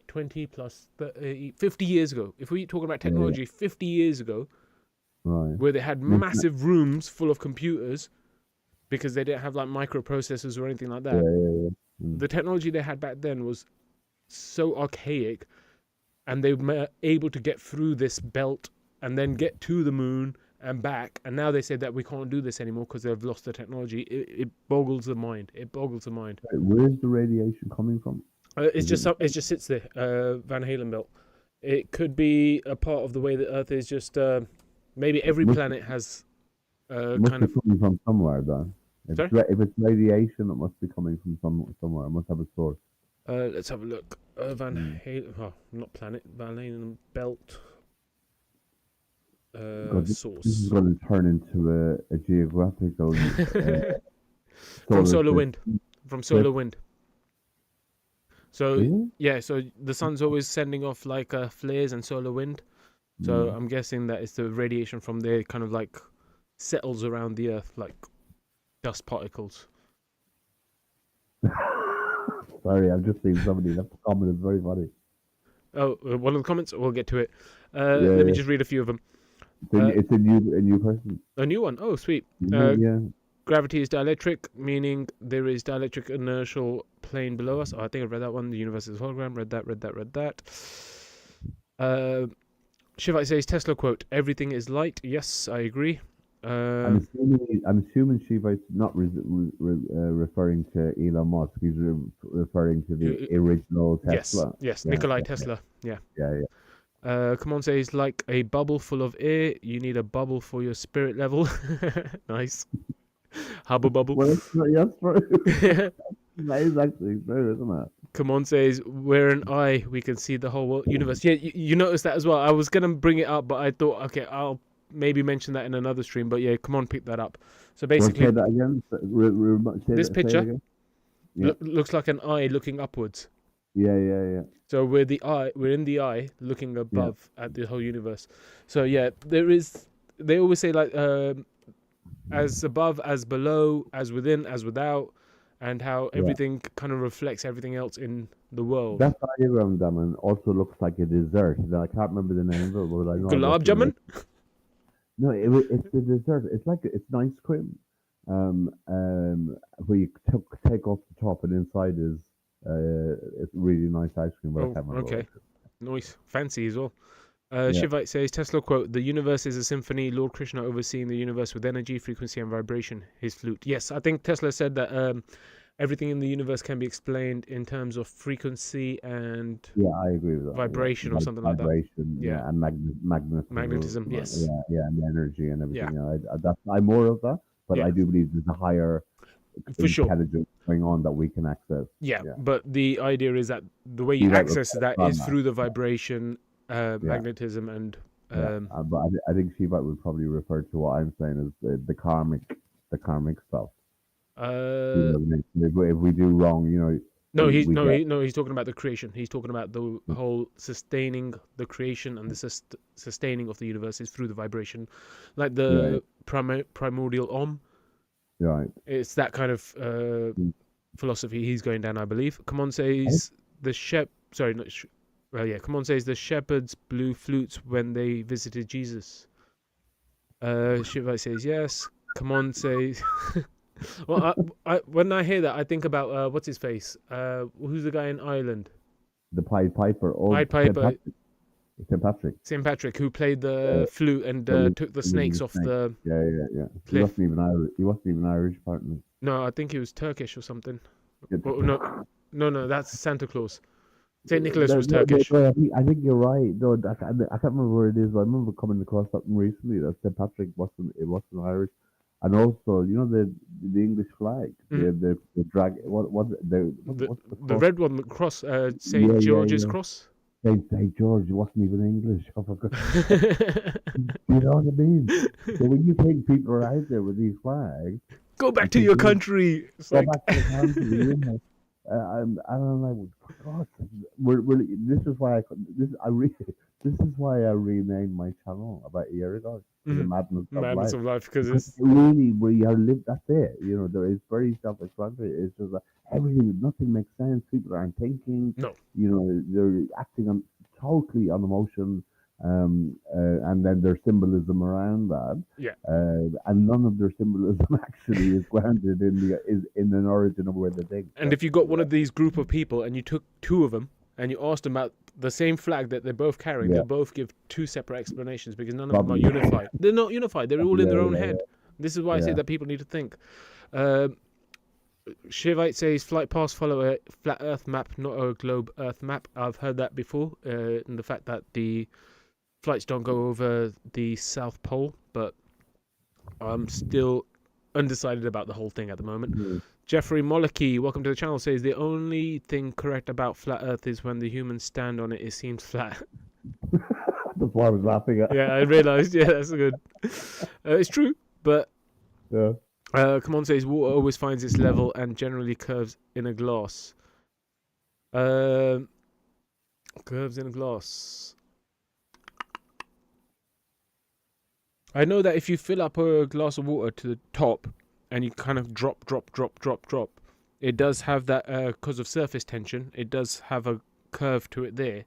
20 plus 30, 50 years ago, if we're talking about Yeah. technology 50 years ago, Right. where they had This, massive rooms full of computers because they didn't have like microprocessors or anything like yeah. that, Yeah. Yeah. Hmm. the technology they had back then was so archaic, and they were able to get through this belt and then get to the moon and back, and now they say that we can't do this anymore because they've lost the technology. It boggles the mind. It boggles the mind. Right, where's the radiation coming from? It's Is just it it just sits there. Van Halen belt. It could be a part of the way that Earth is just. Maybe every must planet has must kind be of. coming from somewhere then? Sorry. If it's radiation, it must be coming from somewhere. It must have a source. Let's have a look. Van Hmm. Halen. Oh, not planet. Van Halen belt. God, this is Source. going to turn into a geographical From solar solar wind. system From solar trip. wind. So Is it? yeah, so the sun's always sending off like flares and solar wind. So Hmm. I'm guessing that it's the radiation from there kind of like settles around the Earth like dust particles. Sorry, I've just seen somebody left a comment. It's very funny. Oh, one of the comments. We'll get to it. Yeah, Let me yeah. just read a few of them. Uh, It's a new person. a new one. Oh, sweet. Yeah, yeah. Gravity is dielectric, meaning there is dielectric inertial plane below us. Oh, I think I read that one. The universe is a hologram. Read that. Uh, Shivite says Tesla quote: "Everything is light." Yes, I agree. I'm assuming Shiva's not referring to Elon Musk. He's referring to the Uh, original yes, Tesla. yes. Yeah, Nikolai yeah, Tesla. Yeah. yeah, yeah. Come on, says like a bubble full of air. You need a bubble for your spirit level. Nice. Hubble bubble. Well, that's true. That is actually true, isn't it? Come on, says we're an eye. We can see the whole universe. Yeah, you noticed that as well. I was gonna bring it up, but I thought, okay, I'll maybe mention that in another stream. But yeah, come on, pick that up. So Well, basically, say that again. this Say it picture again. Yeah, looks like an eye looking upwards. yeah. So we're in the eye looking Yeah. above at the whole universe. So yeah, there is. They always say like as above, as below, as within, as without, and how Yeah. everything kind of reflects everything else in the world. That diagram, Damon, also looks like a dessert. Now, I can't remember the name of it, but I know Gulab roughly what jamun. No, it's a dessert. It's like it's ice cream, where you take off the top and inside is it's really nice ice cream. But I Oh, can't remember what okay. it is. Nice. Fancy as well. Yeah, Shivite says, Tesla quote, "The universe is a symphony, Lord Krishna overseeing the universe with energy, frequency, and vibration, his flute." Yes, I think Tesla said that everything in the universe can be explained in terms of frequency and Yeah, I agree with that. vibration or something like that. Vibration, Yeah. yeah, and Magnetism, yes. yeah, and energy and Yeah. everything. I'm more of that, but Yeah. I do believe there's a higher For sure. intelligence going on that we can access. Yeah, Yeah. but the idea is that the way you Steve Atwood access that on is that. through the vibration, Yeah. magnetism, and Yeah, but I think Shiva would probably refer to what I'm saying as the karmic stuff. You know what I mean? If we do wrong, you know, no, we get he's talking about the creation. He's talking about the whole sustaining the creation and the sustaining of the universe is through the vibration, like the primordial Om. right. It's that kind of philosophy he's going down, I believe. Come on says the sorry, not well, yeah. Come on says the shepherds blew flutes when they visited Jesus. Shiva says yes. Come on says. Well, when I hear that, I think about what's his face? Who's the guy in Ireland? The Pied Piper. Oh, Pied Piper. St. Patrick. St. Patrick, who played the flute and took the snakes off the Yeah. He cliff. wasn't even Irish. He wasn't even Irish, apparently. No, I think he was Turkish or something. No, that's Santa Claus. St. Nicholas was Turkish. I think you're right. No, I can't remember where it is, but I remember coming across something recently that St. Patrick wasn't Irish. And also, you know the English flag, the drag. What's The red one, the cross, Saint George's cross. Saint George wasn't even English. Oh, for you know what I mean? So when you think people are out there with these flags, go back to your country. Go back to the country. You know? I'm like, for God's sake, this is why I renamed my channel about a year ago. The Madness of Life, because it's really where you are lived. That's it. You know, there is very self-explanatory. It's just like nothing makes sense. People aren't thinking. No. You know, they're acting totally on emotion. And then there's symbolism around that. Yeah. And none of their symbolism actually is grounded in an origin of where they think. And if you got one of these group of people and you took two of them and you asked them about the same flag that they're both carrying, they both give two separate explanations because none of them are unified. They're not unified. They're all in their own head. This is why I say that people need to think. Shivite says flight paths follow a flat Earth map, not a globe Earth map. I've heard that before. In the fact that the flights don't go over the South Pole, but I'm still undecided about the whole thing at the moment. Jeffrey Mollicky, welcome to the channel, says the only thing correct about flat Earth is when the humans stand on it, it seems flat. That's why I was laughing at. Yeah, I realised. Yeah, that's good. It's true, but come on says water always finds its level and generally curves in a glass. Curves in a glass. I know that if you fill up a glass of water to the top and you kind of drop, it does have that, because of surface tension, it does have a curve to it there.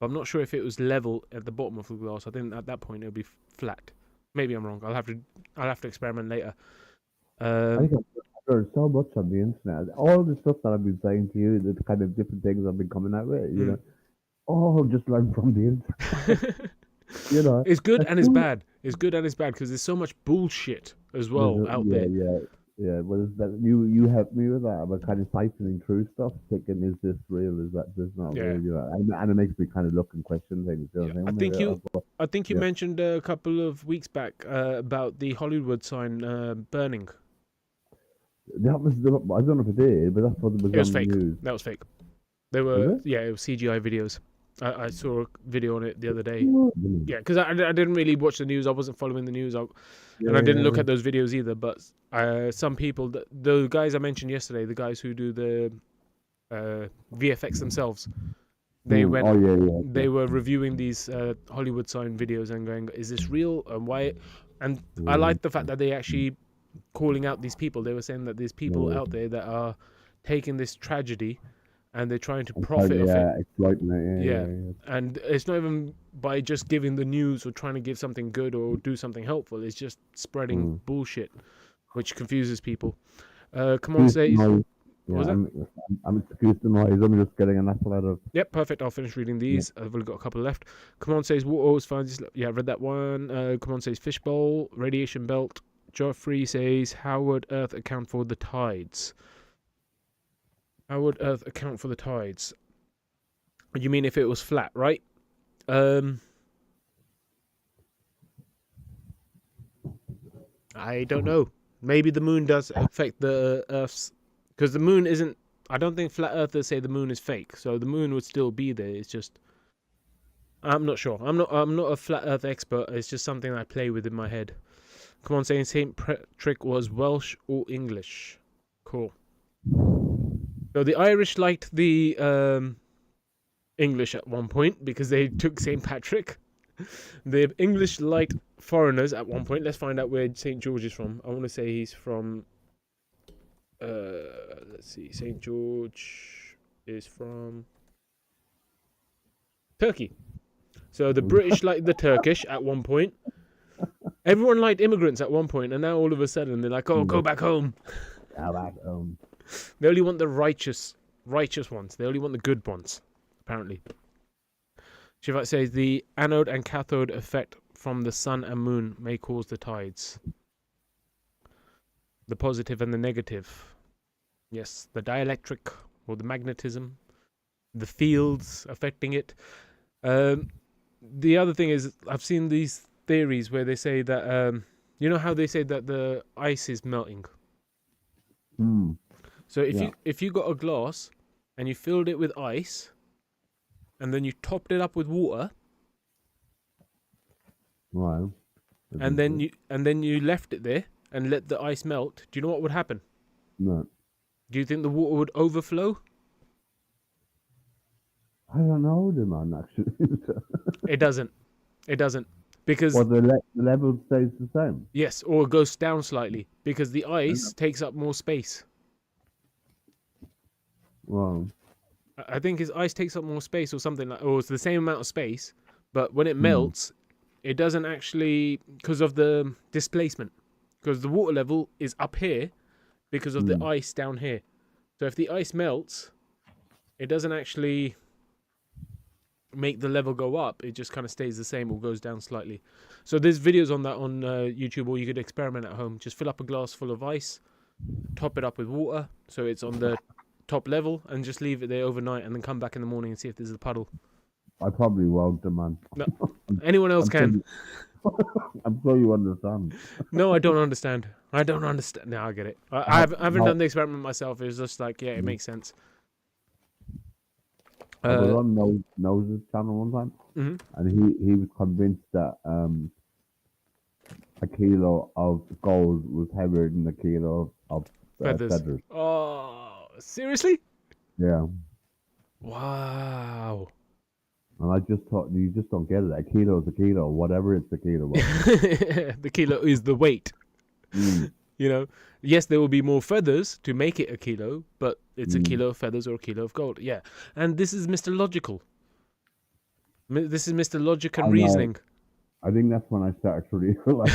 But I'm not sure if it was level at the bottom of the glass. I think at that point it would be flat. Maybe I'm wrong. I'll have to experiment later. I think there's so much on the internet. All the stuff that I've been saying to you, the kind of different things I've been coming out with, you know, all just learn from the internet. You know, it's good and it's bad. It's good and it's bad because there's so much bullshit as well out there. Yeah. Well, you helped me with that. I'm kind of siphoning through stuff, thinking, is this real? Is that this not real? You know, and it makes me kind of look and question things. You know I think you mentioned a couple of weeks back about the Hollywood sign burning. That was I don't know if it did, but that's what it was on fake. the news. That was fake. They were it was CGI videos. I saw a video on it the other day. Yeah, because I didn't really watch the news. I wasn't following the news, and I didn't look at those videos either. But some people, the guys I mentioned yesterday, the guys who do the VFX themselves, they went. They were reviewing these Hollywood sign videos and going, "Is this real? And why?" And I like the fact that they actually calling out these people. They were saying that there's people out there that are taking this tragedy and they're trying to profit off it. Exploiting it. Yeah. And it's not even by just giving the news or trying to give something good or do something helpful. It's just spreading bullshit, which confuses people. Come on, say. I'm excused the noise. I'm just getting an apple out of. Yep, perfect. I'll finish reading these. I've only got a couple left. Come on, says water always finds. Yeah, I read that one. Come on, says fishbowl, radiation belt. Geoffrey says, how would Earth account for the tides? How would Earth account for the tides? You mean if it was flat, right? I don't know. Maybe the moon does affect the Earth's, because the moon isn't. I don't think flat earthers say the moon is fake, so the moon would still be there. It's just I'm not sure. I'm not a flat Earth expert. It's just something I play with in my head. Come on, saying Saint Patrick was Welsh or English. Cool. So the Irish liked the English at one point because they took Saint Patrick. The English liked foreigners at one point. Let's find out where Saint George is from. I want to say he's from. Let's see. Saint George is from Turkey. So the British liked the Turkish at one point. Everyone liked immigrants at one point, and now all of a sudden they're like, "Oh, go back home." They only want the righteous ones. They only want the good ones, apparently. Shivat says the anode and cathode effect from the sun and moon may cause the tides. The positive and the negative. Yes, the dielectric or the magnetism, the fields affecting it. The other thing is, I've seen these theories where they say that, you know how they say that the ice is melting? So if you got a glass and you filled it with ice, and then you topped it up with water, Right. and then you left it there and let the ice melt, do you know what would happen? No. Do you think the water would overflow? I don't know, the man, actually. It doesn't. It doesn't. Because Well, the level stays the same. yes, or it goes down slightly because the ice takes up more space. Well, I think his ice takes up more space or something like, or it's the same amount of space, but when it melts, it doesn't actually, because of the displacement, because the water level is up here because of the ice down here. So if the ice melts, it doesn't actually make the level go up. It just kind of stays the same or goes down slightly. So there's videos on that on YouTube, or you could experiment at home. Just fill up a glass full of ice, top it up with water so it's on the top level, and just leave it there overnight, and then come back in the morning and see if there's a puddle. I probably won't, the man. No, anyone else can. I'm sure you understand. No, I don't understand. I don't understand. No, I get it. I haven't done the experiment myself. It was just like, yeah, it makes sense. I was on Nose's channel one time, and he was convinced that a kilo of gold was heavier than a kilo of feathers. Oh, seriously? Yeah. Wow. And I just thought, you just don't get it. A kilo is a kilo, whatever it's a kilo. The kilo is the weight. You know, yes, there will be more feathers to make it a kilo, but it's a kilo of feathers or a kilo of gold. Yeah. And this is Mr. Logical. This is Mr. Logic and reasoning. I think that's when I started to realize.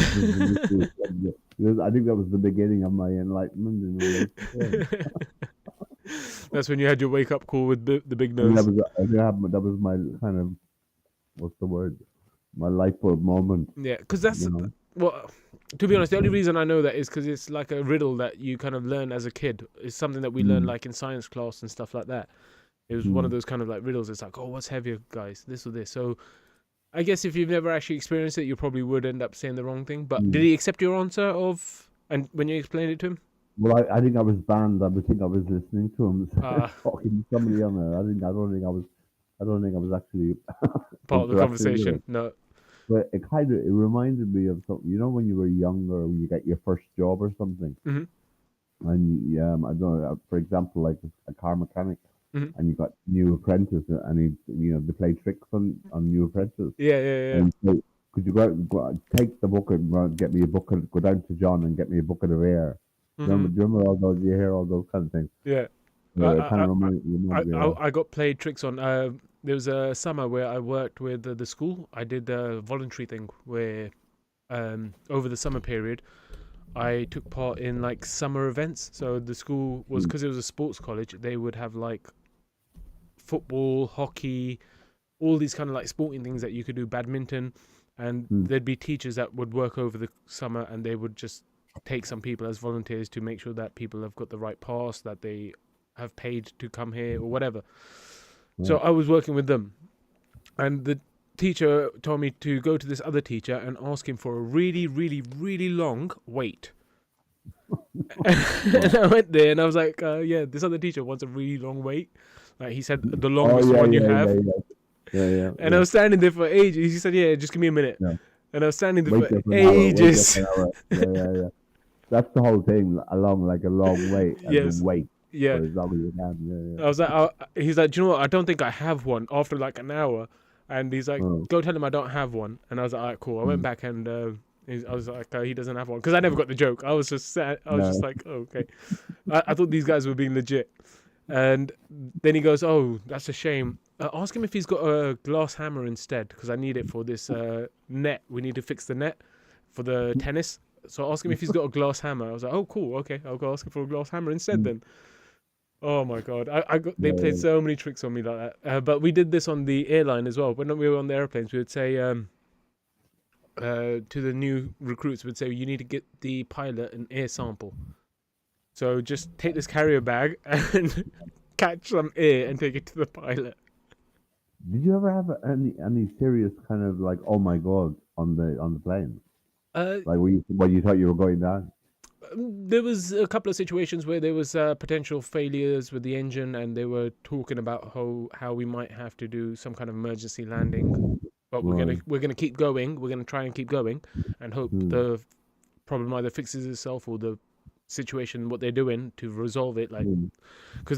I think that was the beginning of my enlightenment. That's when you had your wake up call with the big nose. That was my kind of, what's the word? My light bulb moment. Yeah, because that's, well, to be honest, the only reason I know that is because it's like a riddle that you kind of learn as a kid. It's something that we learn like in science class and stuff like that. It was one of those kind of like riddles. It's like, oh, what's heavier, guys? This or this. So I guess if you've never actually experienced it, you probably would end up saying the wrong thing. But did he accept your answer and when you explained it to him? Well, I think I was banned. I would think I was listening to him talking to somebody on there. I don't think I was actually part of the conversation. No. But it reminded me of something. You know, when you were younger, when you get your first job or something, and I don't know, for example, like a car mechanic, and you got new apprentice, and they play tricks on new apprentices. Yeah. And so, could you go take the bucket and get me a bucket? Go down to John and get me a bucket of air. Do you remember all those? You hear all those kind of things. Yeah. I got played tricks on. There was a summer where I worked with the school. I did a voluntary thing where over the summer period, I took part in like summer events. So the school was, because it was a sports college, they would have like football, hockey, all these kind of like sporting things that you could do, badminton, and there'd be teachers that would work over the summer, and they would just take some people as volunteers to make sure that people have got the right pass, that they have paid to come here or whatever. So I was working with them, and the teacher told me to go to this other teacher and ask him for a really, really, really long wait. And I went there and I was like, yeah, this other teacher wants a really long wait. Like he said, the longest one you have. And I was standing there for ages. He said, yeah, just give me a minute. Yeah. And I was standing there Wait for there for an hour, wait there ages. for an hour. Yeah. That's the whole thing. Like a long wait, and Yes. wait Yeah. for as long as you can. I was like, he's like, do you know what? I don't think I have one after like an hour. And he's like, Oh. go tell him I don't have one. And I was like, all right, cool. I went back and I was like, he doesn't have one. Because I never got the joke. I was just sad. I was just like, oh, okay. I thought these guys were being legit. And then he goes, oh, that's a shame. Ask him if he's got a glass hammer instead. Because I need it for this net. We need to fix the net for the tennis. So ask him if he's got a glass hammer. I was like, oh, cool. Okay, I'll go ask him for a glass hammer instead then. Oh my god, they played so many tricks on me like that. But we did this on the airline as well. When we were on the airplanes, we would say to the new recruits, we'd say you need to get the pilot an air sample. So just take this carrier bag and catch some air and take it to the pilot. Did you ever have any serious kind of like, oh my god, on the plane? Like when you thought you were going down? There was a couple of situations where there was potential failures with the engine, and they were talking about how we might have to do some kind of emergency landing. But we're gonna keep going. We're gonna try and keep going, and hope the problem either fixes itself or the situation what they're doing to resolve it. Like, because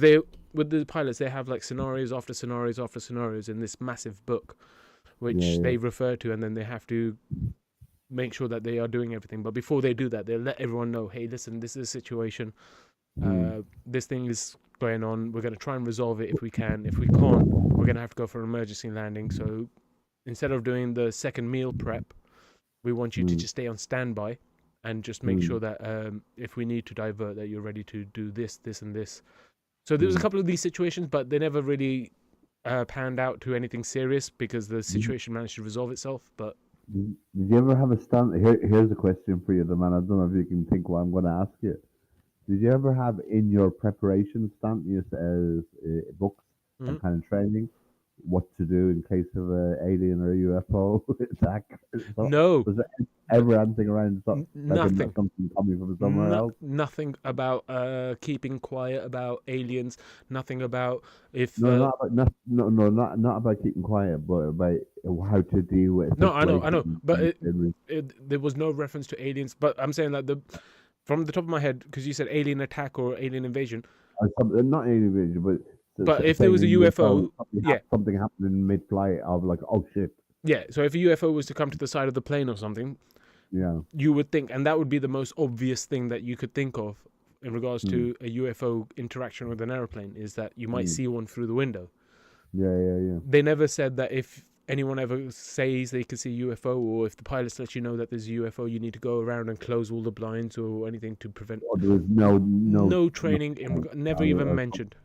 with the pilots they have like scenarios after scenarios after scenarios in this massive book, which they refer to, and then they have to make sure that they are doing everything. But before they do that, they'll let everyone know, hey, listen, this is a situation. This thing is going on. We're going to try and resolve it if we can. If we can't, we're going to have to go for an emergency landing. So instead of doing the second meal prep, we want you to just stay on standby and just make sure that if we need to divert, that you're ready to do this, this, and this. So there was a couple of these situations, but they never really panned out to anything serious because the situation managed to resolve itself. But Did you ever have a stunt? Here's a question for you, the man. I don't know if you can think what I'm going to ask you. Did you ever have in your preparation stunt, you as books and kind of training, what to do in case of an alien or UFO attack? No. Was there ever anything around Nothing. Something coming from somewhere else? Nothing about keeping quiet about aliens. Nothing about if. Not about keeping quiet, but about how to deal with. No, I know, but there was no reference to aliens. But I'm saying like from the top of my head, because you said alien attack or alien invasion. Not alien invasion, but if there was a UFO, something happened in mid-flight of like, oh shit. Yeah, so if a UFO was to come to the side of the plane or something, you would think, and that would be the most obvious thing that you could think of in regards to a UFO interaction with an airplane, is that you might see one through the window. Yeah. They never said that if anyone ever says they could see a UFO, or if the pilots let you know that there's a UFO, you need to go around and close all the blinds or anything to prevent. Oh, there was no training. Never even mentioned.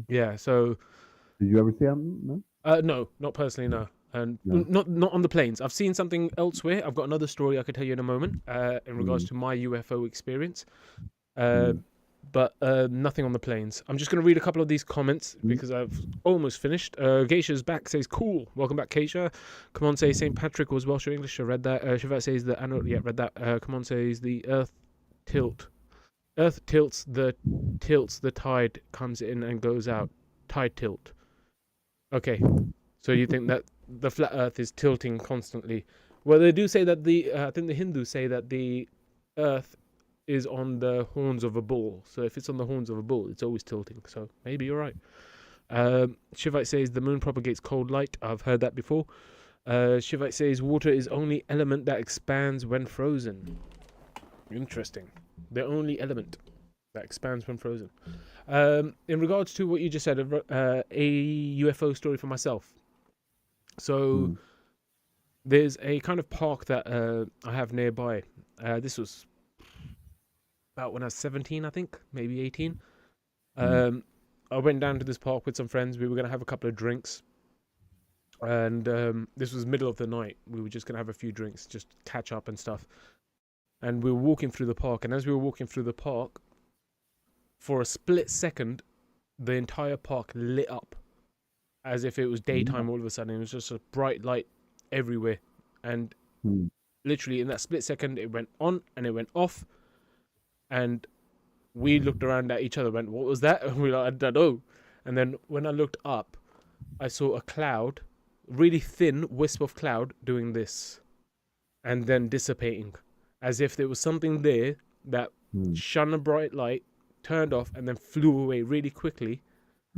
Yeah. So. Did you ever see them? No. No, not personally. No. And not on the planes. I've seen something elsewhere. I've got another story I could tell you in a moment in regards to my UFO experience. But nothing on the planes. I'm just going to read a couple of these comments because I've almost finished. Geisha's back, says, cool. Welcome back, Geisha. Come on, says St. Patrick was Welsh or English. I read that. Shivat says that, read that. Come on, says the Earth tilts, the tide comes in and goes out. Tide tilt. Okay. So you think that the flat Earth is tilting constantly? Well, they do say that I think the Hindus say that the Earth is on the horns of a bull. So if it's on the horns of a bull, it's always tilting. So maybe you're right. Shivite says the moon propagates cold light. I've heard that before. Shivite says water is only element that expands when frozen. Interesting. The only element that expands when frozen. In regards to what you just said, a UFO story for myself. So there's a kind of park that I have nearby. This was about when I was 17, I think, maybe 18. I went down to this park with some friends. We were going to have a couple of drinks. And this was middle of the night. We were just going to have a few drinks, just catch up and stuff. And we were walking through the park. And as we were walking through the park, for a split second, the entire park lit up as if it was daytime all of a sudden. It was just a bright light everywhere. And Hmm. literally in that split second, it went on and it went off. And we looked around at each other, went, what was that? And we were like, I don't know. And then when I looked up, I saw a cloud, really thin wisp of cloud doing this and then dissipating, as if there was something there that shone a bright light, turned off, and then flew away really quickly,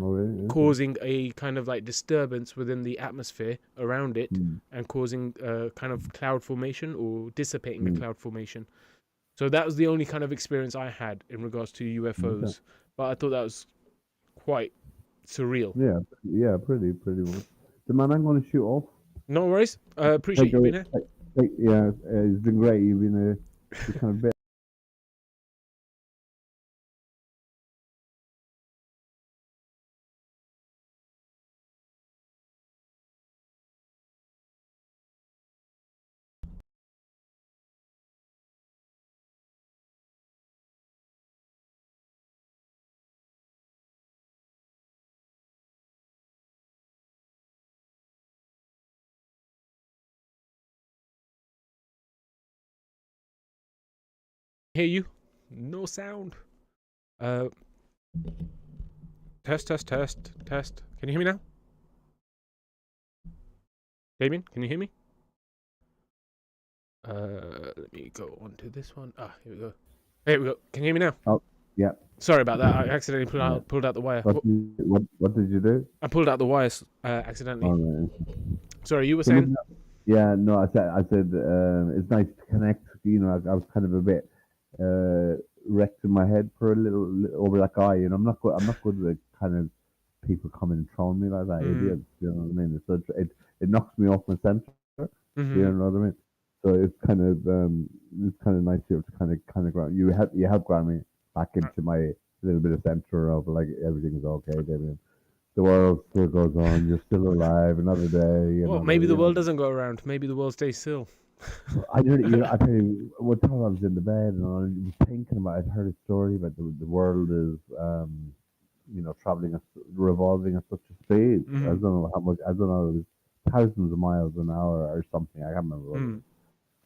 Oh, really? Okay. causing a kind of like disturbance within the atmosphere around it and causing a kind of cloud formation or dissipating the cloud formation. So that was the only kind of experience I had in regards to UFOs. Okay. But I thought that was quite surreal. Yeah, pretty much. The man, I'm going to shoot off. No worries. Appreciate you being here. Yeah, it's been great. You've been a kind of bit. Hear you? No sound. Test. Can you hear me now? Damien, can you hear me? Let me go on to this one. Here we go. Here we go. Can you hear me now? Oh, yeah. Sorry about that. I accidentally pulled out the wire. What did you do? I pulled out the wires accidentally. Oh, right. Sorry, you were saying? Yeah, no, I said it's nice to connect. You know, I was kind of a bit wrecked in my head for a little over that guy. You know, I'm not good with kind of people coming and throwing me like that. Idiots. You know what I mean? So it knocks me off my center. You know what I mean? So it's kind of nice here to kind of ground you help ground me back into my little bit of center of like everything's okay, David. The world still goes on. You're still alive. Another day. Well, maybe the world doesn't go around. Maybe the world stays still. I tell you, one time I was in the bed and I was thinking about. I'd heard a story about the world is, traveling, revolving at such a speed. I don't know how much. I don't know. It was thousands of miles an hour or something. I can't remember what it was.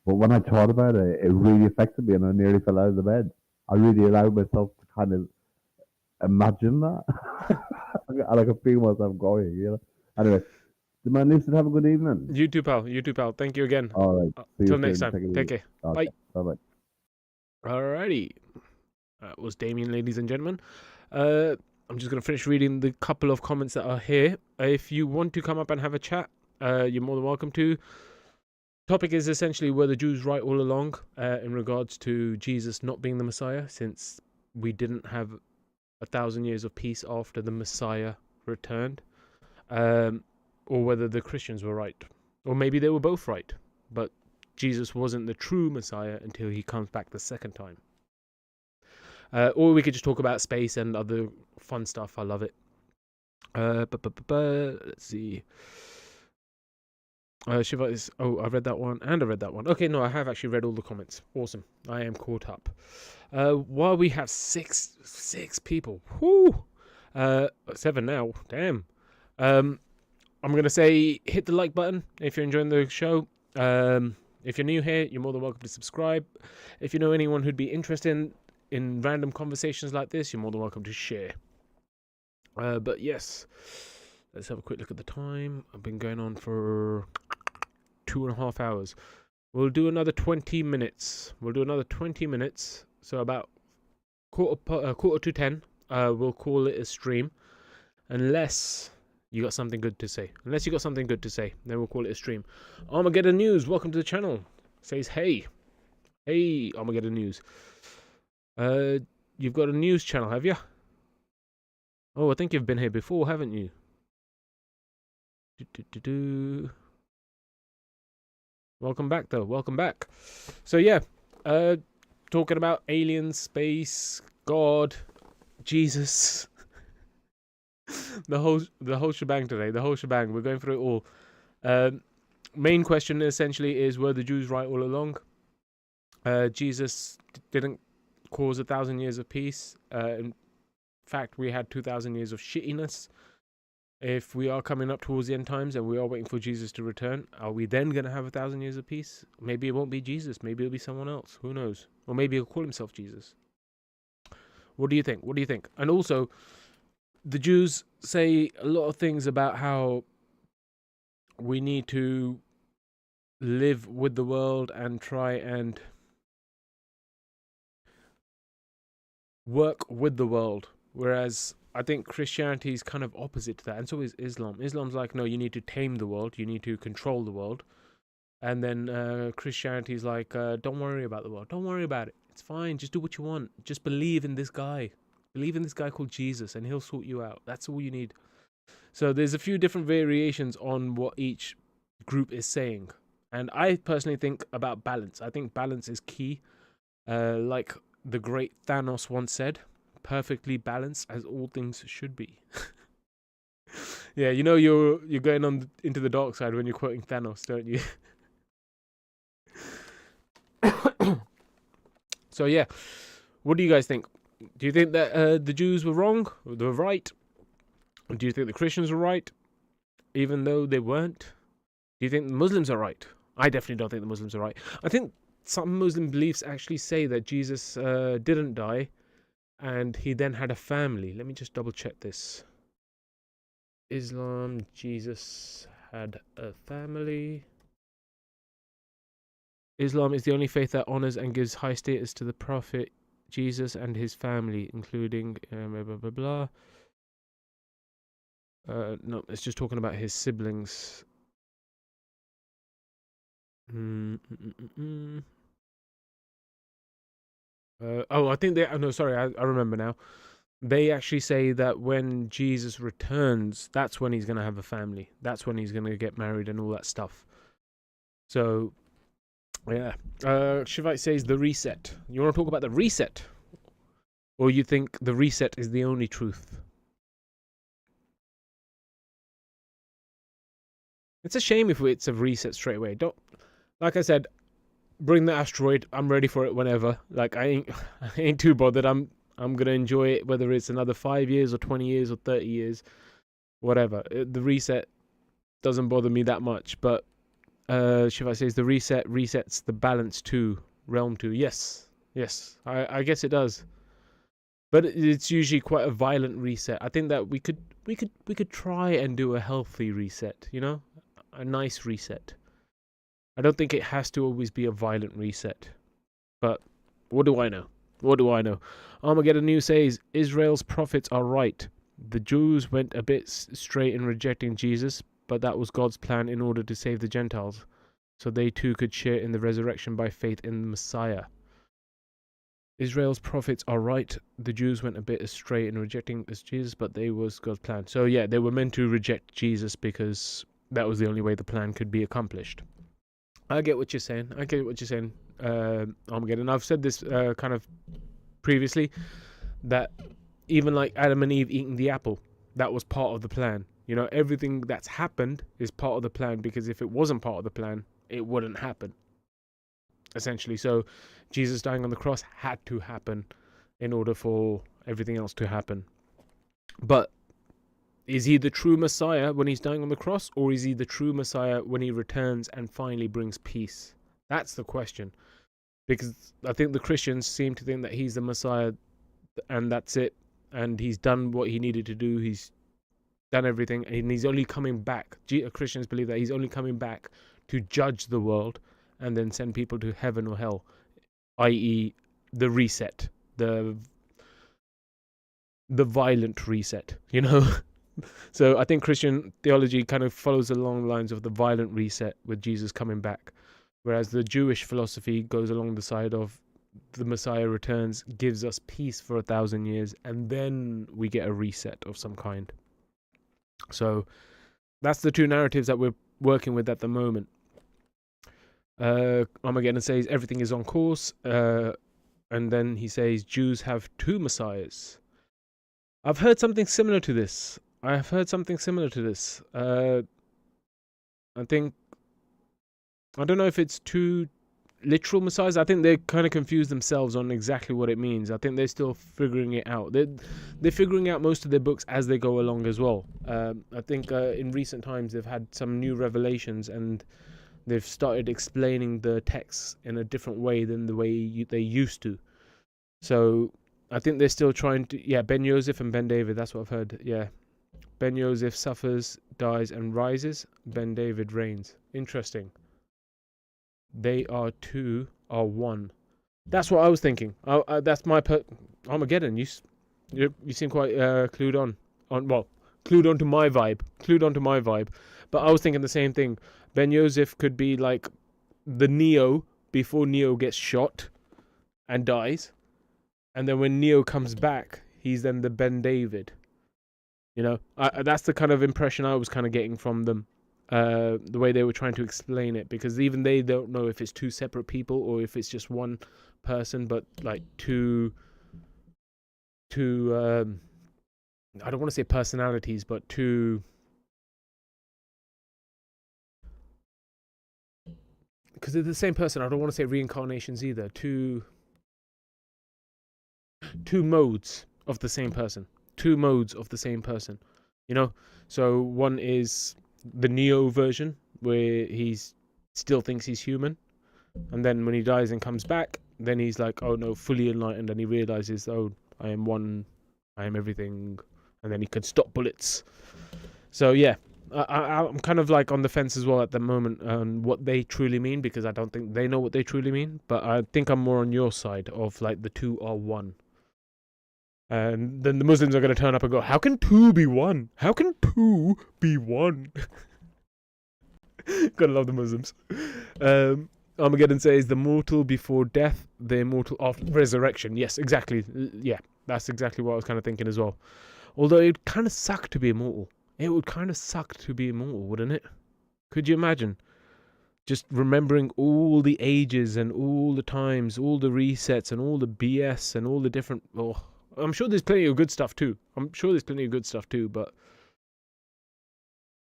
But when I thought about it, it really affected me, and I nearly fell out of the bed. I really allowed myself to kind of imagine that. I could feel myself going, you know. Anyway, the man lives and have a good evening. You too, pal. Thank you again. All right. Till next time. Take care. Okay. Bye. Bye. Alrighty. That was Damien, ladies and gentlemen. I'm just going to finish reading the couple of comments that are here. If you want to come up and have a chat, you're more than welcome to. Topic is essentially, were the Jews right all along in regards to Jesus not being the Messiah, since we didn't have 1,000 years of peace after the Messiah returned, or whether the Christians were right, or maybe they were both right, but Jesus wasn't the true Messiah until he comes back the second time. Or we could just talk about space and other fun stuff. I love it. Let's see. Shiva is. Oh, I read that one and I read that one. Okay, no, I have actually read all the comments. Awesome. I am caught up. While we have six people. Whoo! 7 now. Damn. I'm gonna say hit the like button if you're enjoying the show. If you're new here, you're more than welcome to subscribe. If you know anyone who'd be interested in random conversations like this, you're more than welcome to share. But yes, let's have a quick look at the time. I've been going on for 2.5 hours. We'll do another 20 minutes. So about quarter to 10. We'll call it a stream, unless you got something good to say. Then we'll call it a stream. Armageddon News, welcome to the channel. Says hey, Armageddon News. You've got a news channel, have you? Oh, I think you've been here before, haven't you? Welcome back, though. Welcome back. So yeah, talking about aliens, space, God, Jesus, the whole shebang today. The whole shebang. We're going through it all. Main question essentially is: were the Jews right all along? Jesus didn't cause 1,000 years of peace. fact we had 2,000 years of shittiness, if we are coming up towards the end times and we are waiting for Jesus to return, are we then going to have 1,000 years of peace? Maybe it won't be Jesus. Maybe it'll be someone else. Who knows? Or maybe he'll call himself Jesus. What do you think? What do you think? And also, the Jews say a lot of things about how we need to live with the world and try and work with the world. Whereas I think Christianity is kind of opposite to that. And so is Islam. Islam's like, no, you need to tame the world. You need to control the world. And then Christianity is like, don't worry about the world. Don't worry about it. It's fine. Just do what you want. Just believe in this guy. Believe in this guy called Jesus and he'll sort you out. That's all you need. So there's a few different variations on what each group is saying. And I personally think about balance. I think balance is key. Like the great Thanos once said, perfectly balanced as all things should be. Yeah, you know you're going on into the dark side when you're quoting Thanos, don't you? So yeah, what do you guys think? Do you think that the Jews were wrong, or they were right? Or do you think the Christians were right, even though they weren't? Do you think the Muslims are right? I definitely don't think the Muslims are right. I think some Muslim beliefs actually say that Jesus didn't die and he then had a family. Let me just double check this. Islam, Jesus had a family. Islam is the only faith that honors and gives high status to the Prophet Jesus and his family, including blah, blah, blah, blah. No, it's just talking about his siblings. I think they... Oh, no, sorry, I remember now. They actually say that when Jesus returns, that's when he's going to have a family. That's when he's going to get married and all that stuff. So, yeah. Shivite says the reset. You want to talk about the reset? Or you think the reset is the only truth? It's a shame if it's a reset straight away. Don't... Like I said, bring the asteroid. I'm ready for it whenever. Like, I ain't too bothered. I'm gonna enjoy it, whether it's another 5 years or 20 years or 30 years, whatever. The reset doesn't bother me that much. But Shiva says the reset resets the balance to realm 2. Yes, I guess it does. But it's usually quite a violent reset. I think that we could try and do a healthy reset. You know, a nice reset. I don't think it has to always be a violent reset. But what do I know? What do I know? Armageddon News says, Israel's prophets are right. The Jews went a bit straight in rejecting Jesus, but that was God's plan in order to save the Gentiles, so they too could share in the resurrection by faith in the Messiah. Israel's prophets are right. The Jews went a bit astray in rejecting Jesus, but they was God's plan. So yeah, they were meant to reject Jesus because that was the only way the plan could be accomplished. I get what you're saying. Armageddon. I've said this kind of previously, that even like Adam and Eve eating the apple, that was part of the plan. You know, everything that's happened is part of the plan, because if it wasn't part of the plan, it wouldn't happen. Essentially. So Jesus dying on the cross had to happen in order for everything else to happen. But is he the true Messiah when he's dying on the cross, or is he the true Messiah when he returns and finally brings peace? That's the question. Because I think the Christians seem to think that he's the Messiah and that's it. And he's done what he needed to do. He's done everything. And he's only coming back. Christians believe that he's only coming back to judge the world and then send people to heaven or hell. I.e. the reset. The violent reset, you know? So I think Christian theology kind of follows along the lines of the violent reset with Jesus coming back. Whereas the Jewish philosophy goes along the side of the Messiah returns, gives us peace for 1,000 years, and then we get a reset of some kind. So that's the two narratives that we're working with at the moment. Armageddon says everything is on course, and then he says Jews have two messiahs. I've heard something similar to this. I think, I don't know if it's two literal messiahs. I think they kind of confuse themselves on exactly what it means. I think they're still figuring it out. They're figuring out most of their books as they go along as well. I think in recent times they've had some new revelations, and they've started explaining the texts in a different way than the way they used to. So I think they're still trying to... Yeah, Ben Joseph and Ben David, that's what I've heard. Yeah. Ben Joseph suffers, dies, and rises. Ben David reigns. Interesting. They are two, are one. That's what I was thinking. That's my Armageddon. You seem quite clued on. Clued onto my vibe. But I was thinking the same thing. Ben Joseph could be like the Neo before Neo gets shot and dies. And then when Neo comes back, he's then the Ben David. You know, that's the kind of impression I was kind of getting from them. The way they were trying to explain it, because even they don't know if it's two separate people or if it's just one person, but like two I don't want to say personalities, but two, because they're the same person. I don't want to say reincarnations either. Two modes of the same person. You know, so one is the Neo version, where he still thinks he's human, and then when he dies and comes back, then he's like, oh no, fully enlightened, and he realizes, oh, I am one, I am everything, and then he can stop bullets. So yeah, I'm kind of like on the fence as well at the moment on what they truly mean, because I don't think they know what they truly mean, but I think I'm more on your side of like the two are one. And then the Muslims are going to turn up and go, how can two be one? How can two be one? Gotta love the Muslims. Armageddon says, the mortal before death, the immortal after resurrection. Yes, exactly. Yeah, that's exactly what I was kind of thinking as well. Although it would kind of suck to be immortal. It would kind of suck to be immortal, wouldn't it? Could you imagine? Just remembering all the ages and all the times, all the resets and all the BS and all the different... Oh, I'm sure there's plenty of good stuff too. But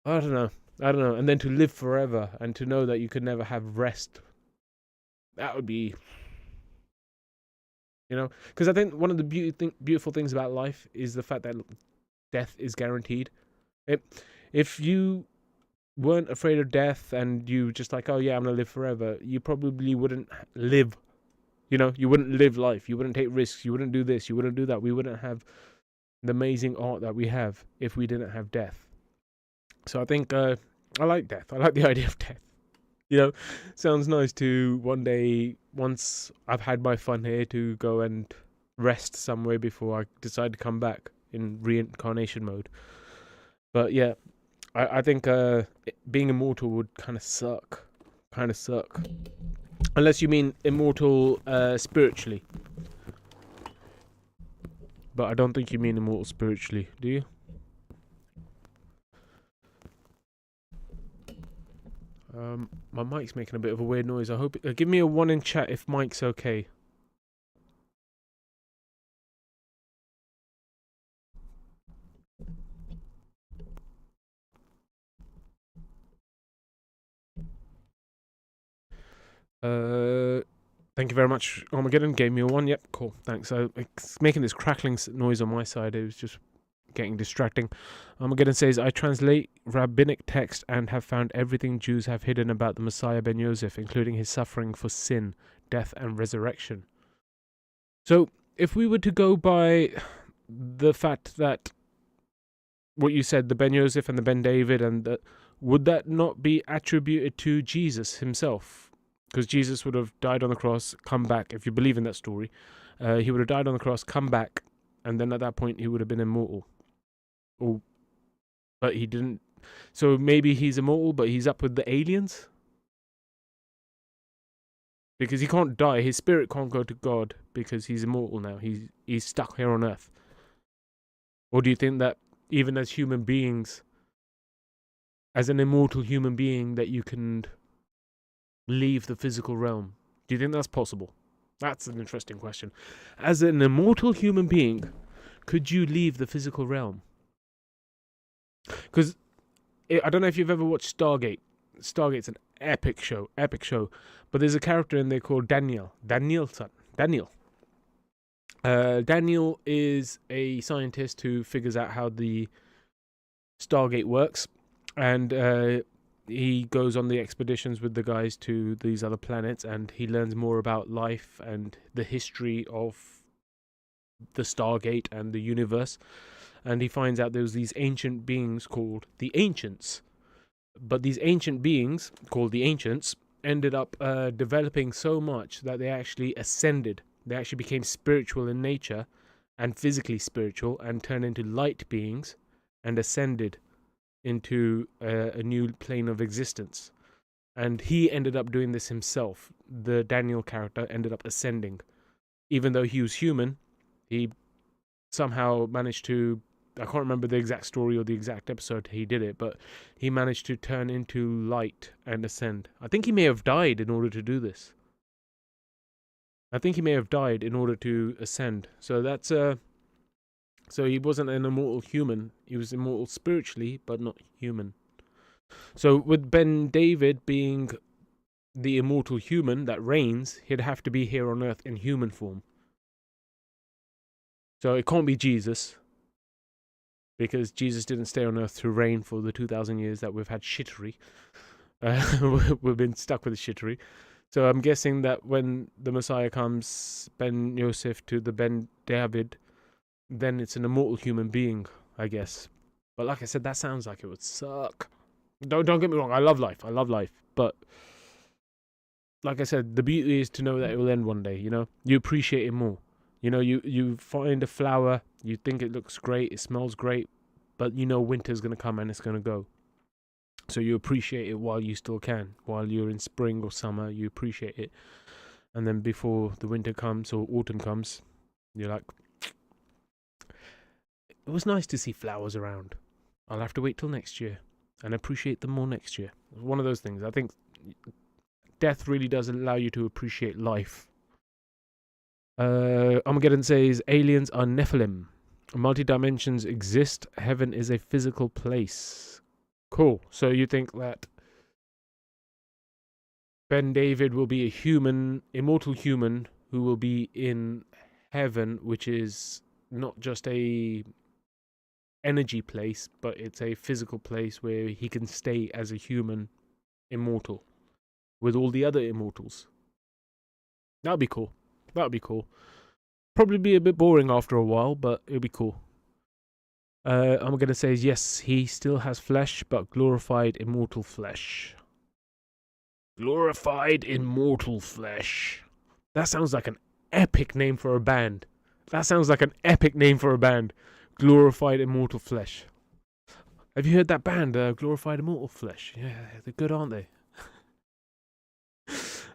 I don't know. And then to live forever and to know that you could never have rest. That would be... You know? Because I think one of the beautiful things about life is the fact that death is guaranteed. If you weren't afraid of death and you just like, oh yeah, I'm going to live forever, you probably wouldn't live. You know, you wouldn't live life. You wouldn't take risks. You wouldn't do this. You wouldn't do that. We wouldn't have the amazing art that we have if we didn't have death. So I think I like death. I like the idea of death. You know, sounds nice to one day, once I've had my fun here, to go and rest somewhere before I decide to come back in reincarnation mode. But yeah, I think being immortal would kind of suck. Unless you mean immortal spiritually. But I don't think you mean immortal spiritually, do you? My mic's making a bit of a weird noise. I hope... give me a 1 in chat if mic's okay. Thank you very much. Armageddon gave me a 1. Yep, cool. Thanks. It's making this crackling noise on my side. It was just getting distracting. Armageddon says, I translate rabbinic text and have found everything Jews have hidden about the Messiah Ben Joseph, including his suffering for sin, death, and resurrection. So, if we were to go by the fact that what you said, the Ben Joseph and the Ben David, and would that not be attributed to Jesus himself? Because Jesus would have died on the cross, come back, if you believe in that story. He would have died on the cross, come back, and then at that point he would have been immortal. But he didn't. So maybe he's immortal, but he's up with the aliens? Because he can't die. His spirit can't go to God because he's immortal now. He's stuck here on Earth. Or do you think that even as human beings, as an immortal human being, that you can leave the physical realm? Do you think that's possible? That's an interesting question. As an immortal human being, could you leave the physical realm? Because I don't know if you've ever watched Stargate. Stargate's an epic show. But there's a character in there called Daniel. Daniel. Daniel is a scientist who figures out how the Stargate works, and he goes on the expeditions with the guys to these other planets, and he learns more about life and the history of the Stargate and the universe. And he finds out there's these ancient beings called the Ancients. But these ancient beings, called the Ancients, ended up developing so much that they actually ascended. They actually became spiritual in nature and physically spiritual, and turned into light beings and ascended into a new plane of existence. And he ended up doing this himself. The Daniel character ended up ascending. Even though he was human, he somehow managed to, I can't remember the exact story or the exact episode he did it, but he managed to turn into light and ascend. I think he may have died in order to do this. I think he may have died in order to ascend. So that's so he wasn't an immortal human. He was immortal spiritually, but not human. So with Ben David being the immortal human that reigns, he'd have to be here on Earth in human form. So it can't be Jesus, because Jesus didn't stay on Earth to reign for the 2,000 years that we've had shittery. We've been stuck with the shittery. So I'm guessing that when the Messiah comes, Ben Yosef to the Ben David, then it's an immortal human being, I guess. But like I said, that sounds like it would suck. Don't get me wrong, I love life, but like I said, the beauty is to know that it will end one day, you know? You appreciate it more. You know, you find a flower, you think it looks great, it smells great, but you know winter's going to come and it's going to go. So you appreciate it while you still can. While you're in spring or summer, you appreciate it. And then before the winter comes or autumn comes, you're like, it was nice to see flowers around. I'll have to wait till next year and appreciate them more next year. It's one of those things. I think death really does allow you to appreciate life. Armageddon says aliens are Nephilim. Multi-dimensions exist. Heaven is a physical place. Cool. So you think that Ben David will be a human, immortal human, who will be in heaven, which is not just a energy place, but it's a physical place where he can stay as a human immortal with all the other immortals. That'd be cool. Probably be a bit boring after a while, but it'll be cool. I'm going to say yes, he still has flesh, but glorified immortal flesh. Glorified immortal flesh. That sounds like an epic name for a band. Glorified immortal flesh. Have you heard that band, Glorified Immortal Flesh? Yeah, they're good, aren't they?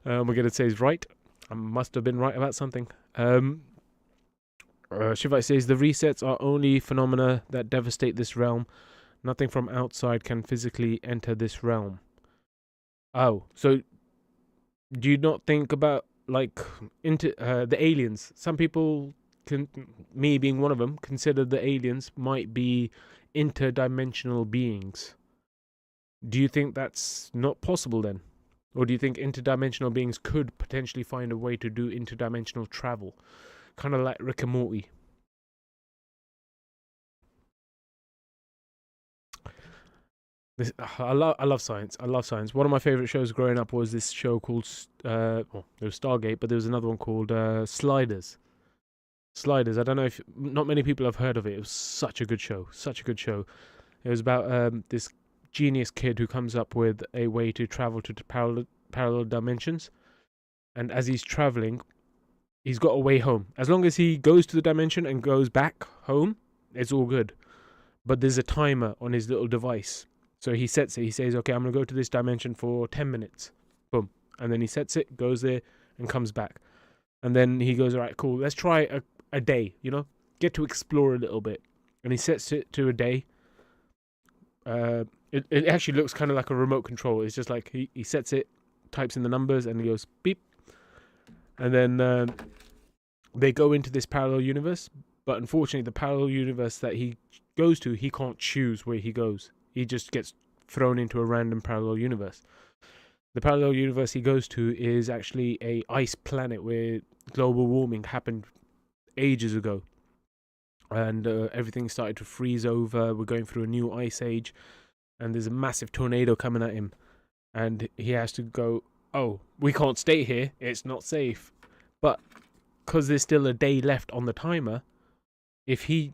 I'm going to say he's right. I must have been right about something. Shivite says the resets are only phenomena that devastate this realm. Nothing from outside can physically enter this realm. Oh, so do you not think about into the aliens? Some people, me being one of them, consider the aliens might be interdimensional beings. Do you think that's not possible then? Or do you think interdimensional beings could potentially find a way to do interdimensional travel? Kind of like Rick and Morty. I love science. One of my favorite shows growing up was this show called there was Stargate, but there was another one called Sliders. I don't know if not many people have heard of it. It was such a good show. It was about this genius kid who comes up with a way to travel to parallel dimensions, and as he's traveling, he's got a way home. As long as he goes to the dimension and goes back home, it's all good. But there's a timer on his little device. So he sets it. He says, okay, I'm going to go to this dimension for 10 minutes. Boom. And then he sets it, goes there, and comes back. And then he goes, all right, cool. Let's try a day, you know? Get to explore a little bit. And he sets it to a day. It actually looks kind of like a remote control. It's just like he sets it, types in the numbers, and he goes, beep. And then they go into this parallel universe. But unfortunately, the parallel universe that he goes to, he can't choose where he goes. He just gets thrown into a random parallel universe. The parallel universe he goes to is actually a ice planet where global warming happened ages ago, and everything started to freeze over. We're going through a new ice age, and there's a massive tornado coming at him, and he has to go, oh, we can't stay here, it's not safe. But because there's still a day left on the timer, if he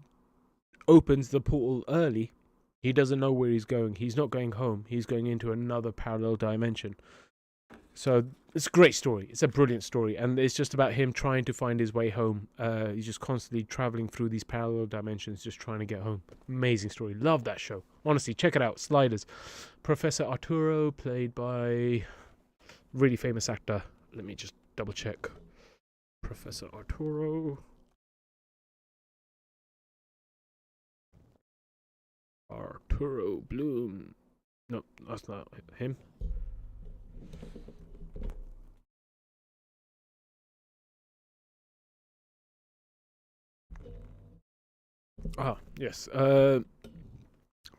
opens the portal early, he doesn't know where he's going. He's not going home, he's going into another parallel dimension. So it's a great story. It's a brilliant story, and it's just about him trying to find his way home. He's just constantly traveling through these parallel dimensions, just trying to get home. Amazing story. Love that show. Honestly, check it out. Sliders. Professor Arturo, played by really famous actor. Let me just double check. Professor Arturo. Arturo Bloom. No, that's not him. Ah, yes.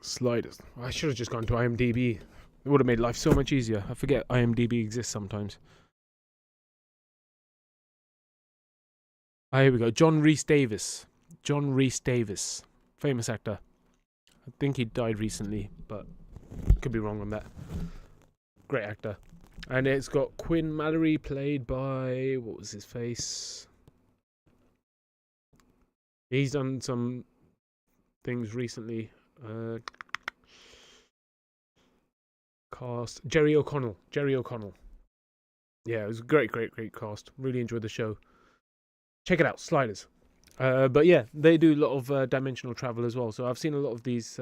Sliders. I should have just gone to IMDb. It would have made life so much easier. I forget IMDb exists sometimes. Ah, here we go. John Rhys Davies. John Rhys Davies. Famous actor. I think he died recently, but could be wrong on that. Great actor. And it's got Quinn Mallory, played by... what was his face? He's done some things recently. Cast Jerry O'Connell. Yeah, it was a great cast. Really enjoyed the show. Check it out, Sliders. But yeah, they do a lot of dimensional travel as well. So I've seen a lot of these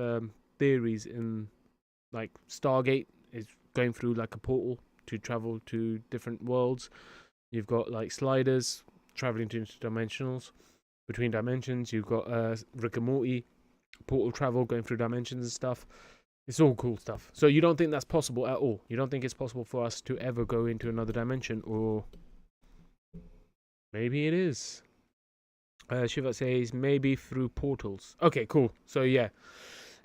theories in, like, Stargate is going through like a portal to travel to different worlds. You've got like Sliders traveling to interdimensionals, between dimensions. You've got Rick and Morty, portal travel, going through dimensions and stuff. It's all cool stuff. So you don't think that's possible at all? You don't think it's possible for us to ever go into another dimension? Or maybe it is. Shiva says maybe through portals. Okay, cool. So yeah,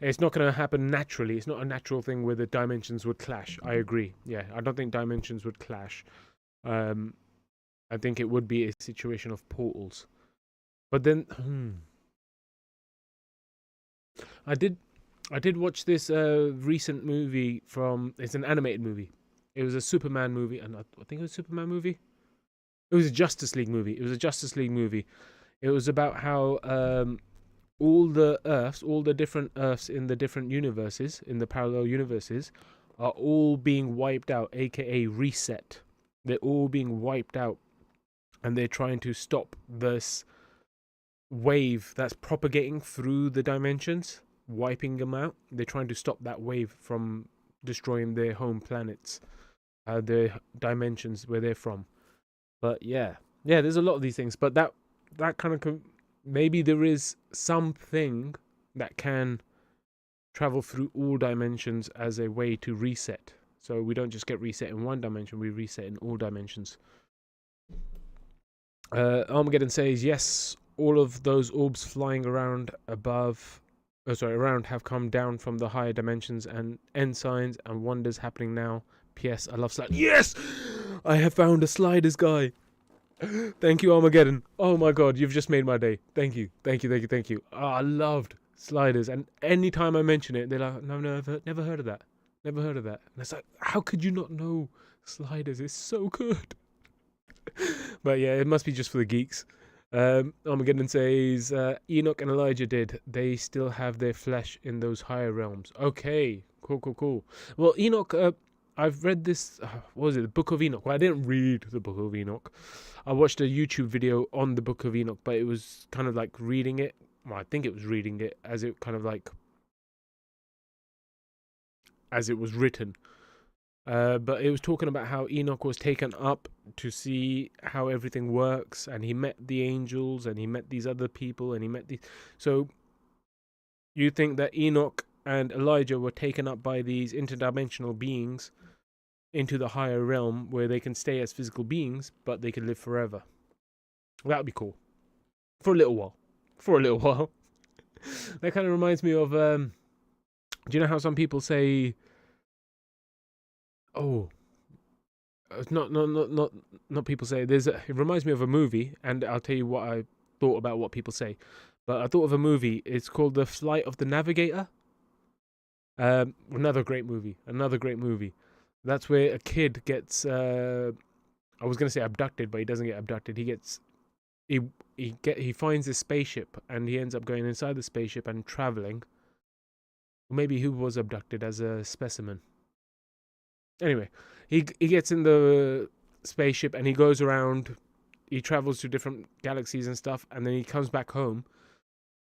it's not going to happen naturally. It's not a natural thing where the dimensions would clash. I agree. Yeah, I don't think dimensions would clash. I think it would be a situation of portals. But then, I did watch this recent movie from... it's an animated movie. It was a Superman movie, and I think it was a Superman movie. It was a Justice League movie. It was about how all the different Earths in the different universes, in the parallel universes, are all being wiped out, aka reset. They're all being wiped out, and they're trying to stop this wave that's propagating through the dimensions, wiping them out. They're trying to stop that wave from destroying their home planets, their dimensions where they're from. But yeah, there's a lot of these things. But that kind of maybe there is something that can travel through all dimensions as a way to reset. So we don't just get reset in one dimension, we reset in all dimensions. Armageddon says yes. All of those orbs flying around around have come down from the higher dimensions, and end signs and wonders happening now. P.S. I love sliders. Yes! I have found a Sliders guy. Thank you, Armageddon. Oh my god, you've just made my day. Thank you. Oh, I loved Sliders, and anytime I mention it, they're like, no, never heard of that. And it's like, how could you not know Sliders? It's so good. But yeah, it must be just for the geeks. Armageddon says Enoch and Elijah did. They still have their flesh in those higher realms. Okay, cool. Well, Enoch, I've read this. What was it? The Book of Enoch. Well, I didn't read the Book of Enoch. I watched a YouTube video on the Book of Enoch, but it was kind of like reading it. Well, I think it was reading it as it kind of like as it was written. But it was talking about how Enoch was taken up to see how everything works, and he met the angels, and he met these other people, and he met these... So, you think that Enoch and Elijah were taken up by these interdimensional beings into the higher realm, where they can stay as physical beings, but they can live forever. That would be cool. For a little while. That kind of reminds me of... do you know how some people say... Oh, not people say. It reminds me of a movie, and I'll tell you what I thought about what people say. But I thought of a movie. It's called The Flight of the Navigator. Another great movie. Another great movie. That's where a kid gets. I was gonna say abducted, but he doesn't get abducted. He he finds a spaceship, and he ends up going inside the spaceship and traveling. Maybe he was abducted as a specimen. Anyway, he gets in the spaceship and he goes around. He travels to different galaxies and stuff, and then he comes back home.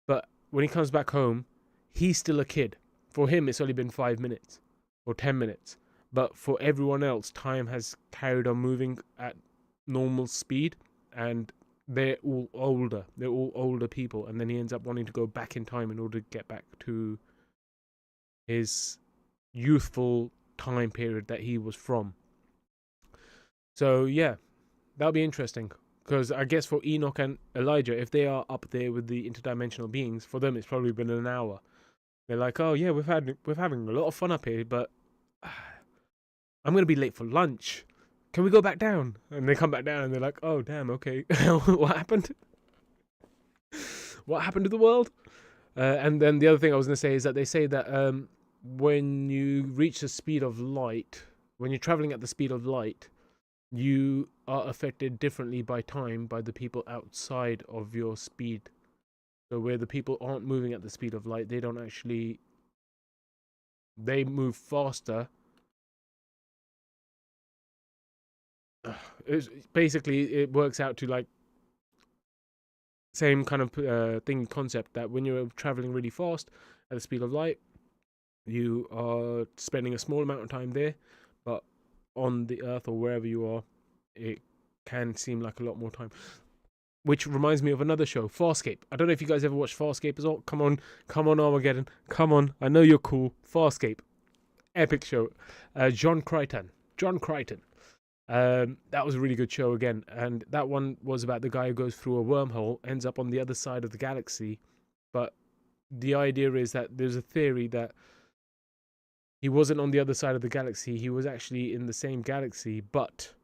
But when he comes back home, he's still a kid. For him, it's only been 5 minutes or 10 minutes. But for everyone else, time has carried on moving at normal speed, and they're all older. They're all older people, and then he ends up wanting to go back in time in order to get back to his youthful time period that he was from. So yeah, that'll be interesting, because I guess for Enoch and Elijah, if they are up there with the interdimensional beings, for them it's probably been an hour. They're like, oh yeah, we're having a lot of fun up here, but I'm gonna be late for lunch. Can we go back down? And they come back down and they're like, oh damn, okay, what happened? What happened to the world? And then the other thing I was gonna say is that they say that when you reach the speed of light, when you're traveling at the speed of light, you are affected differently by time by the people outside of your speed. So where the people aren't moving at the speed of light, they don't actually, they move faster. It's basically, it works out to like same kind of thing concept, that when you're traveling really fast at the speed of light, you are spending a small amount of time there, but on the earth or wherever you are, it can seem like a lot more time. Which reminds me of another show, Farscape. I don't know if you guys ever watched Farscape as well. Come on, Armageddon. Come on, I know you're cool. Farscape, epic show. John Crichton. That was a really good show again, and that one was about the guy who goes through a wormhole, ends up on the other side of the galaxy. But the idea is that there's a theory that he wasn't on the other side of the galaxy. He was actually in the same galaxy, but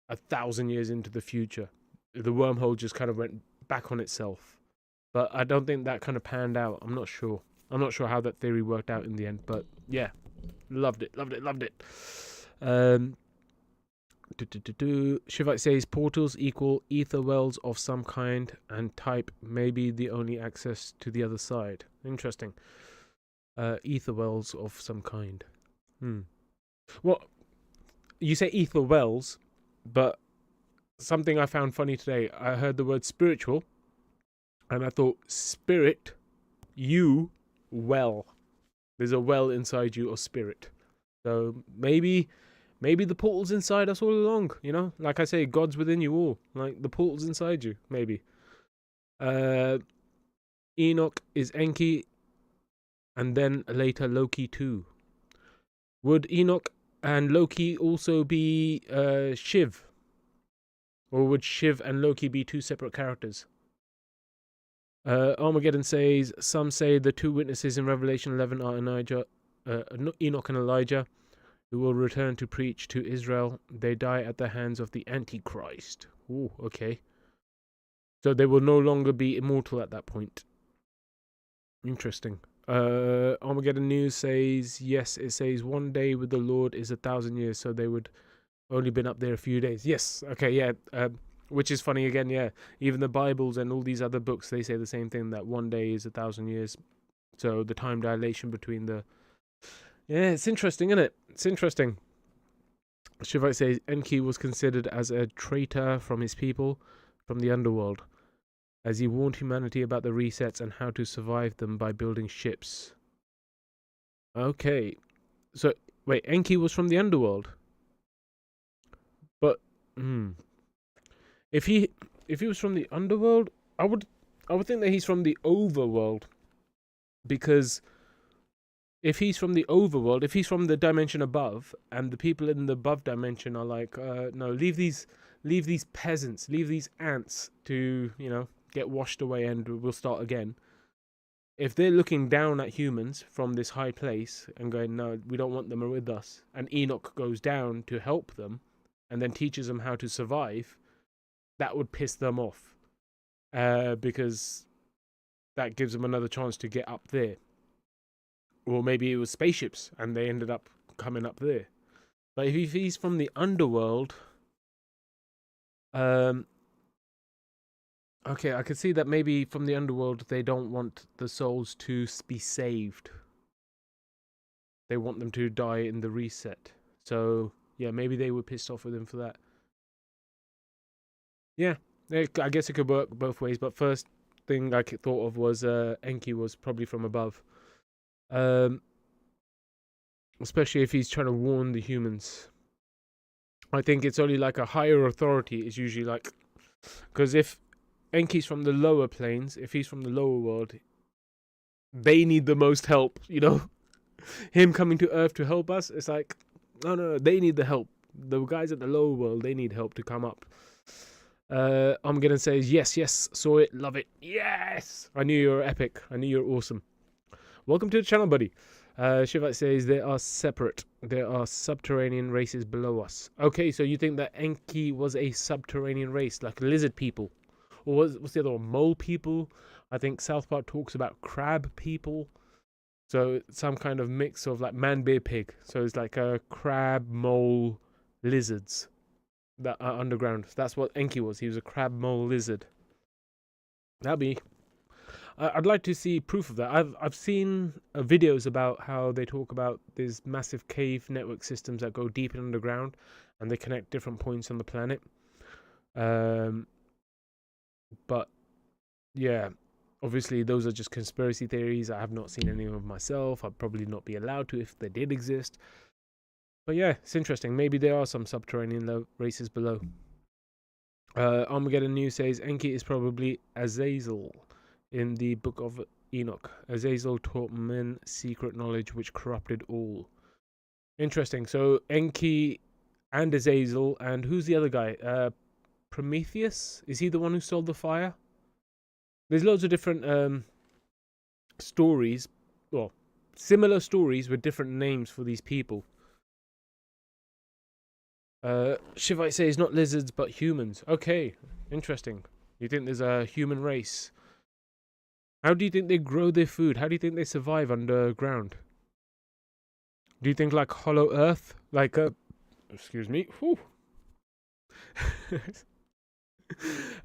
1,000 years into the future. The wormhole just kind of went back on itself. But I don't think that kind of panned out. I'm not sure how that theory worked out in the end. But yeah, loved it. Shivite says portals equal ether wells of some kind and type, maybe the only access to the other side. Interesting. Ether wells of some kind. Well, you say ether wells, but something I found funny today, I heard the word spiritual, and I thought, spirit, you, well. There's a well inside you of spirit. So maybe the portal's inside us all along, you know? Like I say, God's within you all. Like, the portal's inside you, maybe. Enoch is Enki, and then later Loki too. Would Enoch and Loki also be Shiv? Or would Shiv and Loki be two separate characters? Armageddon says, some say the two witnesses in Revelation 11 are Enoch and Elijah, who will return to preach to Israel. They die at the hands of the Antichrist. Ooh, okay. So they will no longer be immortal at that point. Interesting. Armageddon News says, yes, it says 1 day with the Lord is 1,000 years, so they would only been up there a few days. Yes, okay, yeah. Which is funny again, yeah. Even the Bibles and all these other books, they say the same thing, that 1 day is 1,000 years. So the time dilation between the... Yeah, it's interesting, isn't it? It's interesting. Shivite says, Enki was considered as a traitor from his people, from the underworld, as he warned humanity about the resets and how to survive them by building ships. Okay. So, wait, Enki was from the underworld? But, if he was from the underworld, I would think that he's from the overworld, because if he's from the overworld, if he's from the dimension above, and the people in the above dimension are like, no, leave these peasants, leave these ants to, you know, get washed away, and we'll start again. if they're looking down at humans from this high place and going, no, we don't want them with us, and Enoch goes down to help them and then teaches them how to survive, that would piss them off, because that gives them another chance to get up there. Or maybe it was spaceships and they ended up coming up there. But if he's from the underworld, okay, I could see that maybe from the underworld they don't want the souls to be saved. They want them to die in the reset. So, yeah, maybe they were pissed off with him for that. Yeah, I guess it could work both ways, but first thing I thought of was Enki was probably from above. Especially if he's trying to warn the humans. I think it's only like a higher authority is usually like... Because if Enki's from the lower planes, if he's from the lower world, they need the most help, you know? Him coming to Earth to help us, it's like, no, they need the help. The guys at the lower world, they need help to come up. I'm gonna say yes, saw it, love it, yes! I knew you were epic, I knew you were awesome. Welcome to the channel, buddy. Shivite says they are separate. There are subterranean races below us. Okay, so you think that Enki was a subterranean race, like lizard people? Or what's the other one? Mole people? I think South Park talks about crab people. So some kind of mix of like man, bear, pig. So it's like a crab, mole, lizards that are underground. That's what Enki was. He was a crab, mole, lizard. That'd be... I'd like to see proof of that. I've seen videos about how they talk about these massive cave network systems that go deep underground, and they connect different points on the planet. But yeah, obviously those are just conspiracy theories. I have not seen any of them myself. I'd probably not be allowed to if they did exist. But yeah, it's interesting. Maybe there are some subterranean races below. Armageddon News says Enki is probably Azazel. In the book of Enoch, Azazel taught men secret knowledge which corrupted all. Interesting. So Enki and Azazel, and who's the other guy? Prometheus? Is he the one who stole the fire? There's loads of different stories, well, similar stories with different names for these people. Shivite says not lizards but humans. Okay, interesting. You think there's a human race? How do you think they grow their food? How do you think they survive underground? Do you think like Hollow Earth? Like excuse me.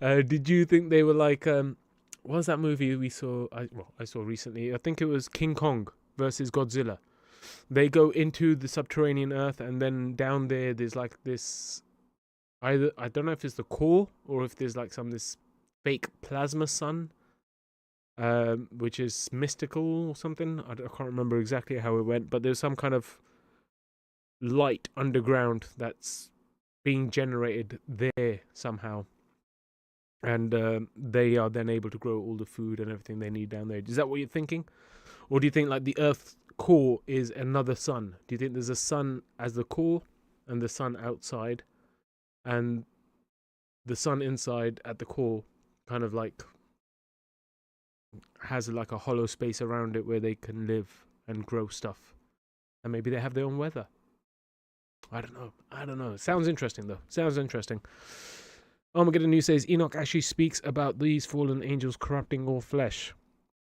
Did you think they were like what was that movie we saw? I saw recently. I think it was King Kong versus Godzilla. They go into the subterranean Earth, and then down there's like this. Either I don't know if it's the core or if there's like this fake plasma sun. Which is mystical or something. I can't remember exactly how it went, but there's some kind of light underground that's being generated there somehow. And they are then able to grow all the food and everything they need down there. Is that what you're thinking? Or do you think like the Earth's core is another sun? Do you think there's a sun as the core and the sun outside, and the sun inside at the core kind of like has like a hollow space around it where they can live and grow stuff, and maybe they have their own weather? I don't know. Sounds interesting though. Sounds interesting. Armageddon News says Enoch actually speaks about these fallen angels corrupting all flesh.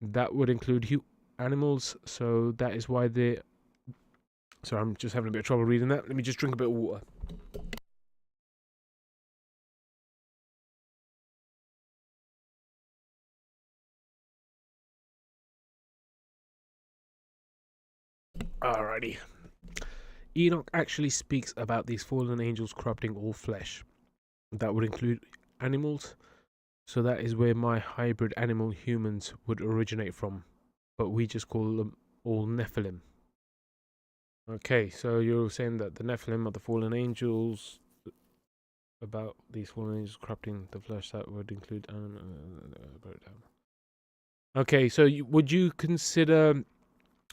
That would include animals, so that is why they... Sorry, I'm just having a bit of trouble reading that. Let me just drink a bit of water. Alrighty. Enoch actually speaks about these fallen angels corrupting all flesh. That would include animals, so that is where my hybrid animal humans would originate from, but we just call them all Nephilim. Okay, so you're saying that the Nephilim are the fallen angels, about these fallen angels corrupting the flesh, that would include... Okay, so would you consider...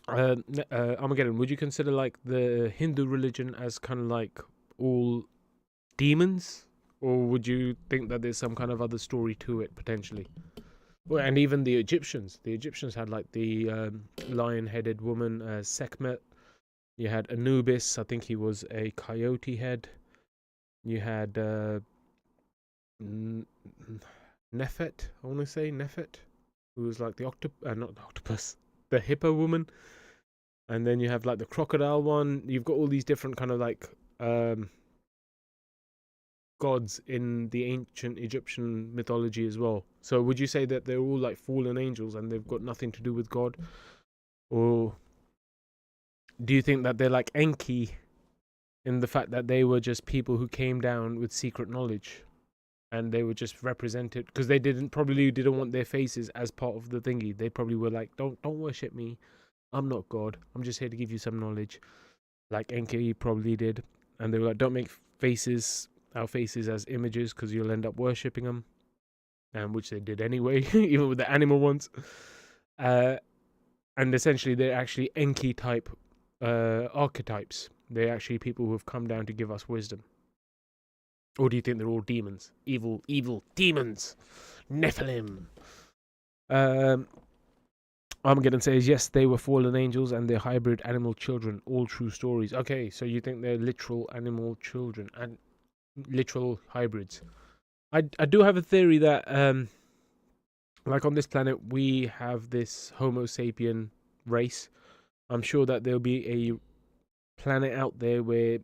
Armageddon, would you consider like the Hindu religion as kind of like all demons? Or would you think that there's some kind of other story to it, potentially? Well, and even the Egyptians. The Egyptians had like the lion-headed woman, Sekhmet. You had Anubis. I think he was a coyote head. You had Nefet. I want to say Nefet, who was like the not the octopus, the hippo woman. And then you have like the crocodile one. You've got all these different kind of like gods in the ancient Egyptian mythology as well. So would you say that they're all like fallen angels and they've got nothing to do with God? Or do you think that they're like Enki in the fact that they were just people who came down with secret knowledge and they were just represented because they probably didn't want their faces as part of the thingy. They probably were like, don't worship me. I'm not God. I'm just here to give you some knowledge. Like Enki probably did. And they were like, don't make our faces as images because you'll end up worshipping them. And which they did anyway, even with the animal ones. And essentially they're actually Enki type archetypes. They're actually people who have come down to give us wisdom. Or do you think they're all demons? Evil demons. Nephilim. Armageddon says, yes, they were fallen angels and they're hybrid animal children. All true stories. Okay, so you think they're literal animal children and literal hybrids. I do have a theory that, like on this planet, we have this Homo sapien race. I'm sure that there'll be a planet out there where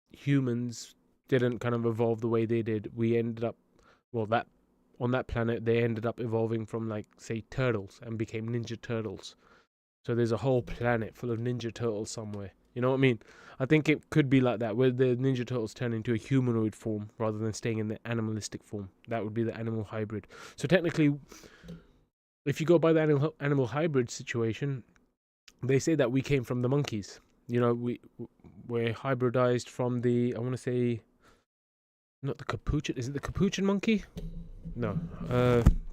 humans didn't kind of evolve the way they did. We ended up, on that planet, they ended up evolving from, like, say, turtles and became Ninja Turtles. So there's a whole planet full of Ninja Turtles somewhere. You know what I mean? I think it could be like that, where the Ninja Turtles turn into a humanoid form rather than staying in the animalistic form. That would be the animal hybrid. So technically, if you go by the animal hybrid situation, they say that we came from the monkeys. You know, we're hybridized from the, I want to say, not the capuchin. Is it the capuchin monkey? No.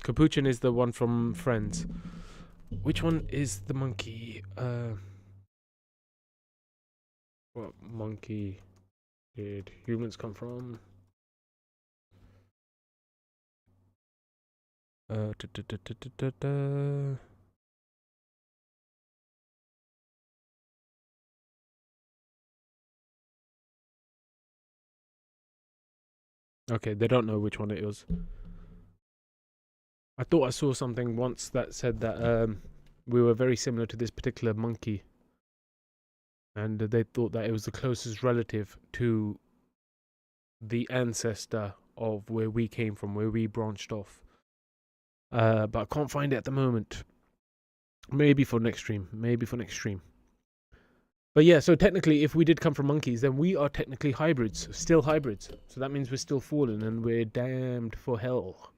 Capuchin is the one from Friends. Which one is the monkey? What monkey did humans come from? Da, da, da, da, da, da. Okay, they don't know which one it was. I thought I saw something once that said that we were very similar to this particular monkey. And they thought that it was the closest relative to the ancestor of where we came from, where we branched off. But I can't find it at the moment. Maybe for next stream. But yeah, so technically, if we did come from monkeys, then we are technically hybrids, still hybrids. So that means we're still fallen and we're damned for hell.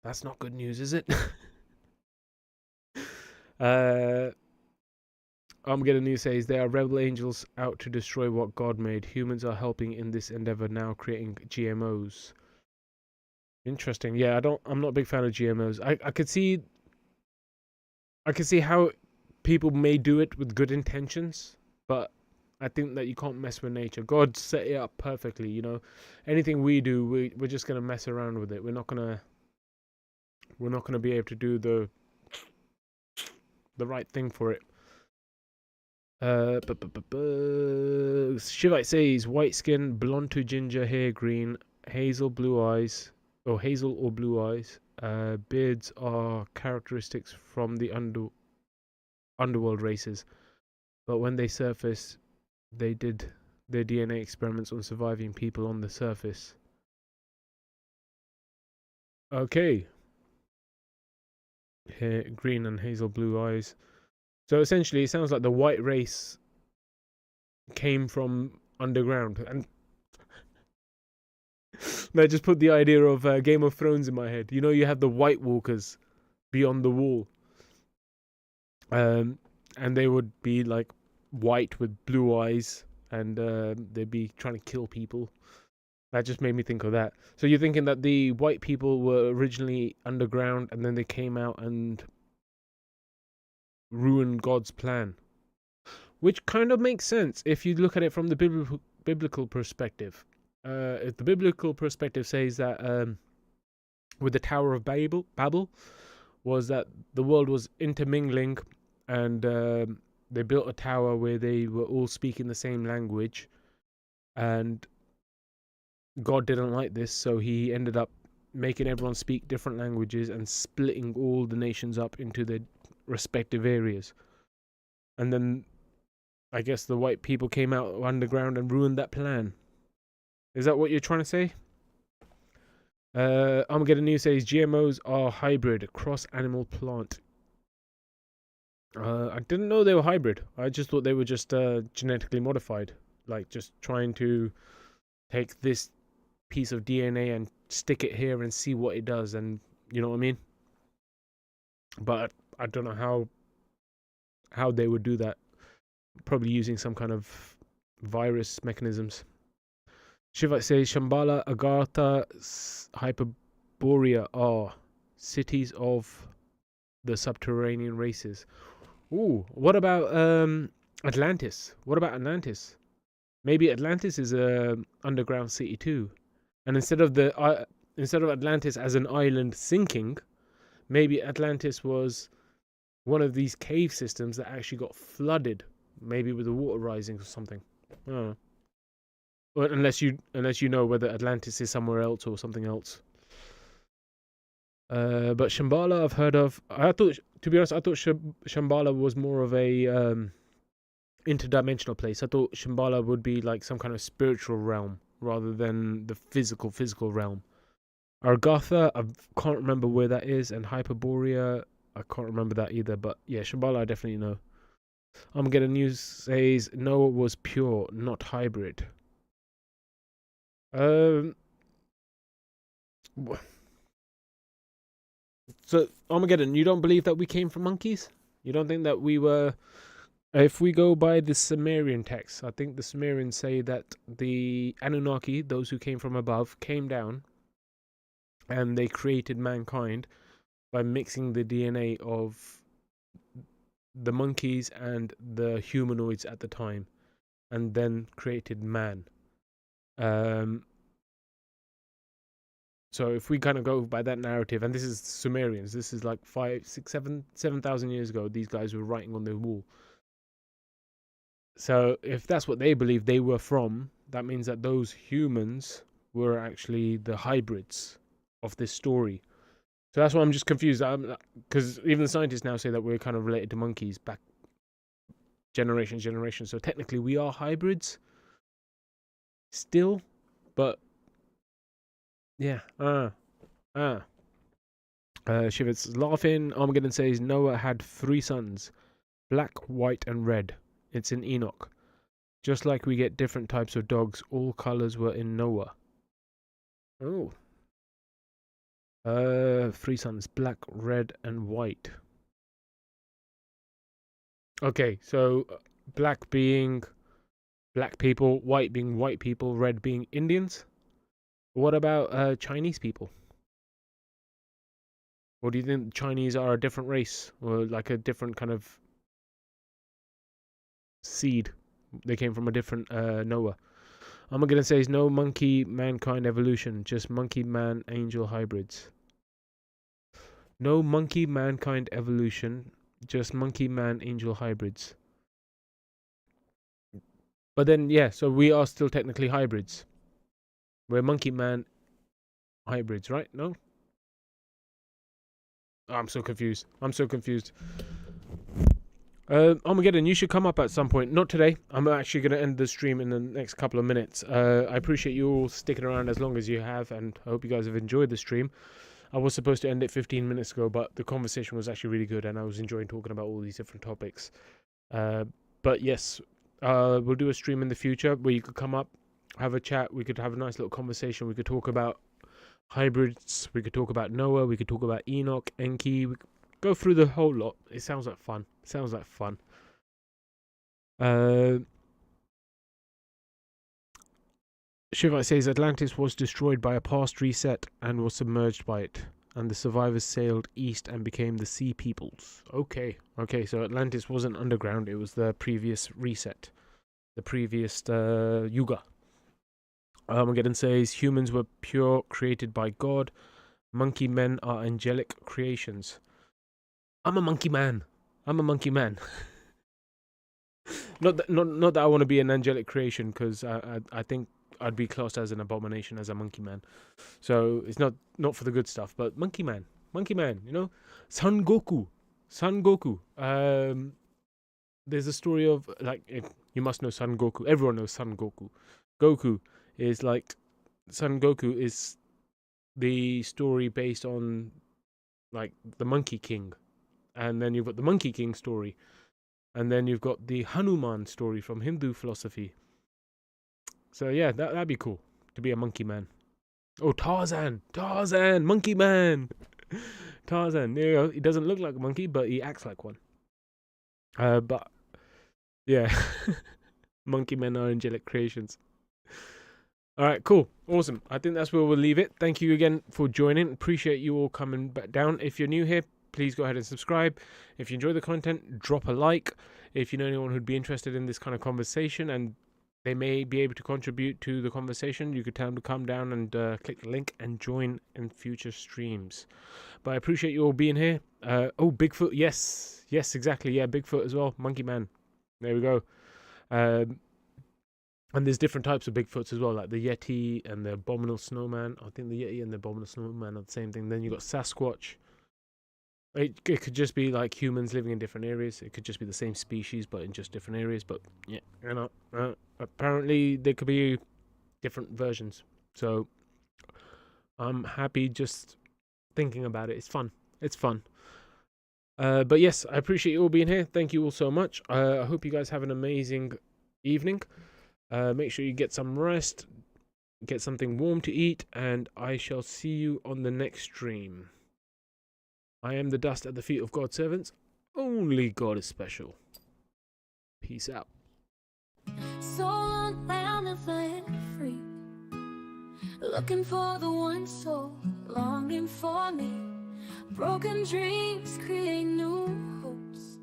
That's not good news, is it? Armageddon News says, there are rebel angels out to destroy what God made. Humans are helping in this endeavor now, creating GMOs. Interesting. Yeah, I'm not a big fan of GMOs. I could see how people may do it with good intentions, but I think that you can't mess with nature. God set it up perfectly, you know. Anything we do, we're just gonna mess around with it. We're not gonna be able to do the right thing for it. Shivite says, white skin, blonde to ginger hair, green, hazel or blue eyes. Beards are characteristics from the underworld races, but when they surface, they did their DNA experiments on surviving people on the surface. Okay. Hair, green and hazel blue eyes. So essentially, it sounds like the white race came from underground. And I just put the idea of Game of Thrones in my head. You know, you have the White Walkers beyond the wall. And they would be like white with blue eyes. And they'd be trying to kill people. That just made me think of that. So you're thinking that the white people were originally underground and then they came out and ruined God's plan. Which kind of makes sense if you look at it from the biblical perspective. If the biblical perspective says that with the Tower of Babel was that the world was intermingling, and they built a tower where they were all speaking the same language, and God didn't like this, so he ended up making everyone speak different languages and splitting all the nations up into their respective areas. And then I guess the white people came out underground and ruined that plan. Is that what you're trying to say? Armageddon News says GMOs are hybrid, cross animal plant. I didn't know they were hybrid. I just thought they were just genetically modified, like just trying to take this piece of DNA and stick it here and see what it does, and you know what I mean. But I don't know how they would do that. Probably using some kind of virus mechanisms. Shiva says Shambhala, Agartha, Hyperborea are cities of the subterranean races. Ooh, what about Atlantis? What about Atlantis? Maybe Atlantis is a underground city too. And instead of Atlantis as an island sinking, maybe Atlantis was one of these cave systems that actually got flooded, maybe with the water rising or something. I don't know. Well, unless you know whether Atlantis is somewhere else or something else. But Shambhala I've heard of. To be honest, I thought Shambhala was more of a interdimensional place. I thought Shambhala would be like some kind of spiritual realm rather than the physical realm. Argatha, I can't remember where that is, and Hyperborea, I can't remember that either. But yeah, Shambhala I definitely know. Armageddon News says Noah was pure, not hybrid. So Armageddon, you don't believe that we came from monkeys? You don't think that we were? If we go by the Sumerian text, I think the Sumerians say that the Anunnaki, those who came from above, came down and they created mankind by mixing the DNA of the monkeys and the humanoids at the time, and then created man. So if we kind of go by that narrative, and this is Sumerians, this is like 5, 6, 7,000 years ago, these guys were writing on the wall. So if that's what they believe they were from, that means that those humans were actually the hybrids of this story. So that's why I'm just confused. Because even the scientists now say that we're kind of related to monkeys back generations. So technically we are hybrids still, but yeah. Shivit's laughing. Armageddon says Noah had 3 sons, black, white, and red. It's in Enoch. Just like we get different types of dogs, all colors were in Noah. Oh. 3 sons, black, red, and white. Okay, so black being black people, white being white people, red being Indians. What about Chinese people? Or do you think Chinese are a different race, or like a different kind of seed? They came from a different Noah. Armageddon says no monkey mankind evolution, just monkey man angel hybrids. No monkey mankind evolution, just monkey man angel hybrids. But then yeah, so we are still technically hybrids. We're monkey man hybrids, right? No? Oh, I'm so confused. Armageddon, you should come up at some point. Not today. I'm actually going to end the stream in the next couple of minutes. I appreciate you all sticking around as long as you have, and I hope you guys have enjoyed the stream. I was supposed to end it 15 minutes ago, but the conversation was actually really good, and I was enjoying talking about all these different topics. But yes, we'll do a stream in the future where you could come up, have a chat. We could have a nice little conversation. We could talk about hybrids. We could talk about Noah. We could talk about Enoch, Enki. We could go through the whole lot. It sounds like fun. Shiva says Atlantis was destroyed by a past reset and was submerged by it, and the survivors sailed east and became the sea peoples. Okay, so Atlantis wasn't underground, it was the previous reset, the previous Yuga. Armageddon says humans were pure, created by God, Monkey men are angelic creations. I'm a monkey man. I'm a monkey man. Not that I want to be an angelic creation, because I think I'd be classed as an abomination as a monkey man. So it's not for the good stuff. But monkey man, you know, Son Goku. There's a story of, like, you must know Son Goku. Everyone knows Son Goku. Goku is like Son Goku is the story based on, like, the Monkey King, and then you've got the Monkey King story, and then you've got the Hanuman story from Hindu philosophy. So yeah, that'd be cool to be a monkey man. Oh, Tarzan, monkey man. Tarzan. There you go. He doesn't look like a monkey, but he acts like one. But yeah, monkey men are angelic creations. All right, cool, awesome. I think that's where we'll leave it. Thank you again for joining. Appreciate you all coming back down. If you're new here, please go ahead and subscribe. If you enjoy the content, drop a like. If you know anyone who'd be interested in this kind of conversation and they may be able to contribute to the conversation, you could tell them to come down and click the link and join in future streams. But I appreciate you all being here. Oh, Bigfoot, yes, exactly, yeah, Bigfoot as well, monkey man. There we go. And there's different types of Bigfoots as well, like the Yeti and the Abominable Snowman. I think the Yeti and the Abominable Snowman are the same thing. Then you've got Sasquatch. It could just be like humans living in different areas. It could just be the same species, but in just different areas. But yeah, you know, apparently there could be different versions. So I'm happy just thinking about it. It's fun. But yes, I appreciate you all being here. Thank you all so much. I hope you guys have an amazing evening. Make sure you get some rest, get something warm to eat, and I shall see you on the next stream. I am the dust at the feet of God's servants. Only God is special. Peace out. So unbound and fled free, looking for the one soul, longing for me. Broken dreams create new hopes,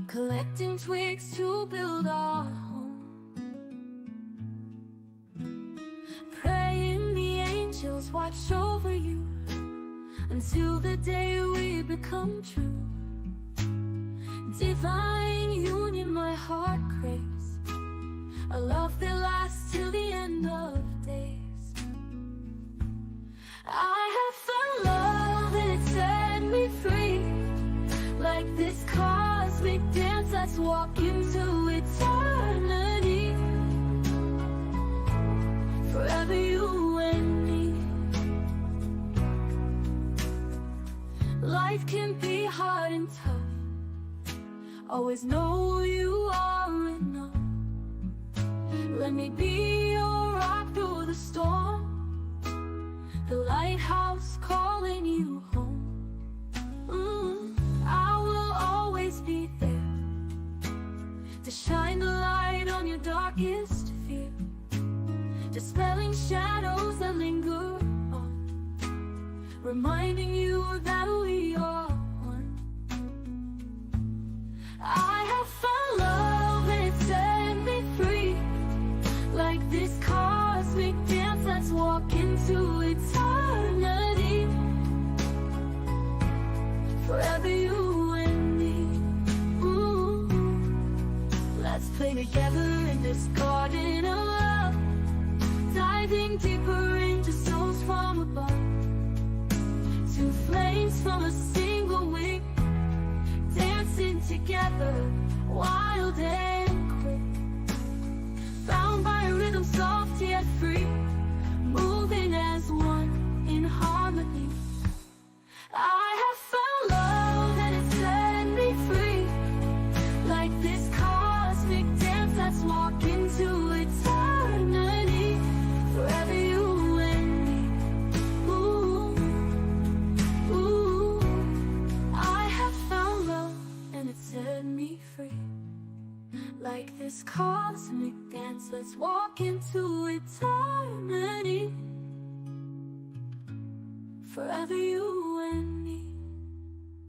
collecting twigs to build our home. Praying the angels watch over you until the day we become true. Divine union my heart craves, a love that lasts till the end of days. I have found love and it set me free, like this cosmic dance that's walking to eternity. Forever you and me. Life can be hard and tough, always know you are enough. Let me be your rock through the storm, the lighthouse calling you home. I will always be there to shine the light on your darkest fear, dispelling shadows that linger on, reminding you that we are one. I have found love and it set me free, like this cosmic dance that's walking to eternity. Forever you and me. Ooh. Let's play together in this garden of love, diving deeper into souls from above. Two flames from a single wick, dancing together, wild and quick. Bound by a rhythm soft yet free, moving as one in harmony. I have found love and it set me free, like this cosmic dance that's walking to eternity. Forever you and me. Ooh, ooh. I have found love and it set me free, like this cosmic dance, let's walk into eternity. Forever you and me.